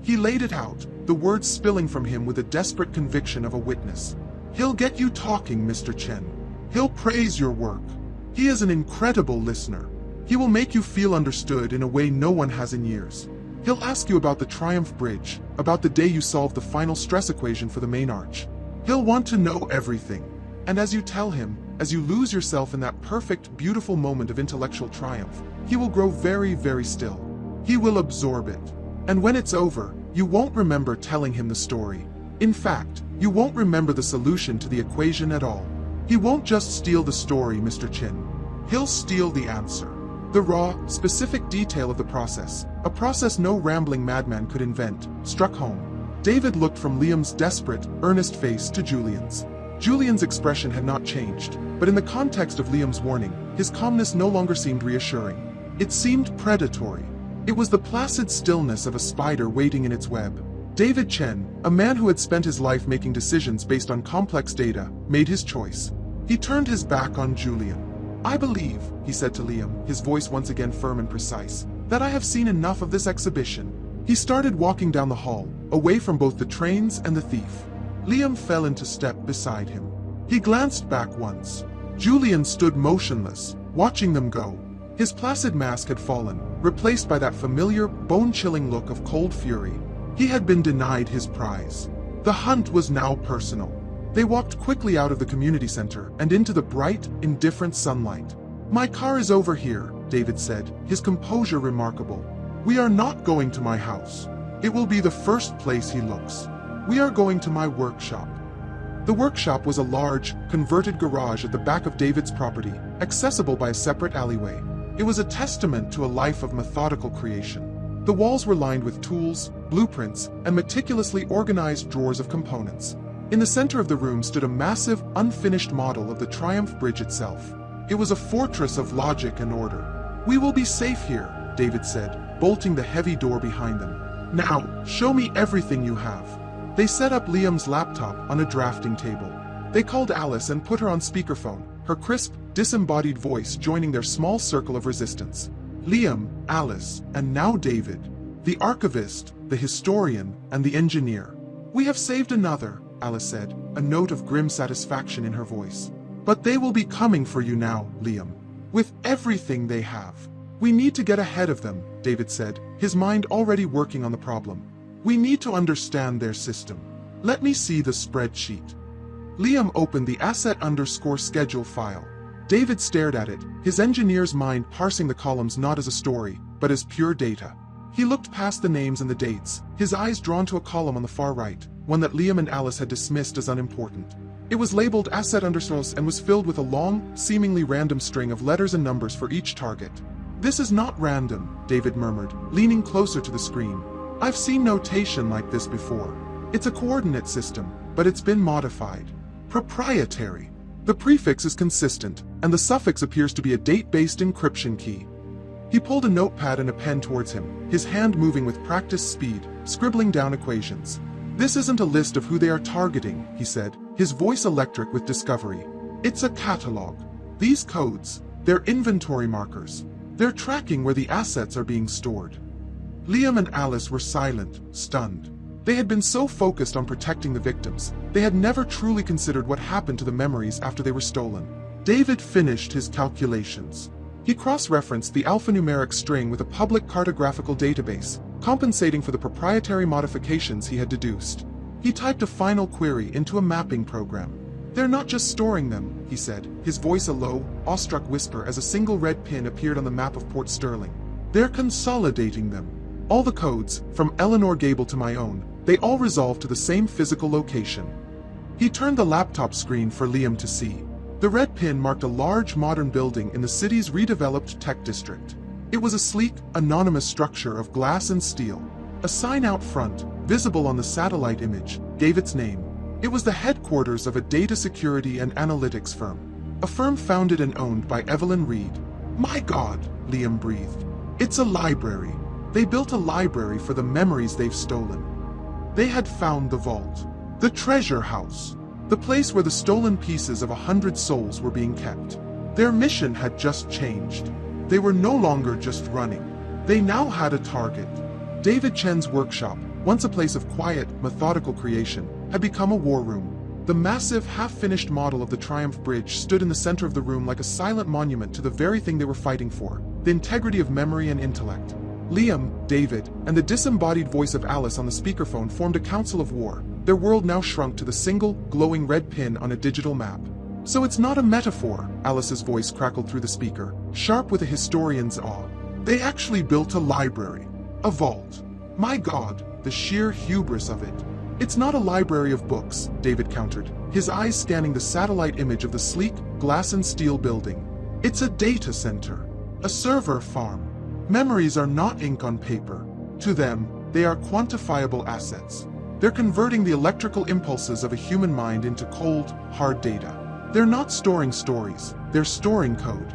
He laid it out, the words spilling from him with a desperate conviction of a witness. "He'll get you talking, Mr. Chen. He'll praise your work. He is an incredible listener. He will make you feel understood in a way no one has in years. He'll ask you about the Triumph Bridge, about the day you solved the final stress equation for the main arch. He'll want to know everything. And as you tell him, as you lose yourself in that perfect, beautiful moment of intellectual triumph, he will grow very, very still. He will absorb it. And when it's over, you won't remember telling him the story. In fact, you won't remember the solution to the equation at all. He won't just steal the story, Mr. Chen. He'll steal the answer. The raw, specific detail of the process, a process no rambling madman could invent, struck home. David looked from Liam's desperate, earnest face to Julian's. Julian's expression had not changed, but in the context of Liam's warning, his calmness no longer seemed reassuring. It seemed predatory. It was the placid stillness of a spider waiting in its web. David Chen, a man who had spent his life making decisions based on complex data, made his choice. He turned his back on Julian. "I believe," he said to Liam, his voice once again firm and precise, "that I have seen enough of this exhibition." He started walking down the hall, away from both the trains and the thief. Liam fell into step beside him. He glanced back once. Julian stood motionless, watching them go. His placid mask had fallen, replaced by that familiar, bone-chilling look of cold fury. He had been denied his prize. The hunt was now personal. They walked quickly out of the community center and into the bright, indifferent sunlight. "My car is over here," David said, his composure remarkable. "We are not going to my house. It will be the first place he looks. We are going to my workshop." The workshop was a large, converted garage at the back of David's property, accessible by a separate alleyway. It was a testament to a life of methodical creation. The walls were lined with tools, blueprints, and meticulously organized drawers of components. In the center of the room stood a massive, unfinished model of the Triumph Bridge itself. It was a fortress of logic and order. "We will be safe here," David said, bolting the heavy door behind them. "Now, show me everything you have." They set up Liam's laptop on a drafting table. They called Alice and put her on speakerphone, her crisp, disembodied voice joining their small circle of resistance. Liam, Alice, and now David. The archivist, the historian, and the engineer. "We have saved another," Alice said, a note of grim satisfaction in her voice. "But they will be coming for you now, Liam. With everything they have." "We need to get ahead of them," David said, his mind already working on the problem. "We need to understand their system. Let me see the spreadsheet." Liam opened the asset_schedule file. David stared at it, his engineer's mind parsing the columns not as a story, but as pure data. He looked past the names and the dates, his eyes drawn to a column on the far right, one that Liam and Alice had dismissed as unimportant. It was labeled asset_ and was filled with a long, seemingly random string of letters and numbers for each target. "This is not random," David murmured, leaning closer to the screen. "I've seen notation like this before. It's a coordinate system, but it's been modified. Proprietary. The prefix is consistent, and the suffix appears to be a date-based encryption key." He pulled a notepad and a pen towards him, his hand moving with practiced speed, scribbling down equations. "This isn't a list of who they are targeting," he said, his voice electric with discovery. "It's a catalog. These codes, they're inventory markers. They're tracking where the assets are being stored." Liam and Alice were silent, stunned. They had been so focused on protecting the victims, they had never truly considered what happened to the memories after they were stolen. David finished his calculations. He cross-referenced the alphanumeric string with a public cartographical database, compensating for the proprietary modifications he had deduced. He typed a final query into a mapping program. They're not just storing them, he said, his voice a low, awestruck whisper as a single red pin appeared on the map of Port Sterling. They're consolidating them. All the codes, from Eleanor Gable to my own, they all resolve to the same physical location. He turned the laptop screen for Liam to see. The red pin marked a large modern building in the city's redeveloped tech district. It was a sleek, anonymous structure of glass and steel. A sign out front, visible on the satellite image, gave its name. It was the headquarters of a data security and analytics firm. A firm founded and owned by Evelyn Reed. My God, Liam breathed. It's a library. They built a library for the memories they've stolen. They had found the vault. The treasure house. The place where the stolen pieces of 100 souls were being kept. Their mission had just changed. They were no longer just running. They now had a target. David Chen's workshop, once a place of quiet, methodical creation, had become a war room. The massive, half-finished model of the Triumph Bridge stood in the center of the room like a silent monument to the very thing they were fighting for, the integrity of memory and intellect. Liam, David, and the disembodied voice of Alice on the speakerphone formed a council of war, their world now shrunk to the single, glowing red pin on a digital map. So it's not a metaphor, Alice's voice crackled through the speaker, sharp with a historian's awe. They actually built a library. A vault. My God, the sheer hubris of it. It's not a library of books, David countered, his eyes scanning the satellite image of the sleek, glass and steel building. It's a data center. A server farm. Memories are not ink on paper. To them, they are quantifiable assets. They're converting the electrical impulses of a human mind into cold, hard data. They're not storing stories, they're storing code.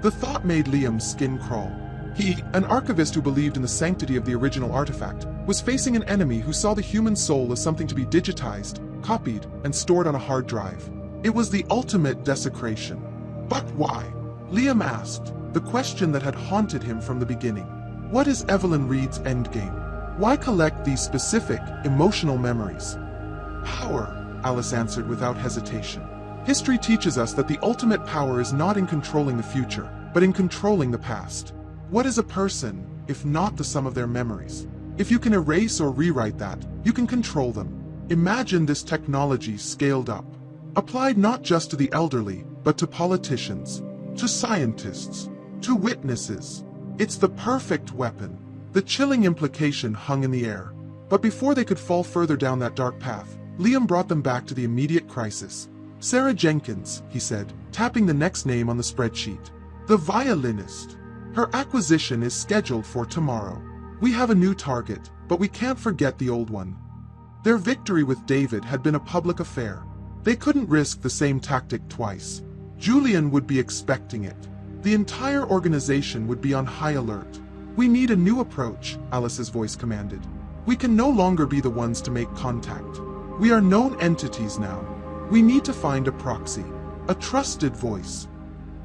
The thought made Liam's skin crawl. He, an archivist who believed in the sanctity of the original artifact, was facing an enemy who saw the human soul as something to be digitized, copied, and stored on a hard drive. It was the ultimate desecration. But why? Liam asked, the question that had haunted him from the beginning. What is Evelyn Reed's endgame? Why collect these specific, emotional memories? Power, Alice answered without hesitation. History teaches us that the ultimate power is not in controlling the future, but in controlling the past. What is a person, if not the sum of their memories? If you can erase or rewrite that, you can control them. Imagine this technology scaled up. Applied not just to the elderly, but to politicians, to scientists, to witnesses. It's the perfect weapon. The chilling implication hung in the air. But before they could fall further down that dark path, Liam brought them back to the immediate crisis. Sarah Jenkins, he said, tapping the next name on the spreadsheet. The violinist. Her acquisition is scheduled for tomorrow. We have a new target, but we can't forget the old one. Their victory with David had been a public affair. They couldn't risk the same tactic twice. Julian would be expecting it. The entire organization would be on high alert. We need a new approach, Alice's voice commanded. We can no longer be the ones to make contact. We are known entities now. We need to find a proxy, a trusted voice.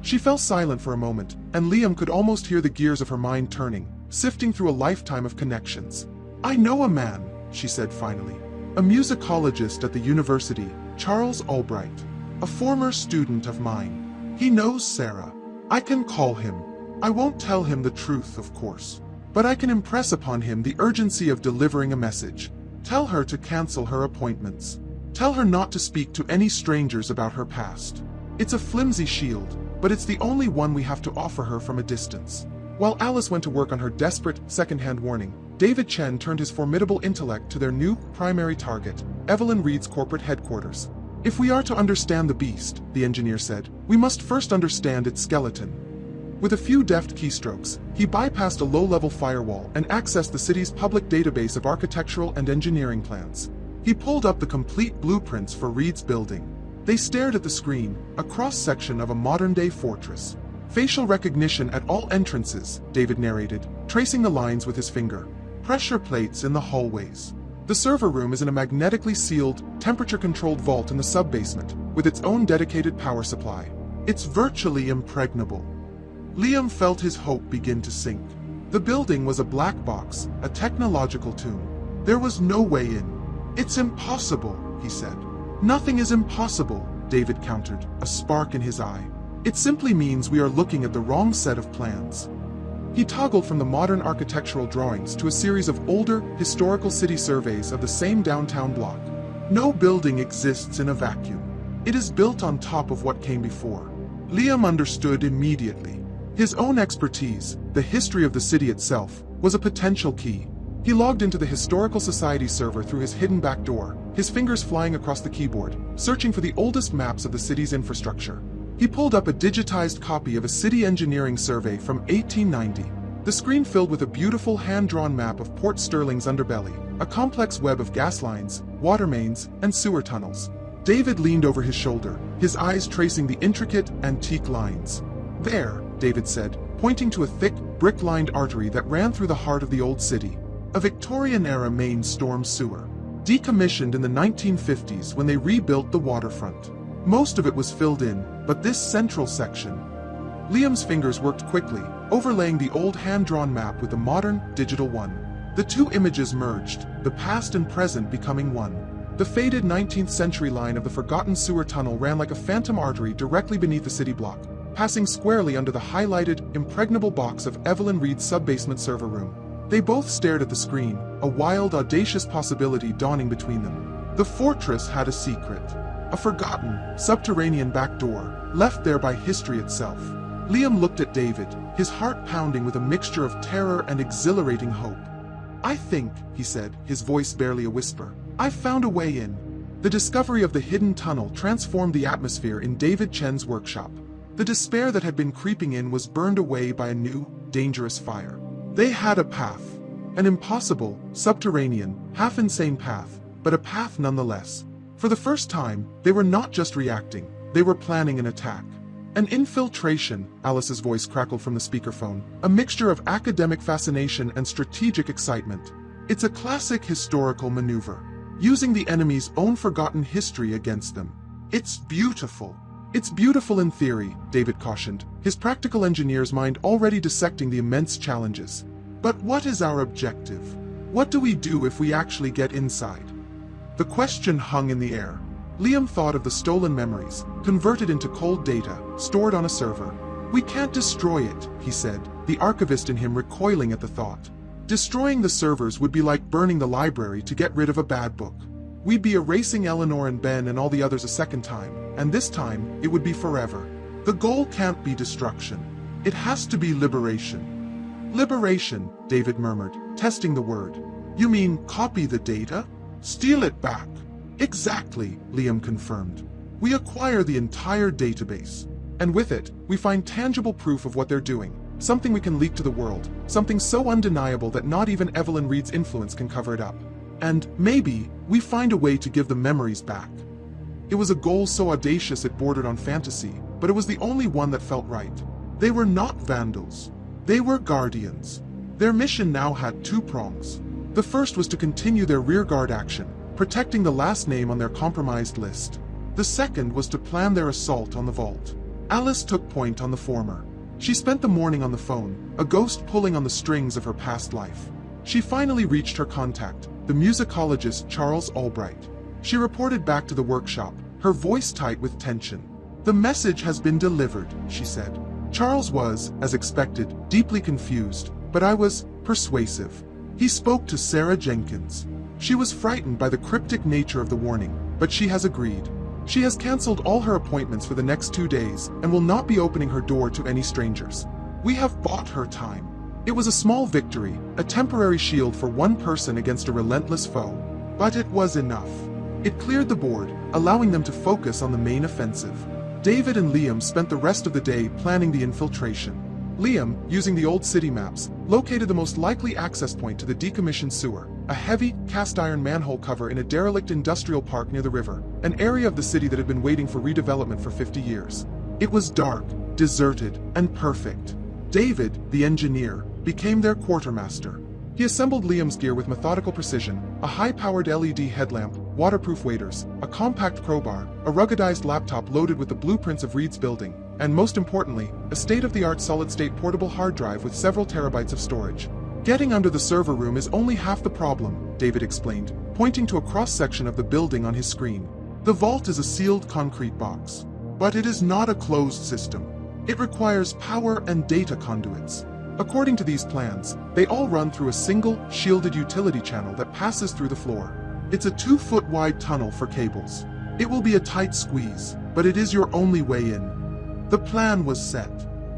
She fell silent for a moment, and Liam could almost hear the gears of her mind turning, sifting through a lifetime of connections. I know a man, she said finally. A musicologist at the university, Charles Albright. A former student of mine. He knows Sarah. I can call him. I won't tell him the truth, of course. But I can impress upon him the urgency of delivering a message. Tell her to cancel her appointments. Tell her not to speak to any strangers about her past. It's a flimsy shield, but it's the only one we have to offer her from a distance. While Alice went to work on her desperate, second-hand warning, David Chen turned his formidable intellect to their new primary target, Evelyn Reed's corporate headquarters. If we are to understand the beast, the engineer said, we must first understand its skeleton. With a few deft keystrokes, he bypassed a low-level firewall and accessed the city's public database of architectural and engineering plans. He pulled up the complete blueprints for Reed's building. They stared at the screen, a cross-section of a modern-day fortress. Facial recognition at all entrances, David narrated, tracing the lines with his finger. Pressure plates in the hallways. The server room is in a magnetically sealed, temperature-controlled vault in the sub-basement, with its own dedicated power supply. It's virtually impregnable. Liam felt his hope begin to sink. The building was a black box, a technological tomb. There was no way in. It's impossible, he said. Nothing is impossible, David countered, a spark in his eye. It simply means we are looking at the wrong set of plans. He toggled from the modern architectural drawings to a series of older, historical city surveys of the same downtown block. No building exists in a vacuum. It is built on top of what came before. Liam understood immediately. His own expertise, the history of the city itself, was a potential key. He logged into the Historical Society server through his hidden back door, his fingers flying across the keyboard, searching for the oldest maps of the city's infrastructure. He pulled up a digitized copy of a city engineering survey from 1890. The screen filled with a beautiful hand-drawn map of Port Sterling's underbelly, a complex web of gas lines, water mains, and sewer tunnels. David leaned over his shoulder, his eyes tracing the intricate, antique lines. "There," David said, pointing to a thick, brick-lined artery that ran through the heart of the old city. A Victorian-era main storm sewer. Decommissioned in the 1950s when they rebuilt the waterfront. Most of it was filled in, but this central section. Liam's fingers worked quickly, overlaying the old hand-drawn map with the modern, digital one. The two images merged, the past and present becoming one. The faded 19th century line of the forgotten sewer tunnel ran like a phantom artery directly beneath the city block, passing squarely under the highlighted, impregnable box of Evelyn Reed's sub-basement server room. They both stared at the screen, a wild, audacious possibility dawning between them. The fortress had a secret. A forgotten, subterranean back door, left there by history itself. Liam looked at David, his heart pounding with a mixture of terror and exhilarating hope. "I think," he said, his voice barely a whisper, "I've found a way in." The discovery of the hidden tunnel transformed the atmosphere in David Chen's workshop. The despair that had been creeping in was burned away by a new, dangerous fire. They had a path. An impossible, subterranean, half-insane path, but a path nonetheless. For the first time, they were not just reacting, they were planning an attack. An infiltration, Alice's voice crackled from the speakerphone, a mixture of academic fascination and strategic excitement. It's a classic historical maneuver, using the enemy's own forgotten history against them. It's beautiful. It's beautiful in theory, David cautioned, his practical engineer's mind already dissecting the immense challenges. But what is our objective? What do we do if we actually get inside? The question hung in the air. Liam thought of the stolen memories, converted into cold data, stored on a server. "We can't destroy it," he said, the archivist in him recoiling at the thought. Destroying the servers would be like burning the library to get rid of a bad book. We'd be erasing Eleanor and Ben and all the others a second time, and this time, it would be forever. The goal can't be destruction. It has to be liberation. "Liberation," David murmured, testing the word. "You mean copy the data? Steal it back?" "Exactly," Liam confirmed. "We acquire the entire database. And with it, we find tangible proof of what they're doing, something we can leak to the world, something so undeniable that not even Evelyn Reed's influence can cover it up. And, maybe, we find a way to give the memories back." It was a goal so audacious it bordered on fantasy, but it was the only one that felt right. They were not vandals. They were guardians. Their mission now had two prongs. The first was to continue their rearguard action, protecting the last name on their compromised list. The second was to plan their assault on the vault. Alice took point on the former. She spent the morning on the phone, a ghost pulling on the strings of her past life. She finally reached her contact, the musicologist Charles Albright. She reported back to the workshop, her voice tight with tension. "The message has been delivered," she said. Charles was, as expected, deeply confused, but I was persuasive. He spoke to Sarah Jenkins. She was frightened by the cryptic nature of the warning, but she has agreed. She has cancelled all her appointments for the next 2 days and will not be opening her door to any strangers. We have bought her time. It was a small victory, a temporary shield for one person against a relentless foe. But it was enough. It cleared the board, allowing them to focus on the main offensive. David and Liam spent the rest of the day planning the infiltration. Liam, using the old city maps, located the most likely access point to the decommissioned sewer, a heavy, cast-iron manhole cover in a derelict industrial park near the river, an area of the city that had been waiting for redevelopment for 50 years. It was dark, deserted, and perfect. David, the engineer, became their quartermaster. He assembled Liam's gear with methodical precision, a high-powered LED headlamp, waterproof waders, a compact crowbar, a ruggedized laptop loaded with the blueprints of Reed's building, and most importantly, a state-of-the-art solid-state portable hard drive with several terabytes of storage. "Getting under the server room is only half the problem," David explained, pointing to a cross-section of the building on his screen. "The vault is a sealed concrete box. But it is not a closed system. It requires power and data conduits. According to these plans, they all run through a single, shielded utility channel that passes through the floor. It's a 2-foot-wide tunnel for cables. It will be a tight squeeze, but it is your only way in. The plan was set.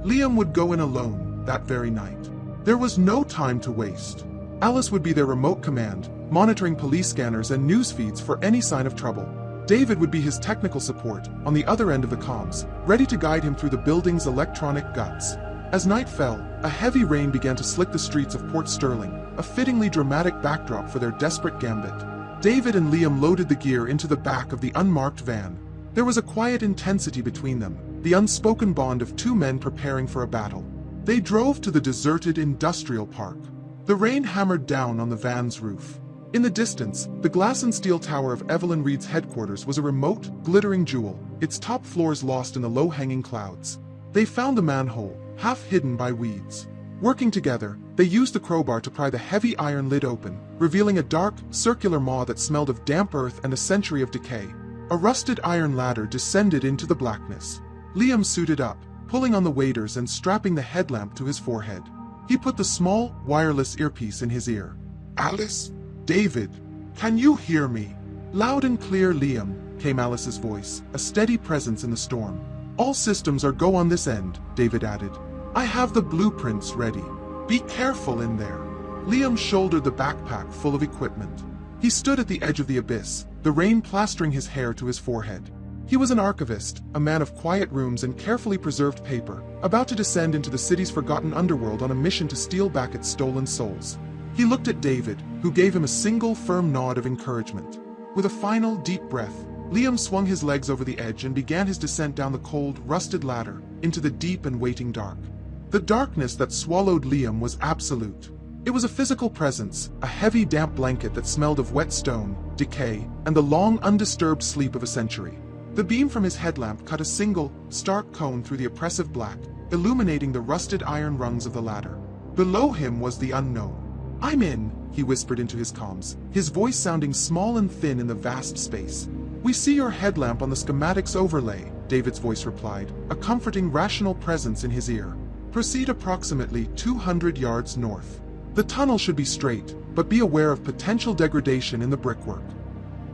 Liam would go in alone that very night. There was no time to waste. Alice would be their remote command, monitoring police scanners and news feeds for any sign of trouble. David would be his technical support, on the other end of the comms, ready to guide him through the building's electronic guts. As night fell, a heavy rain began to slick the streets of Port Sterling, a fittingly dramatic backdrop for their desperate gambit. David and Liam loaded the gear into the back of the unmarked van. There was a quiet intensity between them, the unspoken bond of two men preparing for a battle. They drove to the deserted industrial park. The rain hammered down on the van's roof. In the distance, the glass and steel tower of Evelyn Reed's headquarters was a remote, glittering jewel, its top floors lost in the low-hanging clouds. They found the manhole, half hidden by weeds. Working together, they used the crowbar to pry the heavy iron lid open, revealing a dark, circular maw that smelled of damp earth and a century of decay. A rusted iron ladder descended into the blackness. Liam suited up, pulling on the waders and strapping the headlamp to his forehead. He put the small, wireless earpiece in his ear. "Alice? David? Can you hear me?" Loud and clear, Liam, came Alice's voice, a steady presence in the storm. "All systems are go on this end," David added. "I have the blueprints ready. Be careful in there." Liam shouldered the backpack full of equipment. He stood at the edge of the abyss, the rain plastering his hair to his forehead. He was an archivist, a man of quiet rooms and carefully preserved paper, about to descend into the city's forgotten underworld on a mission to steal back its stolen souls. He looked at David, who gave him a single firm nod of encouragement. With a final deep breath, Liam swung his legs over the edge and began his descent down the cold, rusted ladder, into the deep and waiting dark. The darkness that swallowed Liam was absolute. It was a physical presence, a heavy damp blanket that smelled of wet stone, decay, and the long undisturbed sleep of a century. The beam from his headlamp cut a single, stark cone through the oppressive black, illuminating the rusted iron rungs of the ladder. Below him was the unknown. "I'm in," he whispered into his comms, his voice sounding small and thin in the vast space. "We see your headlamp on the schematics overlay," David's voice replied, a comforting, rational presence in his ear. "Proceed approximately 200 yards north. The tunnel should be straight, but be aware of potential degradation in the brickwork."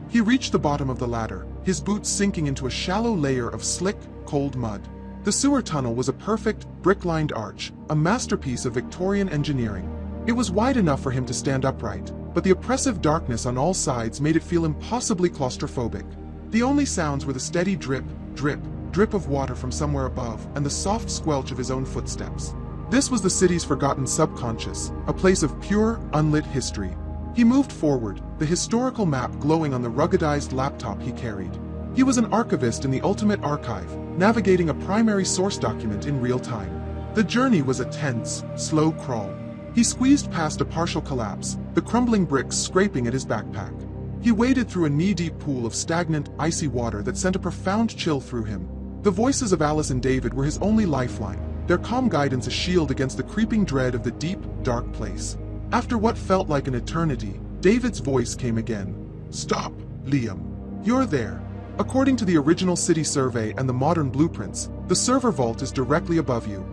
He reached the bottom of the ladder, his boots sinking into a shallow layer of slick, cold mud. The sewer tunnel was a perfect, brick-lined arch, a masterpiece of Victorian engineering. It was wide enough for him to stand upright, but the oppressive darkness on all sides made it feel impossibly claustrophobic. The only sounds were the steady drip, drip, drip of water from somewhere above, and the soft squelch of his own footsteps. This was the city's forgotten subconscious, a place of pure, unlit history. He moved forward, the historical map glowing on the ruggedized laptop he carried. He was an archivist in the ultimate archive, navigating a primary source document in real time. The journey was a tense, slow crawl. He squeezed past a partial collapse, the crumbling bricks scraping at his backpack. He waded through a knee-deep pool of stagnant, icy water that sent a profound chill through him. The voices of Alice and David were his only lifeline, their calm guidance a shield against the creeping dread of the deep, dark place. After what felt like an eternity, David's voice came again. "Stop, Liam. You're there. According to the original city survey and the modern blueprints, the server vault is directly above you."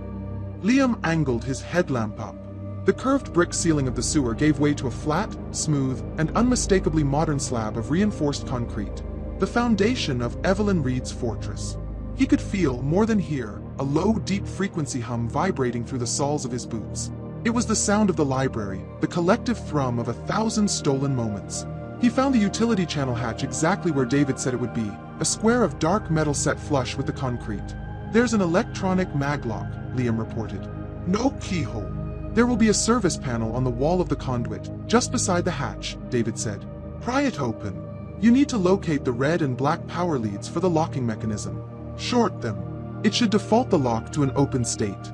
Liam angled his headlamp up. The curved brick ceiling of the sewer gave way to a flat, smooth, and unmistakably modern slab of reinforced concrete, the foundation of Evelyn Reed's fortress. He could feel, more than hear, a low, deep frequency hum vibrating through the soles of his boots. It was the sound of the library, the collective thrum of 1,000 stolen moments. He found the utility channel hatch exactly where David said it would be, a square of dark metal set flush with the concrete. "There's an electronic maglock," Liam reported. "No keyhole. There will be a service panel on the wall of the conduit, just beside the hatch," David said. "Pry it open. You need to locate the red and black power leads for the locking mechanism. Short them. It should default the lock to an open state."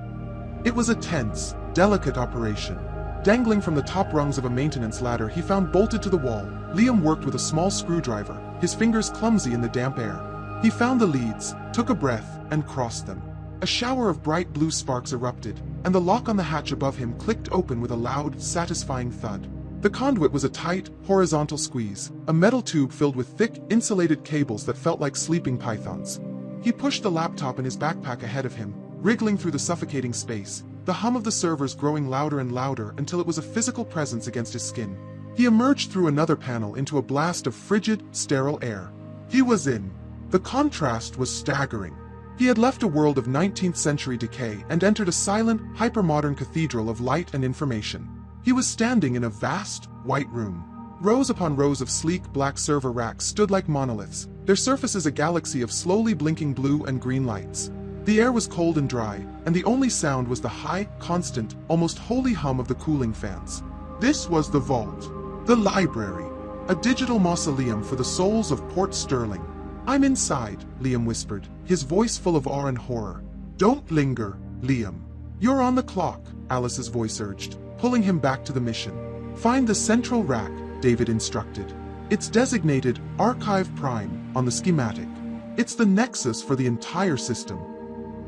It was a tense, delicate operation. Dangling from the top rungs of a maintenance ladder he found bolted to the wall, Liam worked with a small screwdriver, his fingers clumsy in the damp air. He found the leads, took a breath, and crossed them. A shower of bright blue sparks erupted, and the lock on the hatch above him clicked open with a loud, satisfying thud. The conduit was a tight, horizontal squeeze, a metal tube filled with thick, insulated cables that felt like sleeping pythons. He pushed the laptop in his backpack ahead of him, wriggling through the suffocating space, the hum of the servers growing louder and louder until it was a physical presence against his skin. He emerged through another panel into a blast of frigid, sterile air. He was in. The contrast was staggering. He had left a world of 19th century decay and entered a silent, hypermodern cathedral of light and information. He was standing in a vast, white room. Rows upon rows of sleek black server racks stood like monoliths, their surfaces a galaxy of slowly blinking blue and green lights. The air was cold and dry, and the only sound was the high, constant, almost holy hum of the cooling fans. This was the vault. The library. A digital mausoleum for the souls of Port Sterling. "I'm inside," Liam whispered, his voice full of awe and horror. "Don't linger, Liam. You're on the clock," Alice's voice urged, pulling him back to the mission. "Find the central rack," David instructed. "It's designated Archive Prime on the schematic. It's the nexus for the entire system."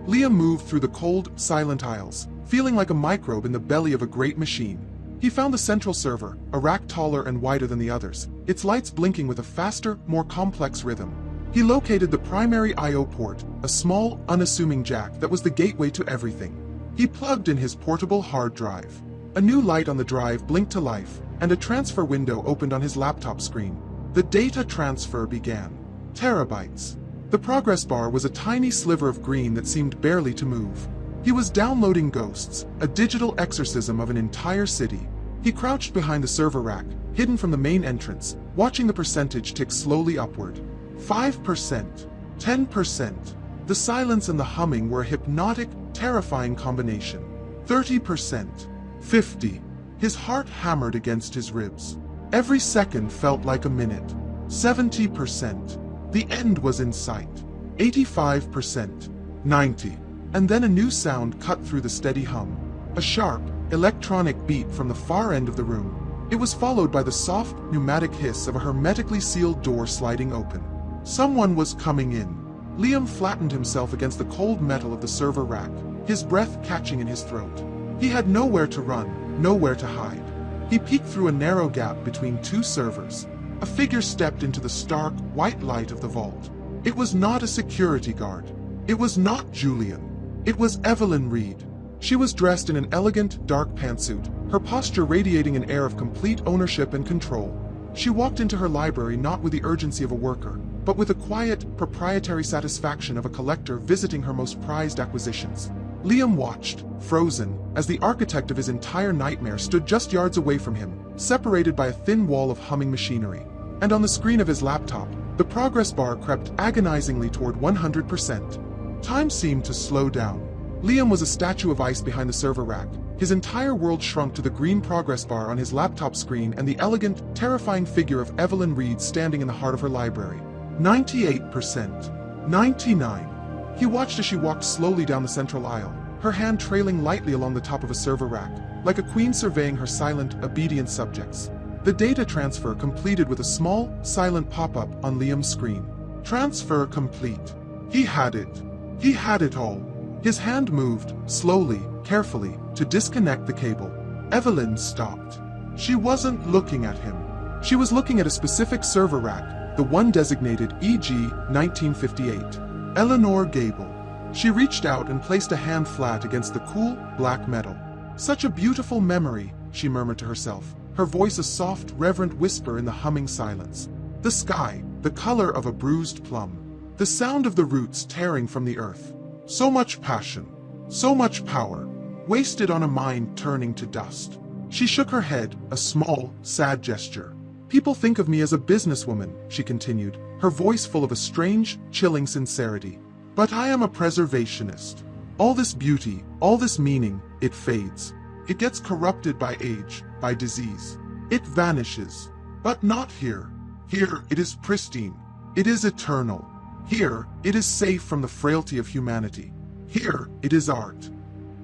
Liam moved through the cold, silent aisles, feeling like a microbe in the belly of a great machine. He found the central server, a rack taller and wider than the others, its lights blinking with a faster, more complex rhythm. He located the primary I/O port, a small, unassuming jack that was the gateway to everything. He plugged in his portable hard drive. A new light on the drive blinked to life, and a transfer window opened on his laptop screen. The data transfer began. Terabytes. The progress bar was a tiny sliver of green that seemed barely to move. He was downloading Ghosts, a digital exorcism of an entire city. He crouched behind the server rack, hidden from the main entrance, watching the percentage tick slowly upward. 5%. 10%. The silence and the humming were a hypnotic, terrifying combination. 30%. 50. His heart hammered against his ribs. Every second felt like a minute. 70%. The end was in sight. 85%. 90. And then a new sound cut through the steady hum. A sharp, electronic beat from the far end of the room. It was followed by the soft, pneumatic hiss of a hermetically sealed door sliding open. Someone was coming in. Liam flattened himself against the cold metal of the server rack, his breath catching in his throat. He had nowhere to run, nowhere to hide. He peeked through a narrow gap between two servers. A figure stepped into the stark, white light of the vault. It was not a security guard. It was not Julian. It was Evelyn Reed. She was dressed in an elegant, dark pantsuit, her posture radiating an air of complete ownership and control. She walked into her library not with the urgency of a worker, but with the quiet, proprietary satisfaction of a collector visiting her most prized acquisitions. Liam watched, frozen, as the architect of his entire nightmare stood just yards away from him, separated by a thin wall of humming machinery. And on the screen of his laptop, the progress bar crept agonizingly toward 100%. Time seemed to slow down. Liam was a statue of ice behind the server rack. His entire world shrunk to the green progress bar on his laptop screen and the elegant, terrifying figure of Evelyn Reed standing in the heart of her library. 98%. 99. He watched as she walked slowly down the central aisle, her hand trailing lightly along the top of a server rack, like a queen surveying her silent, obedient subjects. The data transfer completed with a small, silent pop-up on Liam's screen. Transfer complete. He had it. He had it all. His hand moved, slowly, carefully, to disconnect the cable. Evelyn stopped. She wasn't looking at him. She was looking at a specific server rack, the one designated EG 1958. Eleanor Gable. She reached out and placed a hand flat against the cool, black metal. "Such a beautiful memory," she murmured to herself, her voice a soft, reverent whisper in the humming silence. The sky, the color of a bruised plum. The sound of the roots tearing from the earth. So much passion, so much power, wasted on a mind turning to dust. She shook her head, a small, sad gesture. "People think of me as a businesswoman," she continued, her voice full of a strange, chilling sincerity. "But I am a preservationist. All this beauty, all this meaning, it fades. It gets corrupted by age, by disease. It vanishes. But not here. Here it is pristine. It is eternal. Here it is safe from the frailty of humanity. Here it is art."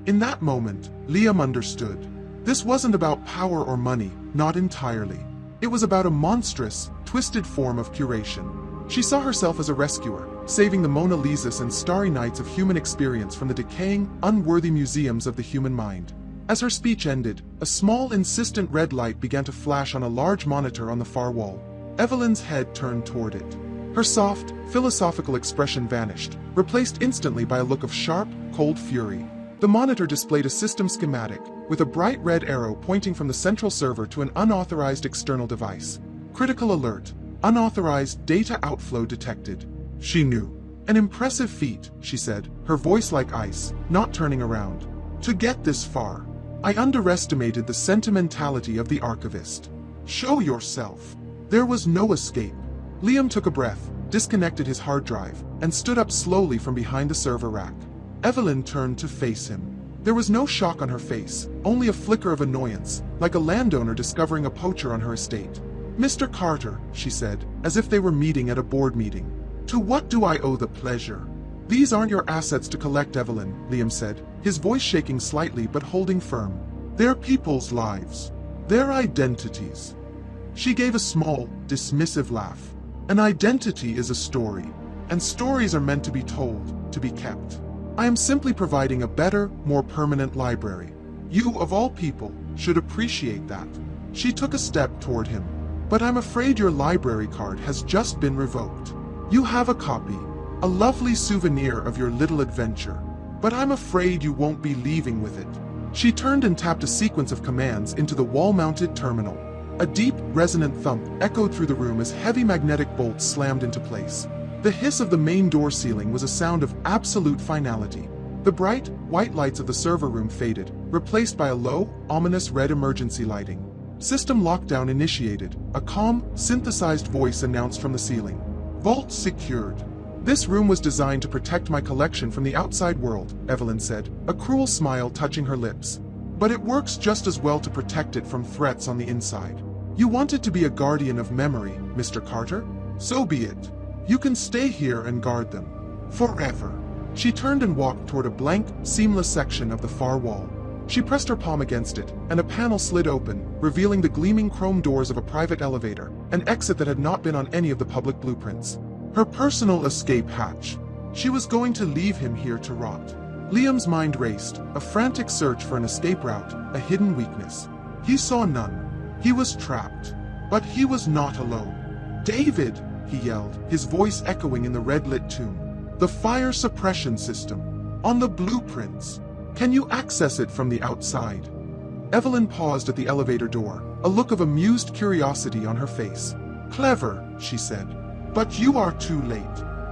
In that moment, Liam understood. This wasn't about power or money, not entirely. It was about a monstrous, twisted form of curation. She saw herself as a rescuer, saving the Mona Lisas and starry nights of human experience from the decaying, unworthy museums of the human mind. As her speech ended, a small, insistent red light began to flash on a large monitor on the far wall. Evelyn's head turned toward it. Her soft, philosophical expression vanished, replaced instantly by a look of sharp, cold fury. The monitor displayed a system schematic, with a bright red arrow pointing from the central server to an unauthorized external device. Critical alert. Unauthorized data outflow detected. She knew. An impressive feat, she said, her voice like ice, not turning around. To get this far, I underestimated the sentimentality of the archivist. Show yourself. There was no escape. Liam took a breath, disconnected his hard drive, and stood up slowly from behind the server rack. Evelyn turned to face him. There was no shock on her face, only a flicker of annoyance, like a landowner discovering a poacher on her estate. Mr. Carter, she said, as if they were meeting at a board meeting. To what do I owe the pleasure? These aren't your assets to collect, Evelyn, Liam said, his voice shaking slightly but holding firm. They're people's lives. Their identities. She gave a small, dismissive laugh. An identity is a story, and stories are meant to be told, to be kept. I am simply providing a better, more permanent library. You, of all people, should appreciate that. She took a step toward him. But I'm afraid your library card has just been revoked. You have a copy, a lovely souvenir of your little adventure, but I'm afraid you won't be leaving with it. She turned and tapped a sequence of commands into the wall-mounted terminal. A deep, resonant thump echoed through the room as heavy magnetic bolts slammed into place. The hiss of the main door ceiling was a sound of absolute finality. The bright, white lights of the server room faded, replaced by a low, ominous red emergency lighting. System lockdown initiated, a calm, synthesized voice announced from the ceiling. Vault secured. This room was designed to protect my collection from the outside world, Evelyn said, a cruel smile touching her lips. But it works just as well to protect it from threats on the inside. You wanted to be a guardian of memory, Mr. Carter? So be it. You can stay here and guard them. Forever. She turned and walked toward a blank, seamless section of the far wall. She pressed her palm against it, and a panel slid open, revealing the gleaming chrome doors of a private elevator, an exit that had not been on any of the public blueprints. Her personal escape hatch. She was going to leave him here to rot. Liam's mind raced, a frantic search for an escape route, a hidden weakness. He saw none. He was trapped. But he was not alone. David! He yelled, his voice echoing in the red-lit tomb. The fire suppression system. On the blueprints. Can you access it from the outside? Evelyn paused at the elevator door, a look of amused curiosity on her face. Clever, she said. But you are too late.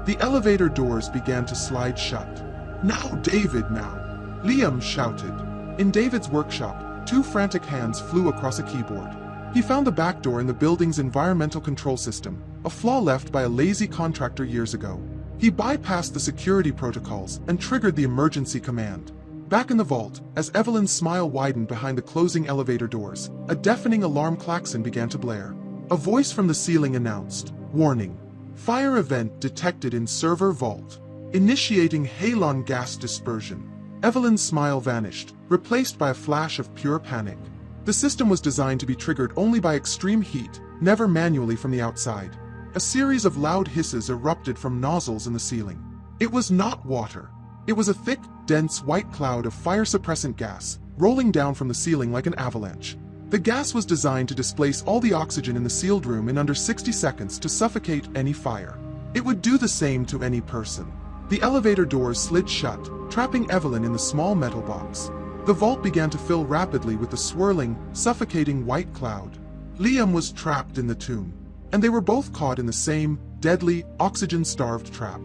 The elevator doors began to slide shut. Now, David, now! Liam shouted. In David's workshop, two frantic hands flew across a keyboard. He found the back door in the building's environmental control system, a flaw left by a lazy contractor years ago. He bypassed the security protocols and triggered the emergency command. Back in the vault, as Evelyn's smile widened behind the closing elevator doors, a deafening alarm klaxon began to blare. A voice from the ceiling announced, "Warning. Fire event detected in server vault. Initiating halon gas dispersion." Evelyn's smile vanished, replaced by a flash of pure panic. The system was designed to be triggered only by extreme heat, never manually from the outside. A series of loud hisses erupted from nozzles in the ceiling. It was not water. It was a thick, dense white cloud of fire-suppressant gas, rolling down from the ceiling like an avalanche. The gas was designed to displace all the oxygen in the sealed room in under 60 seconds to suffocate any fire. It would do the same to any person. The elevator doors slid shut, trapping Evelyn in the small metal box. The vault began to fill rapidly with the swirling, suffocating white cloud. Liam was trapped in the tomb, and they were both caught in the same, deadly, oxygen-starved trap.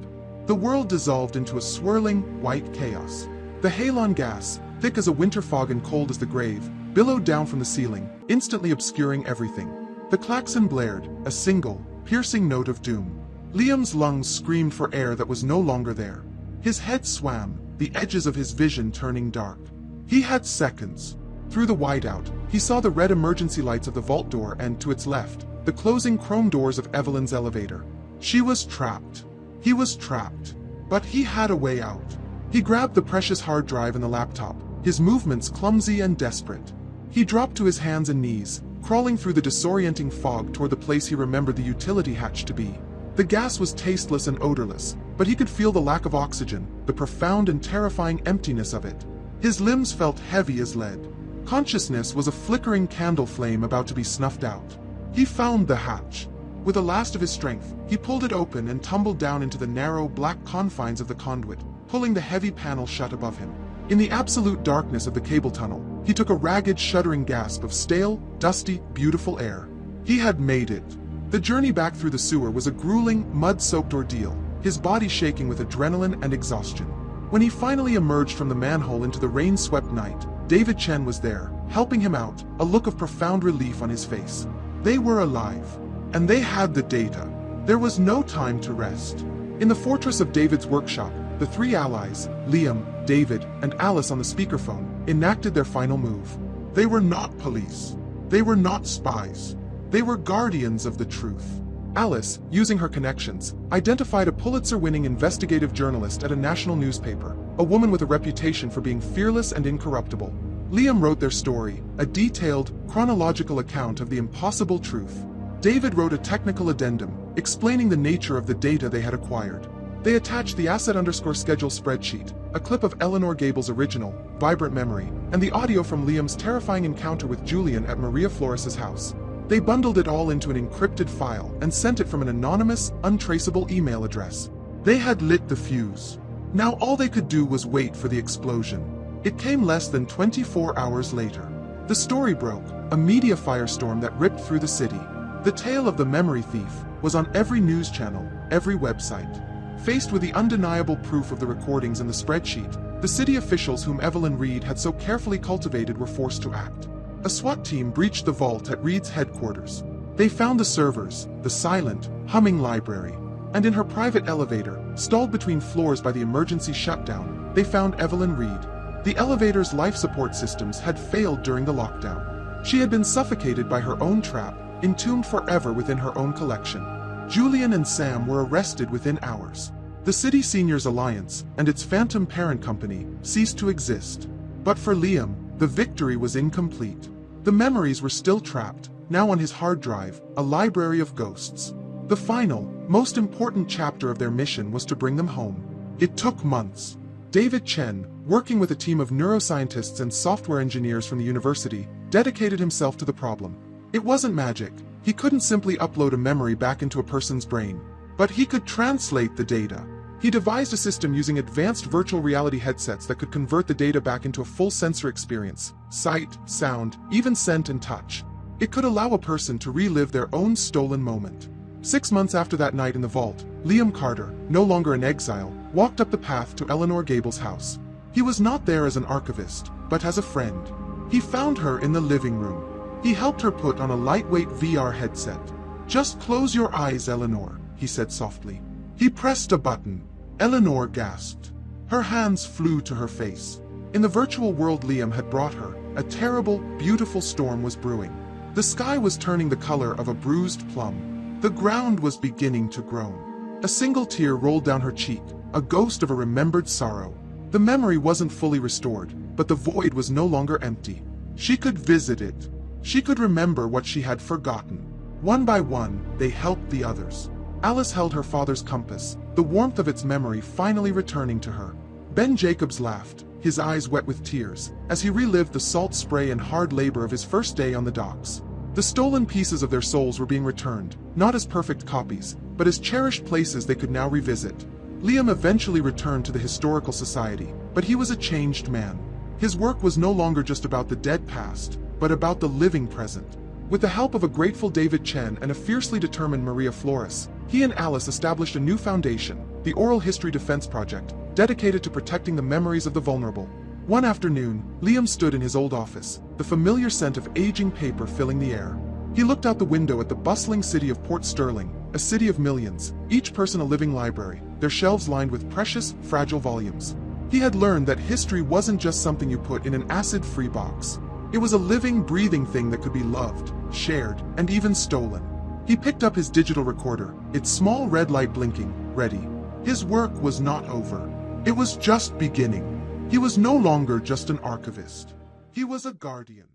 The world dissolved into a swirling, white chaos. The halon gas, thick as a winter fog and cold as the grave, billowed down from the ceiling, instantly obscuring everything. The klaxon blared, a single, piercing note of doom. Liam's lungs screamed for air that was no longer there. His head swam, the edges of his vision turning dark. He had seconds. Through the whiteout, he saw the red emergency lights of the vault door and, to its left, the closing chrome doors of Evelyn's elevator. She was trapped. He was trapped. But he had a way out. He grabbed the precious hard drive and the laptop, his movements clumsy and desperate. He dropped to his hands and knees, crawling through the disorienting fog toward the place he remembered the utility hatch to be. The gas was tasteless and odorless, but he could feel the lack of oxygen, the profound and terrifying emptiness of it. His limbs felt heavy as lead. Consciousness was a flickering candle flame about to be snuffed out. He found the hatch. With the last of his strength, he pulled it open and tumbled down into the narrow, black confines of the conduit, pulling the heavy panel shut above him. In the absolute darkness of the cable tunnel, he took a ragged, shuddering gasp of stale, dusty, beautiful air. He had made it. The journey back through the sewer was a grueling, mud-soaked ordeal, his body shaking with adrenaline and exhaustion. When he finally emerged from the manhole into the rain-swept night, David Chen was there, helping him out, a look of profound relief on his face. They were alive. And they had the data. There was no time to rest. In the fortress of David's workshop, the three allies, Liam, David, and Alice on the speakerphone, enacted their final move. They were not police. They were not spies. They were guardians of the truth. Alice, using her connections, identified a Pulitzer-winning investigative journalist at a national newspaper, a woman with a reputation for being fearless and incorruptible. Liam wrote their story, a detailed, chronological account of the impossible truth. David wrote a technical addendum, explaining the nature of the data they had acquired. They attached the asset_schedule spreadsheet, a clip of Eleanor Gable's original, vibrant memory, and the audio from Liam's terrifying encounter with Julian at Maria Flores's house. They bundled it all into an encrypted file and sent it from an anonymous, untraceable email address. They had lit the fuse. Now all they could do was wait for the explosion. It came less than 24 hours later. The story broke, a media firestorm that ripped through the city. The tale of the memory thief was on every news channel, every website. Faced with the undeniable proof of the recordings in the spreadsheet, the city officials whom Evelyn Reed had so carefully cultivated were forced to act. A SWAT team breached the vault at Reed's headquarters. They found the servers, the silent, humming library, and in her private elevator, stalled between floors by the emergency shutdown, they found Evelyn Reed. The elevator's life support systems had failed during the lockdown. She had been suffocated by her own trap, entombed forever within her own collection. Julian and Sam were arrested within hours. The City Seniors Alliance and its phantom parent company ceased to exist. But for Liam, the victory was incomplete. The memories were still trapped, now on his hard drive, a library of ghosts. The final, most important chapter of their mission was to bring them home. It took months. David Chen, working with a team of neuroscientists and software engineers from the university, dedicated himself to the problem. It wasn't magic. He couldn't simply upload a memory back into a person's brain. But he could translate the data. He devised a system using advanced virtual reality headsets that could convert the data back into a full sensory experience: sight, sound, even scent and touch. It could allow a person to relive their own stolen moment. 6 months after that night in the vault, Liam Carter, no longer in exile, walked up the path to Eleanor Gable's house. He was not there as an archivist, but as a friend. He found her in the living room. He helped her put on a lightweight VR headset. "Just close your eyes, Eleanor," he said softly. He pressed a button. Eleanor gasped. Her hands flew to her face. In the virtual world Liam had brought her, a terrible, beautiful storm was brewing. The sky was turning the color of a bruised plum. The ground was beginning to groan. A single tear rolled down her cheek, a ghost of a remembered sorrow. The memory wasn't fully restored, but the void was no longer empty. She could visit it. She could remember what she had forgotten. One by one, they helped the others. Alice held her father's compass, the warmth of its memory finally returning to her. Ben Jacobs laughed, his eyes wet with tears, as he relived the salt spray and hard labor of his first day on the docks. The stolen pieces of their souls were being returned, not as perfect copies, but as cherished places they could now revisit. Liam eventually returned to the Historical Society, but he was a changed man. His work was no longer just about the dead past, but about the living present. With the help of a grateful David Chen and a fiercely determined Maria Flores, he and Alice established a new foundation, the Oral History Defense Project, dedicated to protecting the memories of the vulnerable. One afternoon, Liam stood in his old office, the familiar scent of aging paper filling the air. He looked out the window at the bustling city of Port Sterling, a city of millions, each person a living library, their shelves lined with precious, fragile volumes. He had learned that history wasn't just something you put in an acid-free box. It was a living, breathing thing that could be loved, shared, and even stolen. He picked up his digital recorder, its small red light blinking, ready. His work was not over. It was just beginning. He was no longer just an archivist. He was a guardian.